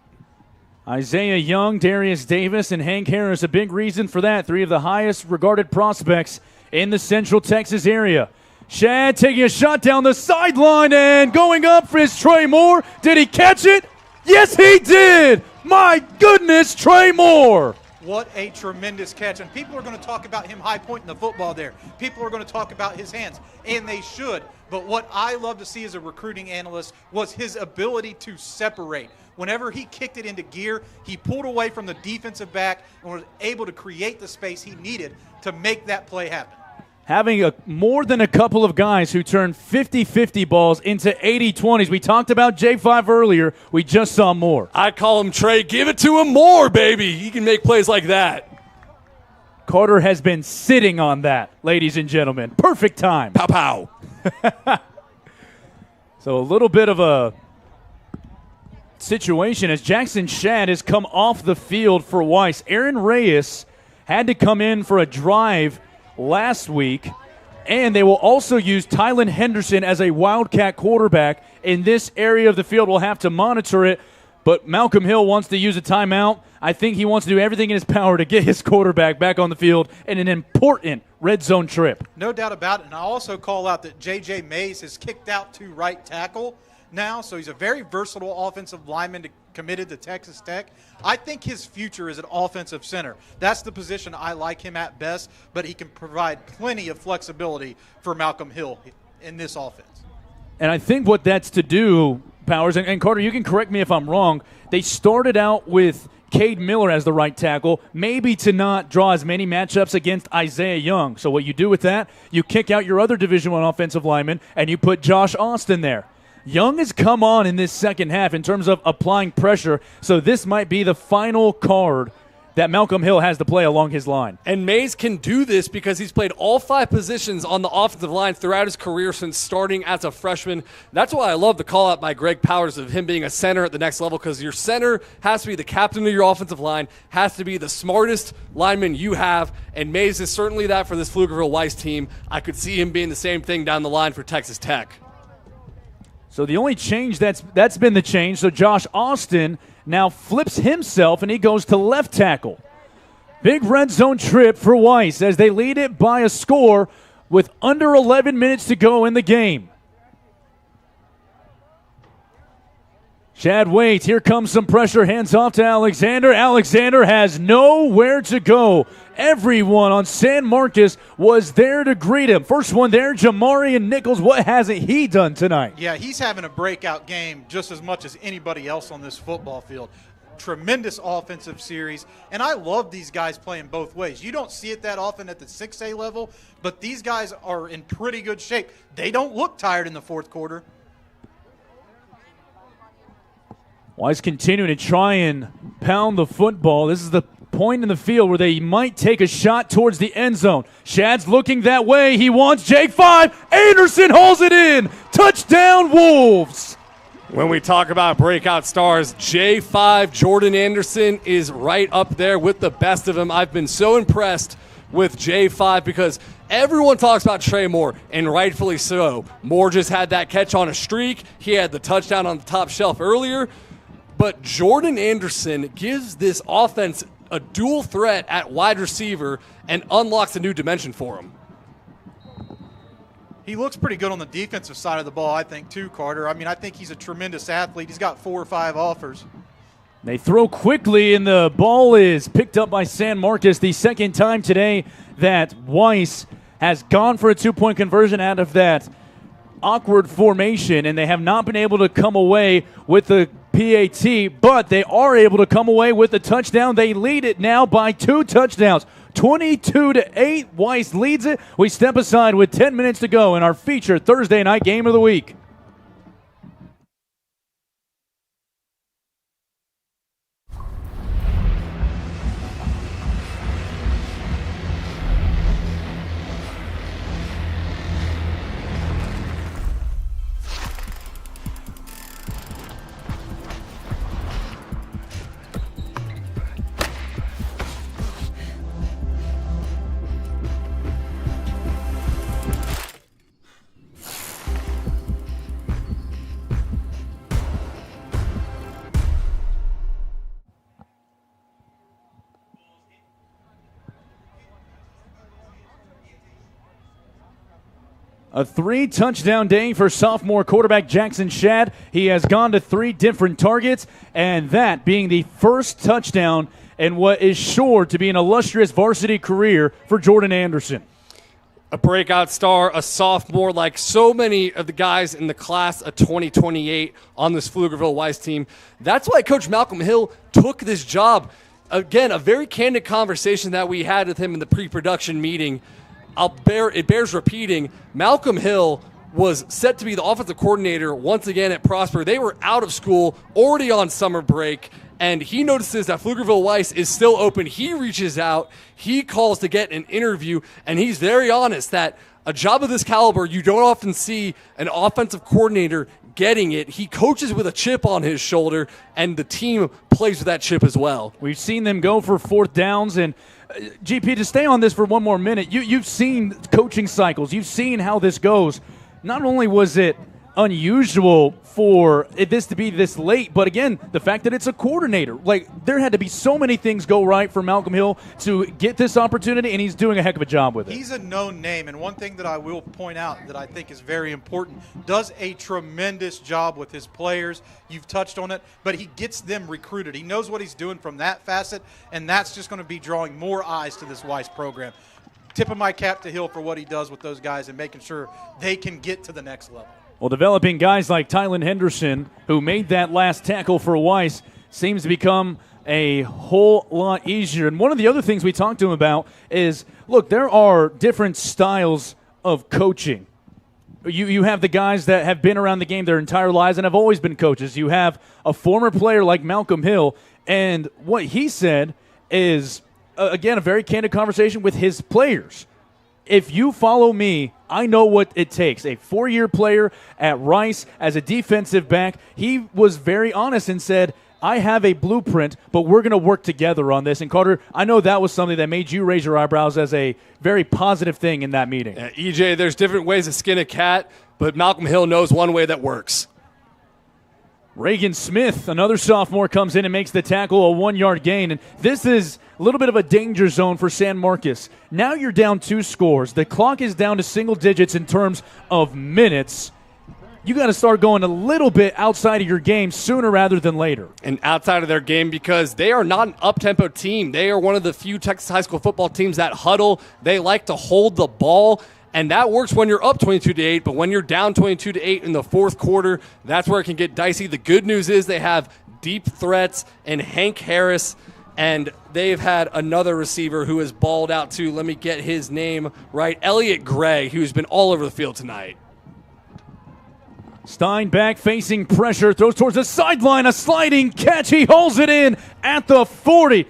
Isaiah Young, Darius Davis, and Hank Harris, a big reason for that. Three of the highest regarded prospects in the Central Texas area. Shad taking a shot down the sideline and going up for his Trey Moore. Did he catch it? Yes, he did. My goodness, Trey Moore. What a tremendous catch. And people are going to talk about him high pointing the football there. People are going to talk about his hands, and they should. But what I love to see as a recruiting analyst was his ability to separate. Whenever he kicked it into gear, he pulled away from the defensive back and was able to create the space he needed to make that play happen. Having more than a couple of guys who turn 50-50 balls into 80-20s. We talked about J5 earlier. We just saw Moore. I call him Trey. Give it to him more, baby. He can make plays like that. Carter has been sitting on that, ladies and gentlemen. Perfect time. Pow, pow. So a little bit of a situation as Jackson Shad has come off the field for Weiss. Aaron Reyes had to come in for a drive last week, and they will also use Tylen Henderson as a Wildcat quarterback in this area of the field. We'll have to monitor it, but Malcolm Hill wants to use a timeout. I think he wants to do everything in his power to get his quarterback back on the field in an important red zone trip. No doubt about it, and I also call out that J.J. Mays has kicked out to right tackle now, so he's a very versatile offensive lineman committed to Texas Tech. I think his future is an offensive center. That's the position I like him at best, but he can provide plenty of flexibility for Malcolm Hill in this offense. And I think what that's to do, Powers, and Carter, you can correct me if I'm wrong, they started out with Cade Miller as the right tackle, maybe to not draw as many matchups against Isaiah Young. So what you do with that, you kick out your other Division I offensive lineman, and you put Josh Austin there. Young has come on in this second half in terms of applying pressure, so this might be the final card that Malcolm Hill has to play along his line. And Mays can do this because he's played all 5 positions on the offensive line throughout his career since starting as a freshman. That's why I love the call out by Greg Powers of him being a center at the next level, because your center has to be the captain of your offensive line, has to be the smartest lineman you have, and Mays is certainly that for this Pflugerville Weiss team. I could see him being the same thing down the line for Texas Tech. So the only change that's been the change. So Josh Austin now flips himself and he goes to left tackle. Big red zone trip for Weiss as they lead it by a score with under 11 minutes to go in the game. Shad waits. Here comes some pressure. Hands off to Alexander. Alexander has nowhere to go. Everyone on San Marcos was there to greet him. First one there, Jamarian Nichols. What hasn't he done tonight? Yeah, he's having a breakout game just as much as anybody else on this football field. Tremendous offensive series, and I love these guys playing both ways. You don't see it that often at the 6A level, but these guys are in pretty good shape. They don't look tired in the fourth quarter. Weiss continuing to try and pound the football. This is the point in the field where they might take a shot towards the end zone. Shad's looking that way. He wants J5. Anderson hauls it in. Touchdown, Wolves. When we talk about breakout stars, J5 Jordan Anderson is right up there with the best of them. I've been so impressed with J5 because Everyone talks about Trey Moore, and rightfully so. Moore just had that catch on a streak. He had the touchdown on the top shelf earlier. But Jordan Anderson gives this offense a dual threat at wide receiver and unlocks a new dimension for him. He looks pretty good on the defensive side of the ball, I think, too, Carter. I mean, I think he's a tremendous athlete. He's got 4 or 5 offers. They throw quickly, and the ball is picked up by San Marcos. The second time today that Weiss has gone for a 2-point conversion out of that awkward formation, and they have not been able to come away with the PAT, but they are able to come away with the touchdown. They lead it now by 2 touchdowns. 22-8, Weiss leads it. We step aside with 10 minutes to go in our featured Thursday night game of the week. A 3-touchdown day for sophomore quarterback Jackson Shadd. He has gone to 3 different targets, and that being the first touchdown in what is sure to be an illustrious varsity career for Jordan Anderson. A breakout star, a sophomore, like so many of the guys in the class of 2028 on this Pflugerville Weiss team. That's why Coach Malcolm Hill took this job. Again, a very candid conversation that we had with him in the pre-production meeting. It bears repeating, Malcolm Hill was set to be the offensive coordinator once again at Prosper. They were out of school, already on summer break, and he notices that Pflugerville Weiss is still open. He reaches out, he calls to get an interview, and he's very honest that a job of this caliber, you don't often see an offensive coordinator getting it. He coaches with a chip on his shoulder, and the team plays with that chip as well. We've seen them go for 4th downs, and GP, to stay on this for one more minute, you've seen coaching cycles. You've seen how this goes. Not only was it unusual for this to be this late, but again, the fact that it's a coordinator. Like, there had to be so many things go right for Malcolm Hill to get this opportunity, and he's doing a heck of a job with it. He's a known name, and one thing that I will point out that I think is very important, does a tremendous job with his players. You've touched on it, but he gets them recruited. He knows what he's doing from that facet, and that's just going to be drawing more eyes to this Weiss program. Tip of my cap to Hill for what he does with those guys and making sure they can get to the next level. Well, developing guys like Tylen Henderson, who made that last tackle for Weiss, seems to become a whole lot easier. And one of the other things we talked to him about is, look, there are different styles of coaching. You have the guys that have been around the game their entire lives and have always been coaches. You have a former player like Malcolm Hill, and what he said is, again, a very candid conversation with his players. If you follow me, I know what it takes. A 4-year player at Rice as a defensive back, he was very honest and said, I have a blueprint, but we're going to work together on this. And Carter, I know that was something that made you raise your eyebrows as a very positive thing in that meeting. EJ, there's different ways to skin a cat, but Malcolm Hill knows one way that works. Reagan Smith, another sophomore, comes in and makes the tackle, a 1-yard gain. And this is a little bit of a danger zone for San Marcos. Now you're down 2 scores. The clock is down to single digits in terms of minutes. You got to start going a little bit outside of your game sooner rather than later. And outside of their game, because they are not an up-tempo team. They are one of the few Texas high school football teams that huddle. They like to hold the ball. And that works when you're up 22-8, but when you're down 22-8 in the 4th quarter, that's where it can get dicey. The good news is they have deep threats in Hank Harris, and they've had another receiver who has balled out too. Let me get his name right. Elliott Gray, who's been all over the field tonight. Stein back, facing pressure, throws towards the sideline, a sliding catch. He holds it in at the 40.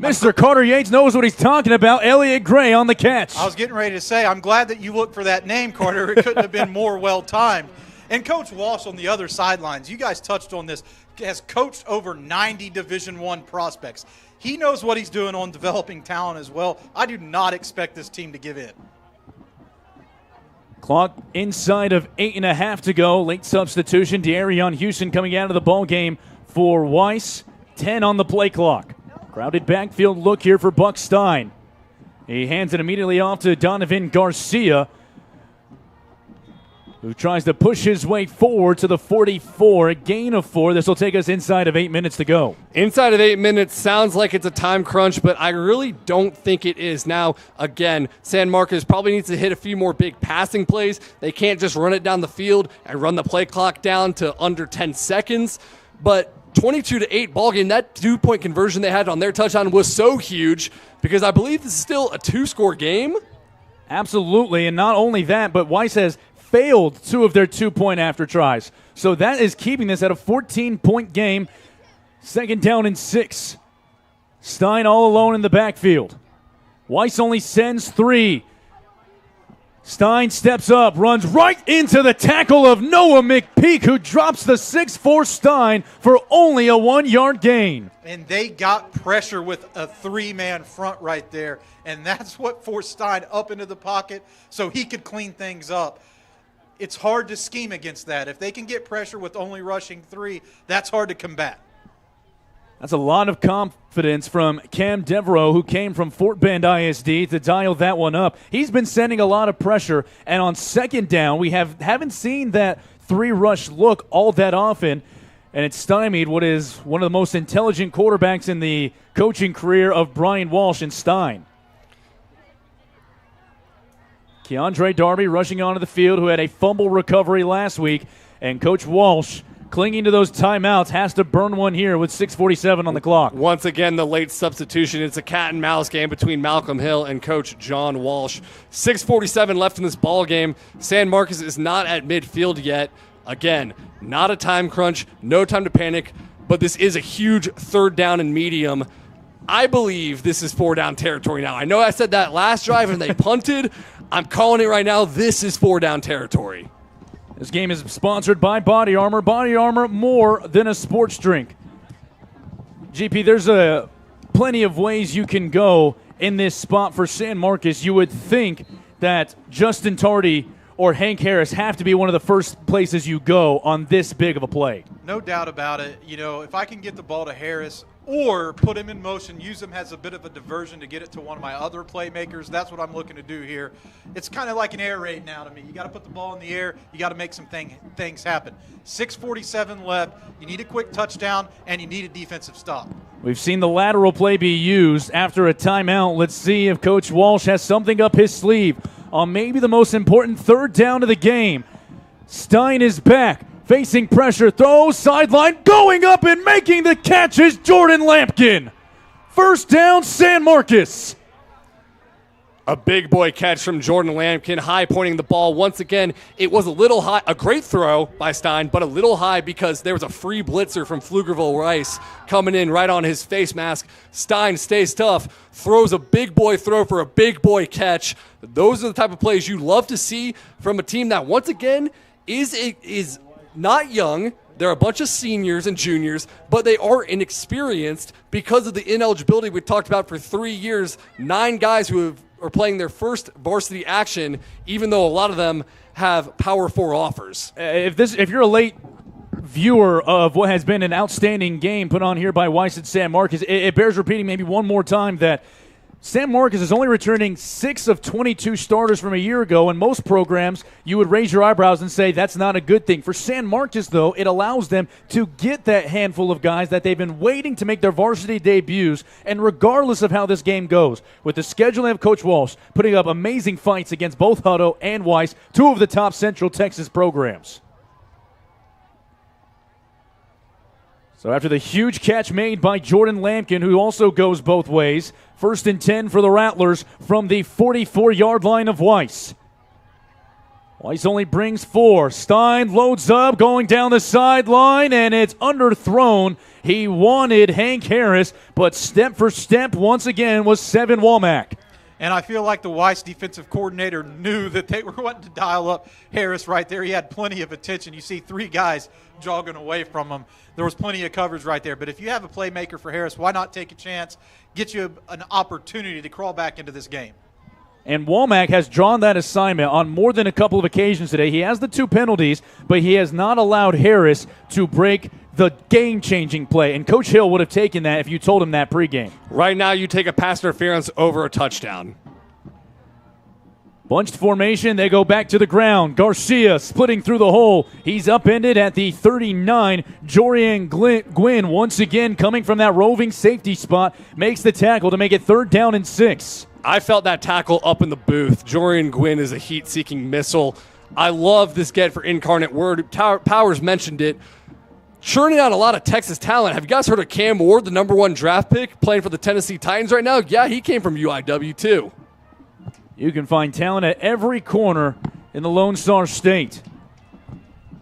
Mr. Carter Yates knows what he's talking about. Elliott Gray on the catch. I was getting ready to say, I'm glad that you looked for that name, Carter. It couldn't have been more well-timed. And Coach Walsh on the other sidelines, you guys touched on this, has coached over 90 Division I prospects. He knows what he's doing on developing talent as well. I do not expect this team to give in. Clock inside of 8.5 to go. Late substitution. De'Arion Houston coming out of the ball game for Weiss. 10 on the play clock. Crowded backfield look here for Buck Stein. He hands it immediately off to Donovan Garcia, who tries to push his way forward to the 44. A gain of 4. This will take us inside of 8 minutes to go. Inside of 8 minutes sounds like it's a time crunch, but I really don't think it is. Now, again, San Marcos probably needs to hit a few more big passing plays. They can't just run it down the field and run the play clock down to under 10 seconds. But 22-8 ball game, that 2-point conversion they had on their touchdown was so huge because I believe this is still a 2-score game. Absolutely, and not only that, but Weiss has failed 2 of their 2-point after tries. So that is keeping this at a 14-point game. 2nd down and 6. Stein all alone in the backfield. Weiss only sends 3. Stein steps up, runs right into the tackle of Noah McPeak, who drops the 6'4 Stein for only a 1-yard gain. And they got pressure with a 3-man front right there, and that's what forced Stein up into the pocket so he could clean things up. It's hard to scheme against that. If they can get pressure with only rushing 3, that's hard to combat. That's a lot of confidence from Cam Devereaux, who came from Fort Bend ISD, to dial that one up. He's been sending a lot of pressure, and on 2nd down, we haven't seen that 3-rush look all that often, and it's stymied what is one of the most intelligent quarterbacks in the coaching career of Brian Walsh and Stein. Keandre Darby rushing onto the field, who had a fumble recovery last week, and Coach Walsh, clinging to those timeouts, has to burn one here with 6:47 on the clock. Once again, the late substitution. It's a cat and mouse game between Malcolm Hill and Coach John Walsh. 6:47 left in this ball game. San Marcos is not at midfield yet. Again, not a time crunch, no time to panic, but this is a huge 3rd down and medium. I believe this is 4-down territory now. I know I said that last drive and they punted. I'm calling it right now. This is 4-down territory. This game is sponsored by Body Armor. Body Armor, more than a sports drink. GP, there's plenty of ways you can go in this spot for San Marcos. You would think that Justin Tardy or Hank Harris have to be one of the first places you go on this big of a play. No doubt about it. You know, if I can get the ball to Harris or put him in motion, use him as a bit of a diversion to get it to one of my other playmakers, that's what I'm looking to do here. It's kind of like an air raid now to me. You got to put the ball in the air. You got to make some things happen. 6:47 left. You need a quick touchdown, and you need a defensive stop. We've seen the lateral play be used after a timeout. Let's see if Coach Walsh has something up his sleeve on maybe the most important 3rd down of the game. Stein is back, facing pressure, throws, sideline, going up and making the catch is Jordan Lampkin. 1st down, San Marcos. A big boy catch from Jordan Lampkin, high pointing the ball. Once again, it was a little high, a great throw by Stein, but a little high because there was a free blitzer from Pflugerville Weiss coming in right on his face mask. Stein stays tough, throws a big boy throw for a big boy catch. Those are the type of plays you love to see from a team that, once again, is not young. They're a bunch of seniors and juniors, but they are inexperienced because of the ineligibility we talked about for 3 years. 9 guys who are playing their first varsity action, even though a lot of them have Power 4 offers. If you're a late viewer of what has been an outstanding game put on here by Weiss at San Marcos, it bears repeating maybe one more time that San Marcos is only returning 6 of 22 starters from a year ago. In most programs, you would raise your eyebrows and say that's not a good thing. For San Marcos, though, it allows them to get that handful of guys that they've been waiting to make their varsity debuts, and regardless of how this game goes, with the scheduling of Coach Walsh putting up amazing fights against both Hutto and Weiss, 2 of the top Central Texas programs. So after the huge catch made by Jordan Lampkin, who also goes both ways, 1st and 10 for the Rattlers from the 44-yard line of Weiss. Weiss only brings 4. Stein loads up, going down the sideline, and it's underthrown. He wanted Hank Harris, but step for step once again was Sevin Womack. And I feel like the Weiss defensive coordinator knew that they were wanting to dial up Harris right there. He had plenty of attention. You see 3 guys jogging away from him. There was plenty of coverage right there. But if you have a playmaker for Harris, why not take a chance, get you an opportunity to crawl back into this game? And Womack has drawn that assignment on more than a couple of occasions today. He has the 2 penalties, but he has not allowed Harris to break the game-changing play. And Coach Hill would have taken that if you told him that pregame. Right now, you take a pass interference over a touchdown. Bunched formation, they go back to the ground. Garcia splitting through the hole. He's upended at the 39. Jorian Gwynn once again coming from that roving safety spot, makes the tackle to make it 3rd down and 6. I felt that tackle up in the booth. Jorian Gwynn is a heat-seeking missile. I love this get for Incarnate Word. Powers mentioned it. Churning out a lot of Texas talent. Have you guys heard of Cam Ward, the #1 draft pick, playing for the Tennessee Titans right now? Yeah, he came from UIW too. You can find talent at every corner in the Lone Star State.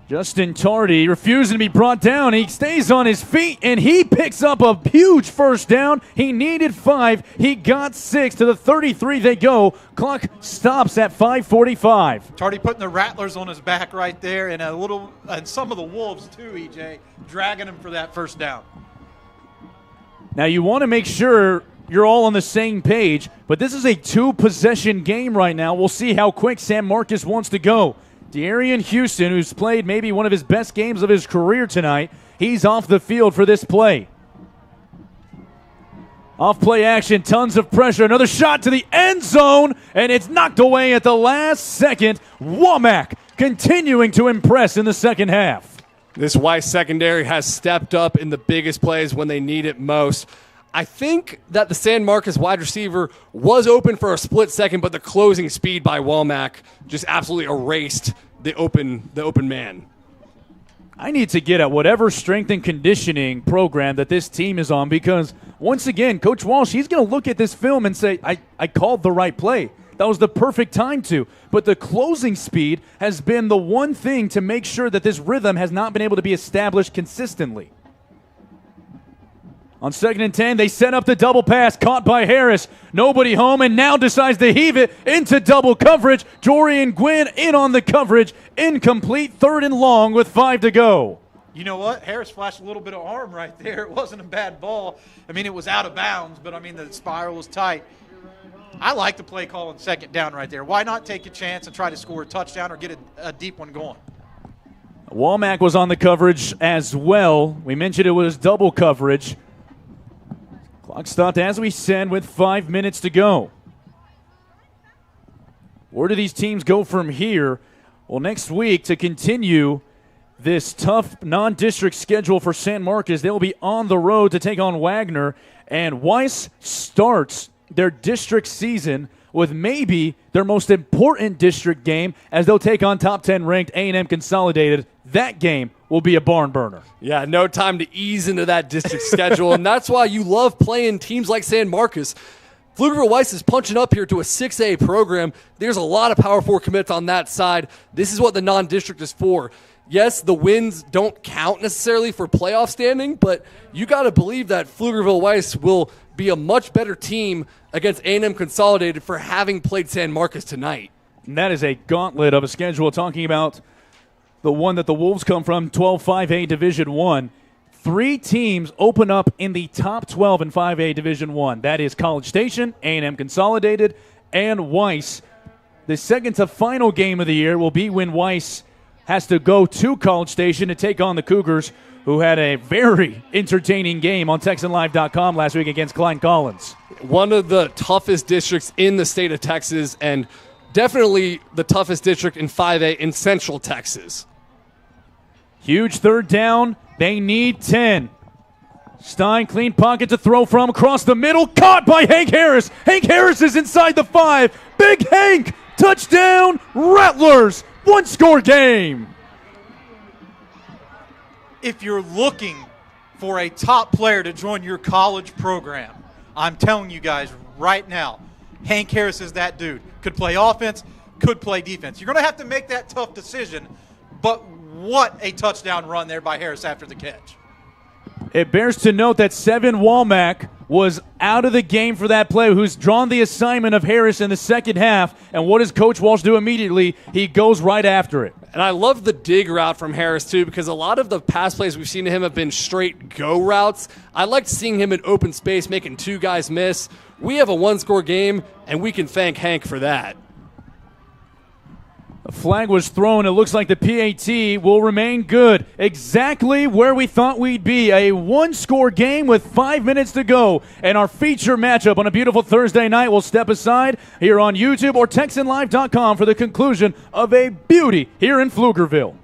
Justin Tardy refusing to be brought down. He stays on his feet, and he picks up a huge 1st down. He needed 5. He got 6. To the 33 they go. Clock stops at 5:45. Tardy putting the Rattlers on his back right there, and some of the Wolves too, EJ, dragging him for that 1st down. Now you want to make sure you're all on the same page, but this is a 2-possession game right now. We'll see how quick San Marcos wants to go. De'Arian Houston, who's played maybe one of his best games of his career tonight, he's off the field for this play. Off play action, tons of pressure. Another shot to the end zone, and it's knocked away at the last second. Womack continuing to impress in the second half. This Weiss secondary has stepped up in the biggest plays when they need it most. I think that the San Marcos wide receiver was open for a split second, but the closing speed by Womack just absolutely erased the open man. I need to get at whatever strength and conditioning program that this team is on, because once again, Coach Walsh, he's going to look at this film and say, I called the right play. That was the perfect time to. But the closing speed has been the one thing to make sure that this rhythm has not been able to be established consistently. On 2nd and 10, they set up the double pass, caught by Harris. Nobody home, and now decides to heave it into double coverage. Jorian Gwynn in on the coverage. Incomplete, 3rd and long with 5 to go. You know what? Harris flashed a little bit of arm right there. It wasn't a bad ball. I mean, it was out of bounds, but, I mean, the spiral was tight. I like the play call on 2nd down right there. Why not take a chance and try to score a touchdown or get a deep one going? Womack was on the coverage as well. We mentioned it was double coverage. Clock stopped, as we said, with 5 minutes to go. Where do these teams go from here? Well, next week, to continue this tough non-district schedule for San Marcos, they'll be on the road to take on Wagner. And Weiss starts their district season with maybe their most important district game, as they'll take on top 10 ranked A&M Consolidated. That game will be a barn burner. Yeah, no time to ease into that district schedule, and that's why you love playing teams like San Marcos. Pflugerville Weiss is punching up here to a 6A program. There's a lot of Power 4 commits on that side. This is what the non-district is for. Yes, the wins don't count necessarily for playoff standing, but you got to believe that Pflugerville Weiss will be a much better team against A&M Consolidated for having played San Marcos tonight. And that is a gauntlet of a schedule, talking about the one that the Wolves come from, 12-5A Division I. 3 teams open up in the top 12 in 5A Division I. That is College Station, A&M Consolidated, and Weiss. The second to final game of the year will be when Weiss has to go to College Station to take on the Cougars, who had a very entertaining game on TexanLive.com last week against Klein Collins. One of the toughest districts in the state of Texas, and definitely the toughest district in 5A in Central Texas. Huge 3rd down. They need 10. Stein, clean pocket to throw from across the middle. Caught by Hank Harris. Hank Harris is inside the 5. Big Hank. Touchdown, Rattlers. 1-score game. If you're looking for a top player to join your college program, I'm telling you guys right now, Hank Harris is that dude. Could play offense, could play defense. You're going to have to make that tough decision, but what a touchdown run there by Harris after the catch. It bears to note that 7 Womack was out of the game for that play, who's drawn the assignment of Harris in the second half. And what does Coach Walsh do immediately? He goes right after it. And I love the dig route from Harris, too, because a lot of the pass plays we've seen to him have been straight go routes. I liked seeing him in open space, making two guys miss. We have a one-score game, and we can thank Hank for that. A flag was thrown. It looks like the PAT will remain good. Exactly where we thought we'd be. A one-score game with 5 minutes to go. And our feature matchup on a beautiful Thursday night will step aside here on YouTube or TexanLive.com for the conclusion of a beauty here in Pflugerville.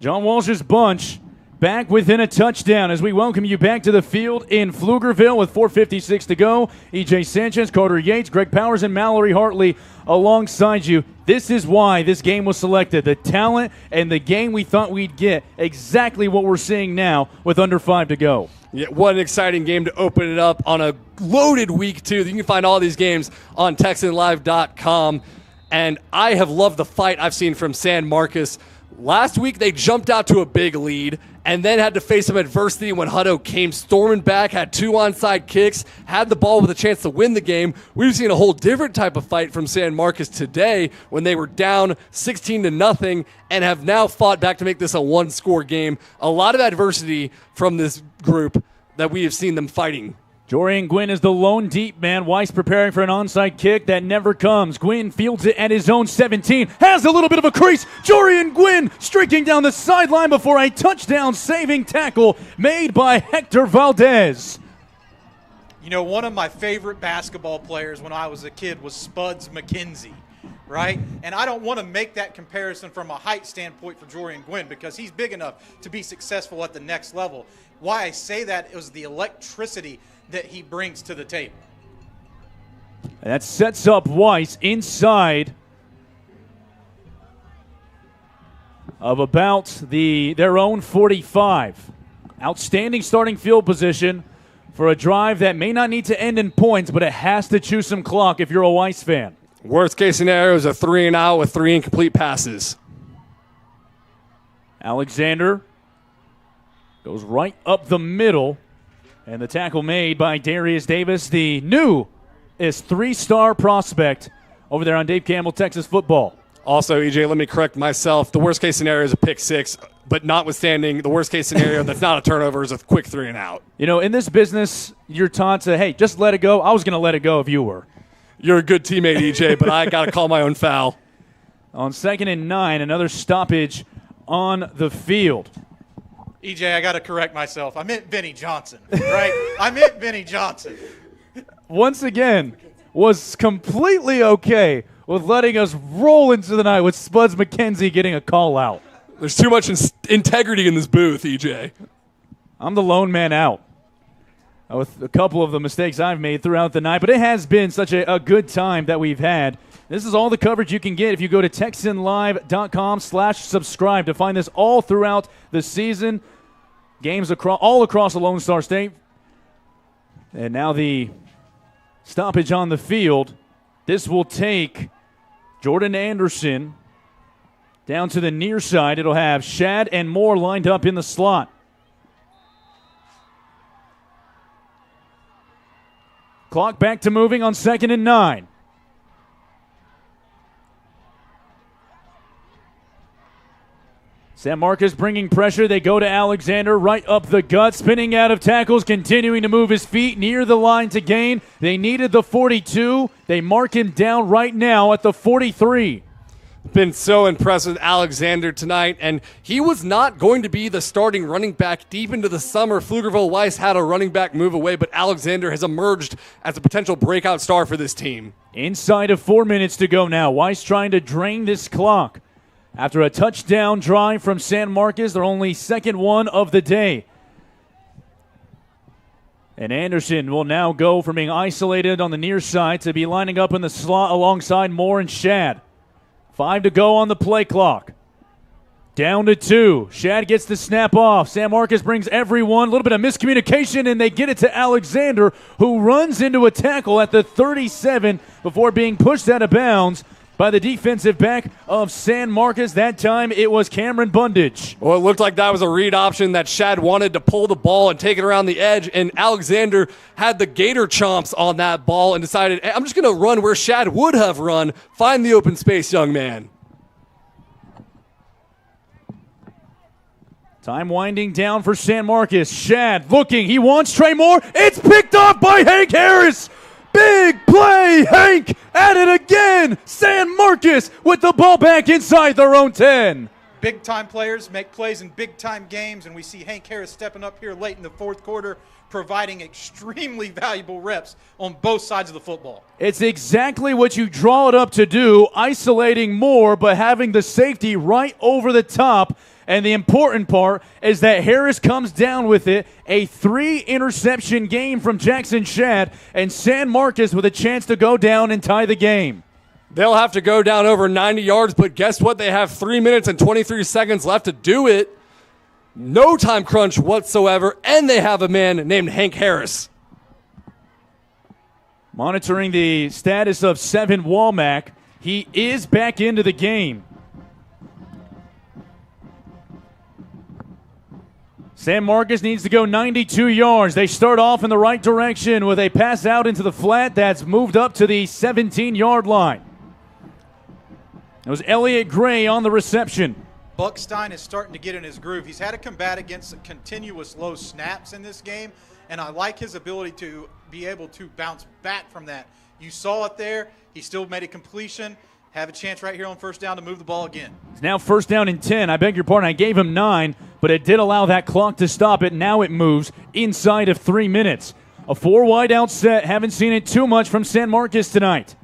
John Walsh's bunch back within a touchdown as we welcome you back to the field in Pflugerville with 4:56 to go. E.J. Sanchez, Carter Yates, Greg Powers, and Mallory Hartley alongside you. This is why this game was selected. The talent and the game we thought we'd get. Exactly what we're seeing now with under 5 to go. Yeah, what an exciting game to open it up on a loaded week, too. You can find all these games on TexanLive.com. And I have loved the fight I've seen from San Marcos. Last week, they jumped out to a big lead and then had to face some adversity when Hutto came storming back, had 2 onside kicks, had the ball with a chance to win the game. We've seen a whole different type of fight from San Marcos today when they were down 16-0 and have now fought back to make this a one-score game. A lot of adversity from this group that we have seen them fighting. Jorian Gwynn is the lone deep man. Weiss preparing for an onside kick that never comes. Gwynn fields it at his own 17. Has a little bit of a crease. Jorian Gwynn streaking down the sideline before a touchdown-saving tackle made by Hector Valdez. You know, one of my favorite basketball players when I was a kid was Spuds McKenzie, right? And I don't want to make that comparison from a height standpoint for Jorian Gwynn because he's big enough to be successful at the next level. Why I say that is the electricity that he brings to the table. And that sets up Weiss inside of about their own 45. Outstanding starting field position for a drive that may not need to end in points, but it has to chew some clock if you're a Weiss fan. Worst case scenario is a 3-and-out with 3 incomplete passes. Alexander goes right up the middle. And the tackle made by Darius Davis, the newest 3-star prospect over there on Dave Campbell, Texas football. Also, EJ, let me correct myself. The worst case scenario is a pick 6, but notwithstanding, the worst case scenario that's not a turnover is a quick 3-and-out. You know, in this business, you're taught to, hey, just let it go. I was going to let it go if you were. You're a good teammate, EJ, but I got to call my own foul. On 2nd and 9, another stoppage on the field. EJ, I got to correct myself. I meant Vinny Johnson, right? I meant Vinny Johnson. Once again, was completely okay with letting us roll into the night with Spuds McKenzie getting a call out. There's too much integrity in this booth, EJ. I'm the lone man out with a couple of the mistakes I've made throughout the night, but it has been such a good time that we've had. This is all the coverage you can get if you go to TexanLive.com/subscribe to find this all throughout the season. Games all across the Lone Star State. And now the stoppage on the field. This will take Jordan Anderson down to the near side. It'll have Shad and Moore lined up in the slot. Clock back to moving on 2nd and 9. San Marcos bringing pressure. They go to Alexander right up the gut, spinning out of tackles, continuing to move his feet near the line to gain. They needed the 42. They mark him down right now at the 43. Been so impressed with Alexander tonight, and he was not going to be the starting running back deep into the summer. Pflugerville Weiss had a running back move away, but Alexander has emerged as a potential breakout star for this team. Inside of 4 minutes to go now. Weiss trying to drain this clock. After a touchdown drive from San Marcos, their only second one of the day. And Anderson will now go from being isolated on the near side to be lining up in the slot alongside Moore and Shad. 5 to go on the play clock. Down to 2. Shad gets the snap off. San Marcos brings everyone. A little bit of miscommunication, and they get it to Alexander, who runs into a tackle at the 37 before being pushed out of bounds by the defensive back of San Marcos. That time it was Cameron Bundage. Well, it looked like that was a read option that Shad wanted to pull the ball and take it around the edge, and Alexander had the gator chomps on that ball and decided, hey, I'm just going to run where Shad would have run. Find the open space, young man. Time winding down for San Marcos. Shad looking. He wants Trey Moore. It's picked off by Hank Harris. Big play, Hank, at it again. San Marcos with the ball back inside their own 10. Big-time players make plays in big-time games, and we see Hank Harris stepping up here late in the fourth quarter, providing extremely valuable reps on both sides of the football. It's exactly what you draw it up to do, isolating Moore, but having the safety right over the top. And the important part is that Harris comes down with it. A 3-interception game from Jackson Shad, and San Marcos with a chance to go down and tie the game. They'll have to go down over 90 yards, but guess what? They have 3 minutes and 23 seconds left to do it. No time crunch whatsoever, and they have a man named Hank Harris. Monitoring the status of Seven Womack, he is back into the game. San Marcos needs to go 92 yards. They start off in the right direction with a pass out into the flat that's moved up to the 17-yard line. It was Elliott Gray on the reception. Buckstein is starting to get in his groove. He's had to combat against continuous low snaps in this game, and I like his ability to be able to bounce back from that. You saw it there. He still made a completion. Have a chance right here on first down to move the ball again. It's now first down and 10. I beg your pardon. I gave him 9, but it did allow that clock to stop it. Now it moves inside of 3 minutes. A 4-wide out set. Haven't seen it too much from San Marcos tonight.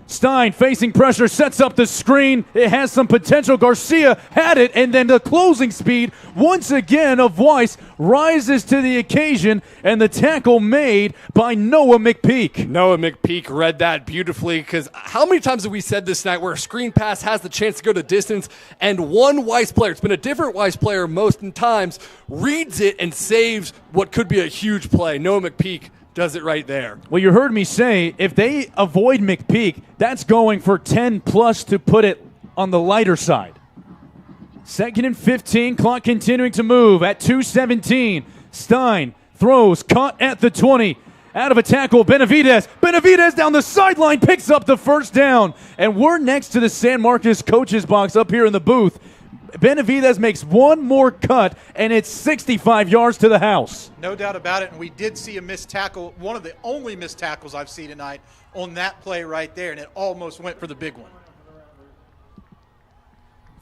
Stein facing pressure, sets up the screen. It has some potential. Garcia had it, and then the closing speed once again of Weiss rises to the occasion, and the tackle made by Noah McPeak. Noah McPeak read that beautifully, because how many times have we said this night where a screen pass has the chance to go to distance, and one Weiss player, it's been a different Weiss player most times, reads it and saves what could be a huge play. Noah McPeak does it right there. Well, you heard me say, if they avoid McPeak, that's going for 10-plus to put it on the lighter side. 2nd and 15, clock continuing to move at 2:17. Stein throws, caught at the 20. Out of a tackle, Benavidez. Benavidez down the sideline, picks up the first down. And we're next to the San Marcos coaches box up here in the booth. Benavidez makes one more cut, and it's 65 yards to the house. No doubt about it, and we did see a missed tackle, one of the only missed tackles I've seen tonight on that play right there, and it almost went for the big one.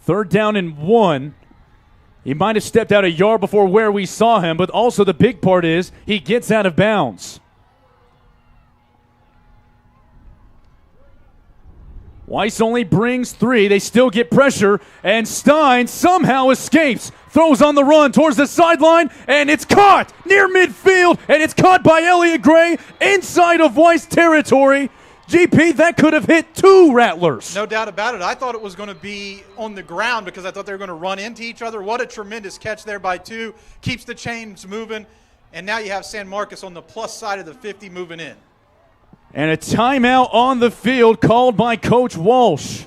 3rd down and 1. He might have stepped out a yard before where we saw him, but also the big part is he gets out of bounds. Weiss only brings 3. They still get pressure, and Stein somehow escapes. Throws on the run towards the sideline, and it's caught near midfield, and it's caught by Elliott Gray inside of Weiss territory. GP, that could have hit 2 Rattlers. No doubt about it. I thought it was going to be on the ground because I thought they were going to run into each other. What a tremendous catch there by 2. Keeps the chains moving, and now you have San Marcos on the plus side of the 50 moving in. And a timeout on the field called by Coach Walsh.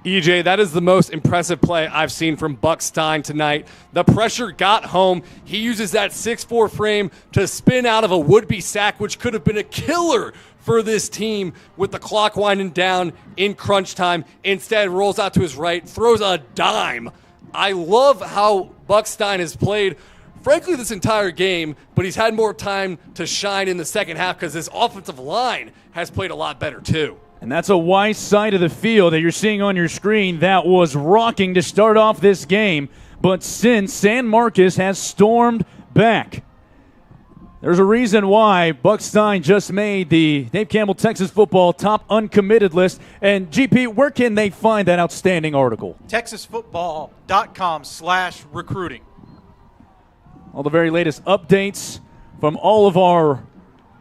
EJ, that is the most impressive play I've seen from Buckstein tonight. The pressure got home. He uses that 6'4" frame to spin out of a would-be sack, which could have been a killer for this team with the clock winding down in crunch time. Instead, rolls out to his right, throws a dime. I love how Buckstein has played, frankly, this entire game, but he's had more time to shine in the second half because his offensive line has played a lot better too. And that's a Weiss side of the field that you're seeing on your screen that was rocking to start off this game. But since San Marcos has stormed back, there's a reason why Buck Stein just made the Dave Campbell Texas football top uncommitted list. And GP, where can they find that outstanding article? TexasFootball.com/recruiting. All the very latest updates from all of our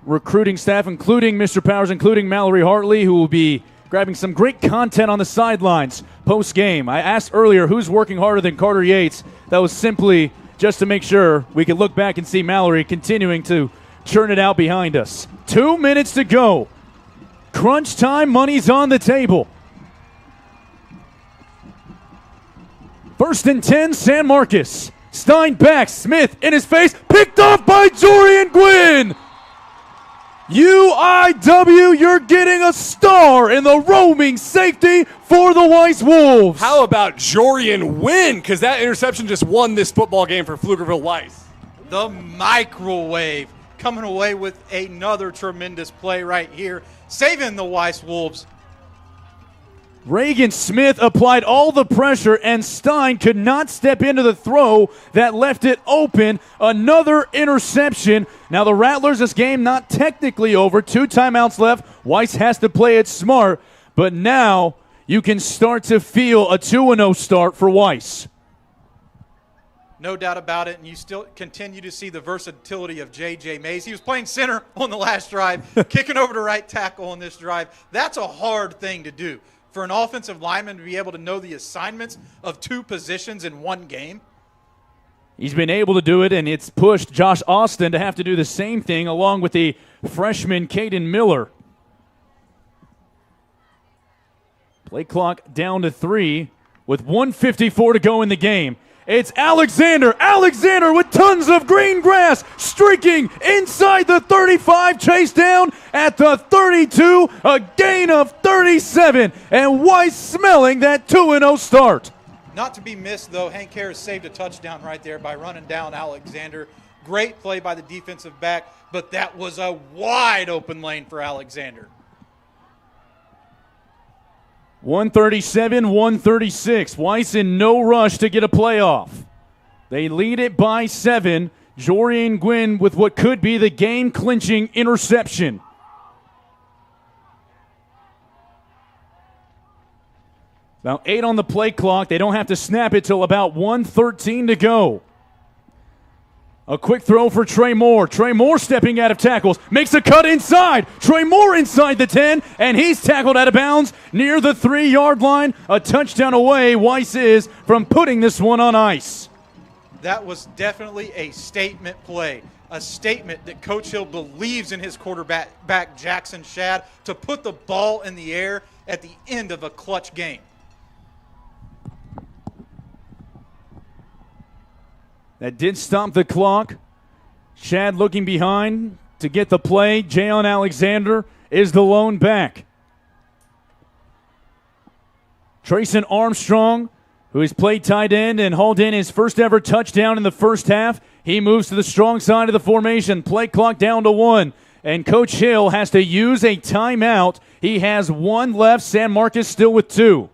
recruiting staff, including Mr. Powers, including Mallory Hartley, who will be grabbing some great content on the sidelines post-game. I asked earlier who's working harder than Carter Yates. That was simply just to make sure we could look back and see Mallory continuing to churn it out behind us. 2 minutes to go. Crunch time, money's on the table. 1st and 10, San Marcos. Stein back, Smith in his face, picked off by Jorian Gwynn. UIW, you're getting a star in the roaming safety for the Weiss Wolves. How about Jorian Wynn? Because that interception just won this football game for Pflugerville Weiss. The microwave coming away with another tremendous play right here, saving the Weiss Wolves. Reagan Smith applied all the pressure, and Stein could not step into the throw that left it open. Another interception. Now the Rattlers, this game not technically over. 2 timeouts left. Weiss has to play it smart, but now you can start to feel a 2-0 start for Weiss. No doubt about it, and you still continue to see the versatility of J.J. Mays. He was playing center on the last drive, kicking over to right tackle on this drive. That's a hard thing to do for an offensive lineman to be able to know the assignments of 2 positions in one game. He's been able to do it, and it's pushed Josh Austin to have to do the same thing along with the freshman Caden Miller. Play clock down to 3 with 1:54 to go in the game. It's Alexander. Alexander with tons of green grass, streaking inside the 35, chased down at the 32, a gain of 37, and Weiss smelling that 2-0 start. Not to be missed, though, Hank Harris saved a touchdown right there by running down Alexander. Great play by the defensive back, but that was a wide open lane for Alexander. 137-136. Weiss in no rush to get a playoff. They lead it by 7. Jorian Gwynn with what could be the game-clinching interception. About 8 on the play clock. They don't have to snap it till about 1:13 to go. A quick throw for Trey Moore. Trey Moore stepping out of tackles. Makes a cut inside. Trey Moore inside the 10, and he's tackled out of bounds near the 3-yard line. A touchdown away, Weiss is, from putting this one on ice. That was definitely a statement play. A statement that Coach Hill believes in his quarterback, Jackson Shad, to put the ball in the air at the end of a clutch game. That did stop the clock. Shad looking behind to get the play. Jayon Alexander is the lone back. Trayson Armstrong, who has played tight end and hauled in his first ever touchdown in the first half. He moves to the strong side of the formation. Play clock down to 1. And Coach Hill has to use a timeout. He has 1 left. San Marcos still with 2.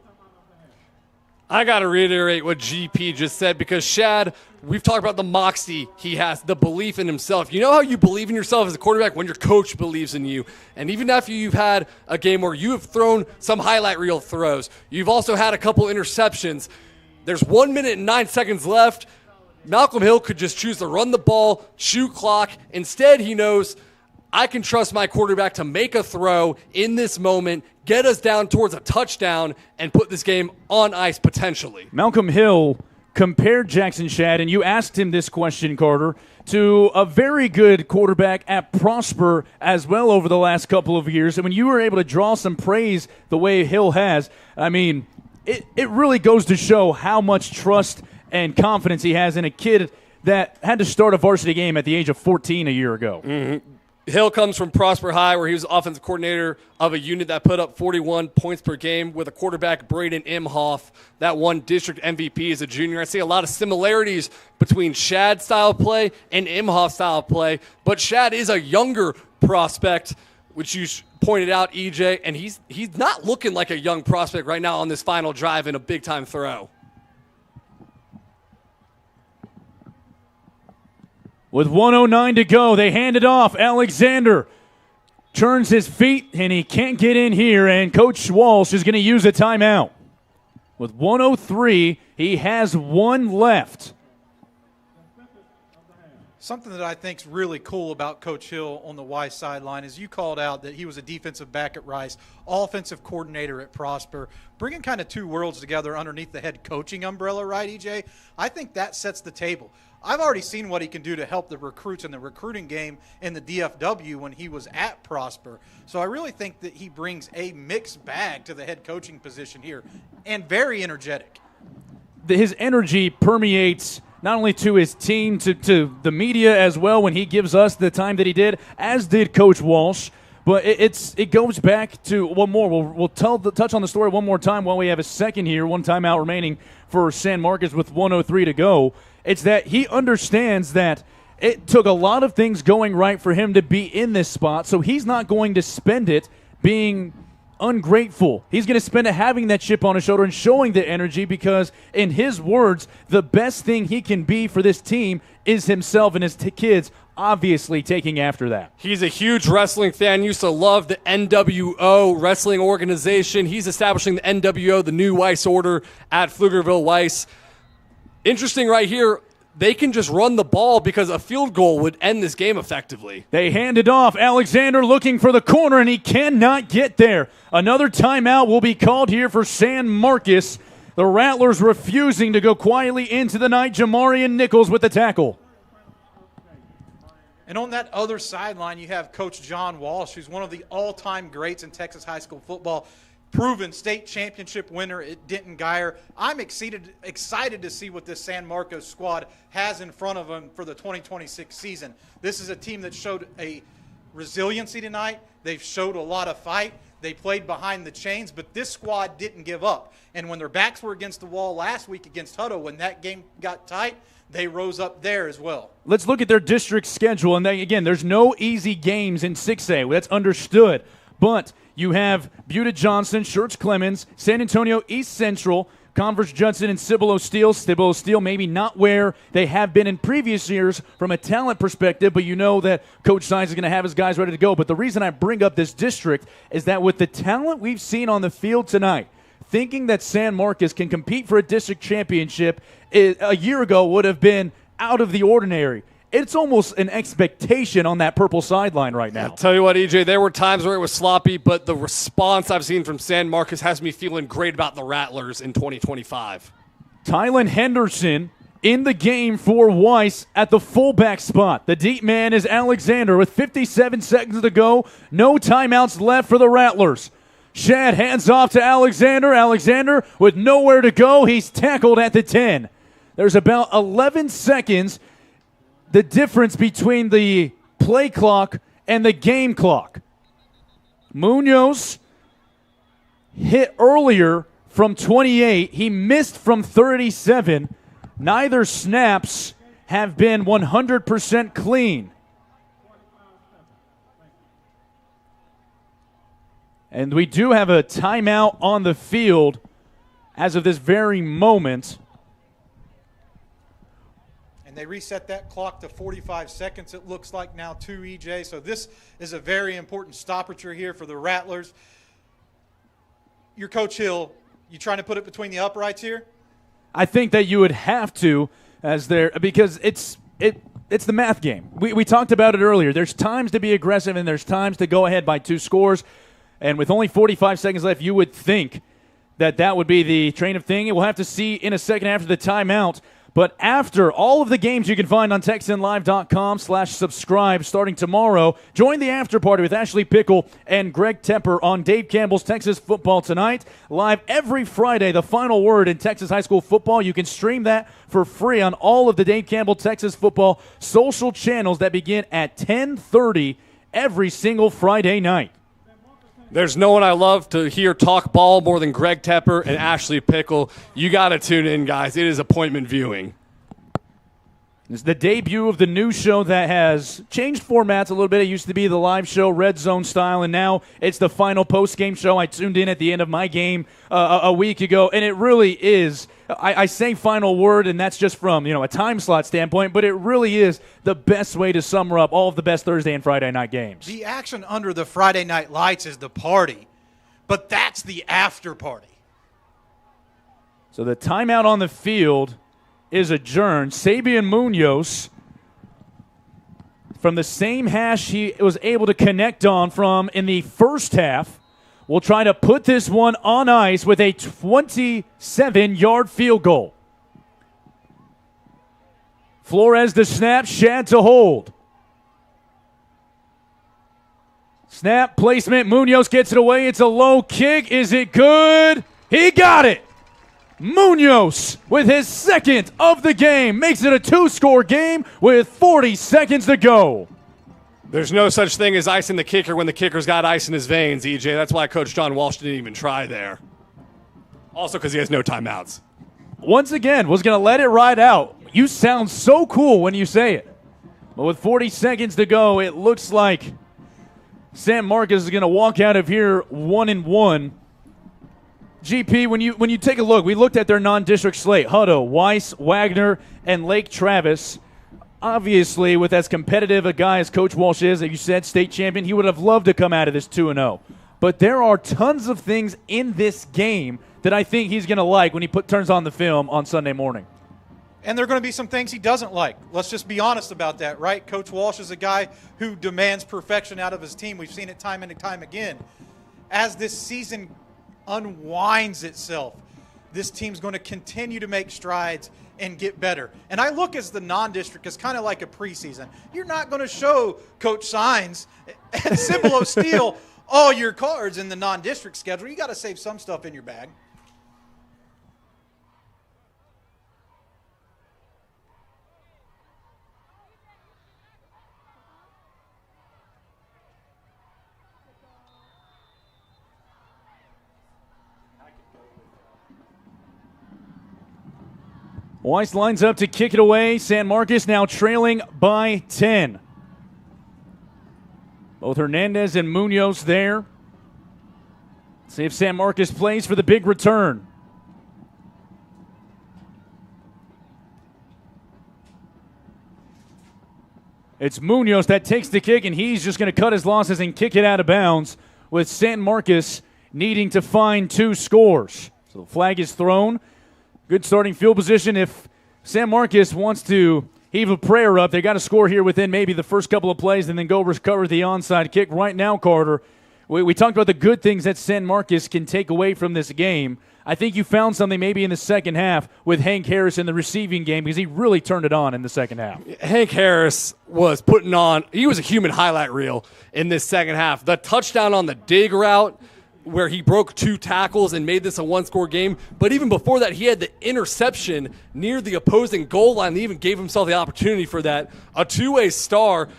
I got to reiterate what GP just said, because Shad, we've talked about the moxie he has, the belief in himself. You know how you believe in yourself as a quarterback? When your coach believes in you. And even after you've had a game where you have thrown some highlight reel throws, you've also had a couple interceptions. There's 1 minute and 9 seconds left. Malcolm Hill could just choose to run the ball, shoot clock. Instead, he knows, I can trust my quarterback to make a throw in this moment, get us down towards a touchdown, and put this game on ice potentially. Malcolm Hill compared Jackson Shad, and you asked him this question, Carter, to a very good quarterback at Prosper as well over the last couple of years. And when you were able to draw some praise the way Hill has, I mean, it really goes to show how much trust and confidence he has in a kid that had to start a varsity game at the age of 14 a year ago. Mm-hmm. Hill comes from Prosper High, where he was offensive coordinator of a unit that put up 41 points per game with a quarterback, Braden Imhoff, that won district MVP as a junior. I see a lot of similarities between Shad's style of play and Imhoff's style of play, but Shad is a younger prospect which you pointed out, EJ, and he's not looking like a young prospect right now on this final drive in a big-time throw. With 1:09 to go, they hand it off. Alexander turns his feet, and he can't get in here, and Coach Walsh is going to use a timeout. With 1:03, he has one left. Something that I think is really cool about Coach Hill on the Weiss sideline is you called out that he was a defensive back at Rice, offensive coordinator at Prosper, bringing kind of two worlds together underneath the head coaching umbrella, right, EJ? I think that sets the table. I've already seen what he can do to help the recruits in the recruiting game in the DFW when he was at Prosper. So I really think that he brings a mixed bag to the head coaching position here, and very energetic. His energy permeates not only to his team, to the media as well when he gives us the time that he did, as did Coach Walsh. But it goes back to one more. We'll touch on the story one more time while we have a second here, one timeout remaining for San Marcos with 1:03 to go. It's that he understands that it took a lot of things going right for him to be in this spot, so he's not going to spend it being ungrateful. He's going to spend it having that chip on his shoulder and showing the energy because, in his words, the best thing he can be for this team is himself and his kids, obviously taking after that. He's a huge wrestling fan, used to love the NWO wrestling organization. He's establishing the NWO, the new Weiss order at Pflugerville Weiss. Interesting right here, they can just run the ball because a field goal would end this game effectively. They hand it off. Alexander looking for the corner, and he cannot get there. Another timeout will be called here for San Marcos. The Rattlers refusing to go quietly into the night. Jamarian Nichols with the tackle. And on that other sideline, you have Coach John Walsh, who's one of the all-time greats in Texas high school football. Proven state championship winner at Denton Geyer. I'm excited to see what this San Marcos squad has in front of them for the 2026 season. This is a team that showed a resiliency tonight. They've showed a lot of fight. They played behind the chains, but this squad didn't give up. And when their backs were against the wall last week against Hutto, when that game got tight, they rose up there as well. Let's look at their district schedule. And again, there's no easy games in 6A. That's understood. But you have Buda Johnson, Schertz Clemens, San Antonio East Central, Converse Judson, and Cibolo Steele. Cibolo Steele maybe not where they have been in previous years from a talent perspective, but you know that Coach Sines is going to have his guys ready to go. But the reason I bring up this district is that with the talent we've seen on the field tonight, thinking that San Marcos can compete for a district championship a year ago would have been out of the ordinary. It's almost an expectation on that purple sideline right now. I'll tell you what, EJ, there were times where it was sloppy, but the response I've seen from San Marcos has me feeling great about the Rattlers in 2025. Tylen Henderson in the game for Weiss at the fullback spot. The deep man is Alexander with 57 seconds to go. No timeouts left for the Rattlers. Shad hands off to Alexander. Alexander with nowhere to go. He's tackled at the 10. There's about 11 seconds. The difference between the play clock and the game clock. Munoz hit earlier from 28. He missed from 37. Neither snaps have been 100% clean. And we do have a timeout on the field as of this very moment. And they reset that clock to 45 seconds, it looks like now, too, EJ. So this is a very important stoppager here for the Rattlers. Your Coach Hill, you trying to put it between the uprights here? I think that you would have to, because it's the math game. We talked about it earlier. There's times to be aggressive and there's times to go ahead by 2 scores. And with only 45 seconds left, you would think that would be the train of thing. We'll have to see in a second after the timeout. But after all of the games you can find on TexanLive.com/subscribe starting tomorrow, join the after party with Ashley Pickle and Greg Tepper on Dave Campbell's Texas Football Tonight. Live every Friday, the final word in Texas high school football. You can stream that for free on all of the Dave Campbell Texas Football social channels that begin at 10:30 every single Friday night. There's no one I love to hear talk ball more than Greg Tepper and Ashley Pickle. You got to tune in, guys. It is appointment viewing. It's the debut of the new show that has changed formats a little bit. It used to be the live show, Red Zone style, and now it's the final post-game show. I tuned in at the end of my game a week ago, and it really is. I say final word, and that's just from a time slot standpoint, but it really is the best way to sum up all of the best Thursday and Friday night games. The action under the Friday night lights is the party, but that's the after party. So the timeout on the field is adjourned. Sabian Munoz, from the same hash he was able to connect on from in the first half, will try to put this one on ice with a 27-yard field goal. Flores the snap, Shad to hold. Snap placement, Munoz gets it away. It's a low kick. Is it good? He got it. Munoz, with his second of the game, makes it a 2-score game with 40 seconds to go. There's no such thing as icing the kicker when the kicker's got ice in his veins, EJ. That's why Coach John Walsh didn't even try there. Also because he has no timeouts. Once again, was going to let it ride out. You sound so cool when you say it. But with 40 seconds to go, it looks like San Marcos is going to walk out of here 1-1. GP, when you take a look, we looked at their non-district slate. Hutto, Weiss, Wagner, and Lake Travis. Obviously, with as competitive a guy as Coach Walsh is, as you said, state champion, he would have loved to come out of this 2-0. But there are tons of things in this game that I think he's going to like when he turns on the film on Sunday morning. And there are going to be some things he doesn't like. Let's just be honest about that, right? Coach Walsh is a guy who demands perfection out of his team. We've seen it time and time again. As this season unwinds itself, this team's going to continue to make strides and get better. And I look as the non-district as kind of like a preseason. You're not going to show Coach Signs and Cibolo Steel all your cards in the non-district schedule. You got to save some stuff in your bag. Weiss lines up to kick it away. San Marcos now trailing by 10. Both Hernandez and Munoz there. See if San Marcos plays for the big return. It's Munoz that takes the kick, and he's just going to cut his losses and kick it out of bounds, with San Marcos needing to find 2 scores. So the flag is thrown. Good starting field position. If San Marcos wants to heave a prayer up, they got to score here within maybe the first couple of plays and then go recover the onside kick. Right now, Carter, we talked about the good things that San Marcos can take away from this game. I think you found something maybe in the second half with Hank Harris in the receiving game, because he really turned it on in the second half. Hank Harris was he was a human highlight reel in this second half. The touchdown on the dig route, where he broke 2 tackles and made this a 1-score game. But even before that, he had the interception near the opposing goal line. He even gave himself the opportunity for that. A 2-way star.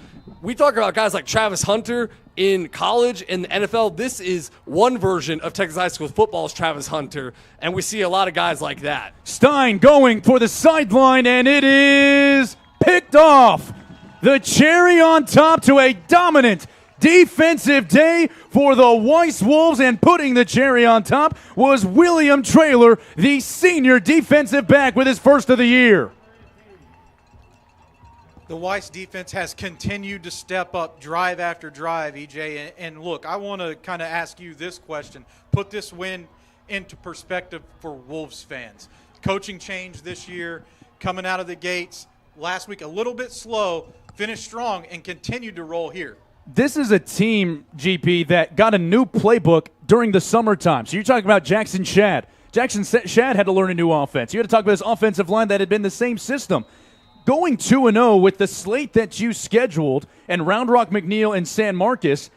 We talk about guys like Travis Hunter in college and the NFL. This is one version of Texas high school football's Travis Hunter, and we see a lot of guys like that. Stein going for the sideline, and it is picked off. The cherry on top to a dominant defensive day for the Weiss Wolves, and putting the cherry on top was William Traylor, the senior defensive back, with his first of the year. The Weiss defense has continued to step up drive after drive, EJ. And look, I want to kind of ask you this question. Put this win into perspective for Wolves fans. Coaching change this year, coming out of the gates. Last week a little bit slow, finished strong, and continued to roll here. This is a team, GP, that got a new playbook during the summertime. So you're talking about Jackson Shad. Jackson Shad had to learn a new offense. You had to talk about his offensive line that had been the same system. Going 2-0 with the slate that you scheduled and Round Rock, McNeil, and San Marcos,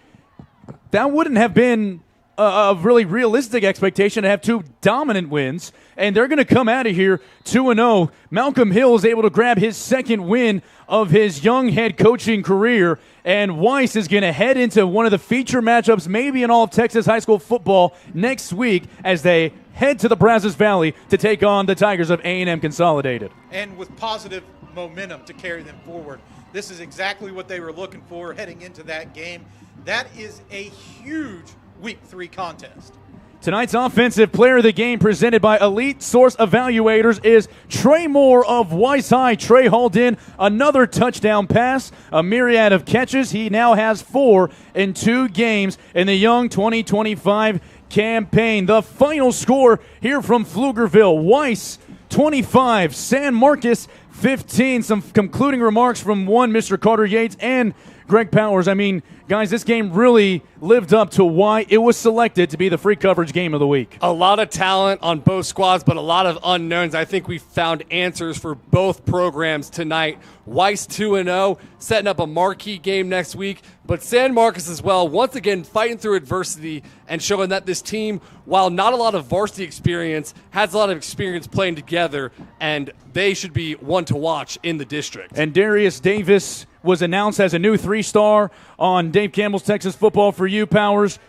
that wouldn't have been a really realistic expectation to have 2 dominant wins. And they're going to come out of here 2-0. Malcolm Hill is able to grab his second win of his young head coaching career. And Weiss is going to head into one of the feature matchups maybe in all of Texas high school football next week as they head to the Brazos Valley to take on the Tigers of A&M Consolidated. And with positive momentum to carry them forward. This is exactly what they were looking for heading into that game. That is a huge Week 3 contest. Tonight's Offensive Player of the Game, presented by Elite Source Evaluators, is Trey Moore of Weiss High. Trey hauled in another touchdown pass, a myriad of catches. He now has 4 in 2 games in the Young 2025 campaign. The final score here from Pflugerville: Weiss 25, San Marcos 15. Some concluding remarks from one Mr. Carter Yates and Greg Powers. I mean, guys, this game really lived up to why it was selected to be the free coverage game of the week. A lot of talent on both squads, but a lot of unknowns. I think we found answers for both programs tonight. Weiss 2-0, setting up a marquee game next week. But San Marcos as well, once again, fighting through adversity and showing that this team, while not a lot of varsity experience, has a lot of experience playing together, and they should be one to watch in the district. And Darius Davis was announced as a new 3-star on Dave Campbell's Texas Football for You, Powers.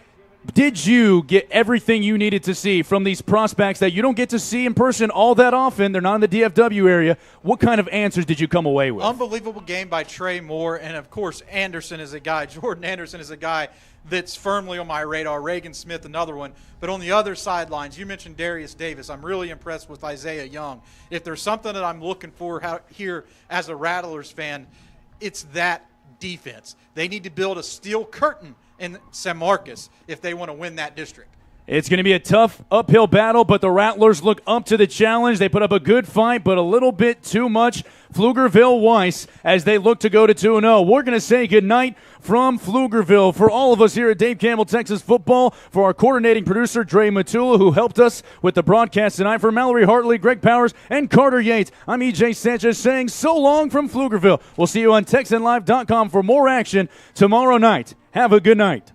Did you get everything you needed to see from these prospects that you don't get to see in person all that often? They're not in the DFW area. What kind of answers did you come away with? Unbelievable game by Trey Moore, and of course Anderson is a guy. Jordan Anderson is a guy that's firmly on my radar. Reagan Smith, another one. But on the other sidelines, you mentioned Darius Davis. I'm really impressed with Isaiah Young. If there's something that I'm looking for here as a Rattlers fan, it's that defense. They need to build a steel curtain in San Marcos if they want to win that district. It's going to be a tough uphill battle, but the Rattlers look up to the challenge. They put up a good fight, but a little bit too much. Pflugerville Weiss as they look to go to 2-0. We're going to say goodnight from Pflugerville. For all of us here at Dave Campbell Texas Football, for our coordinating producer, Dre Matula, who helped us with the broadcast tonight, for Mallory Hartley, Greg Powers, and Carter Yates, I'm EJ Sanchez saying so long from Pflugerville. We'll see you on TexanLive.com for more action tomorrow night. Have a good night.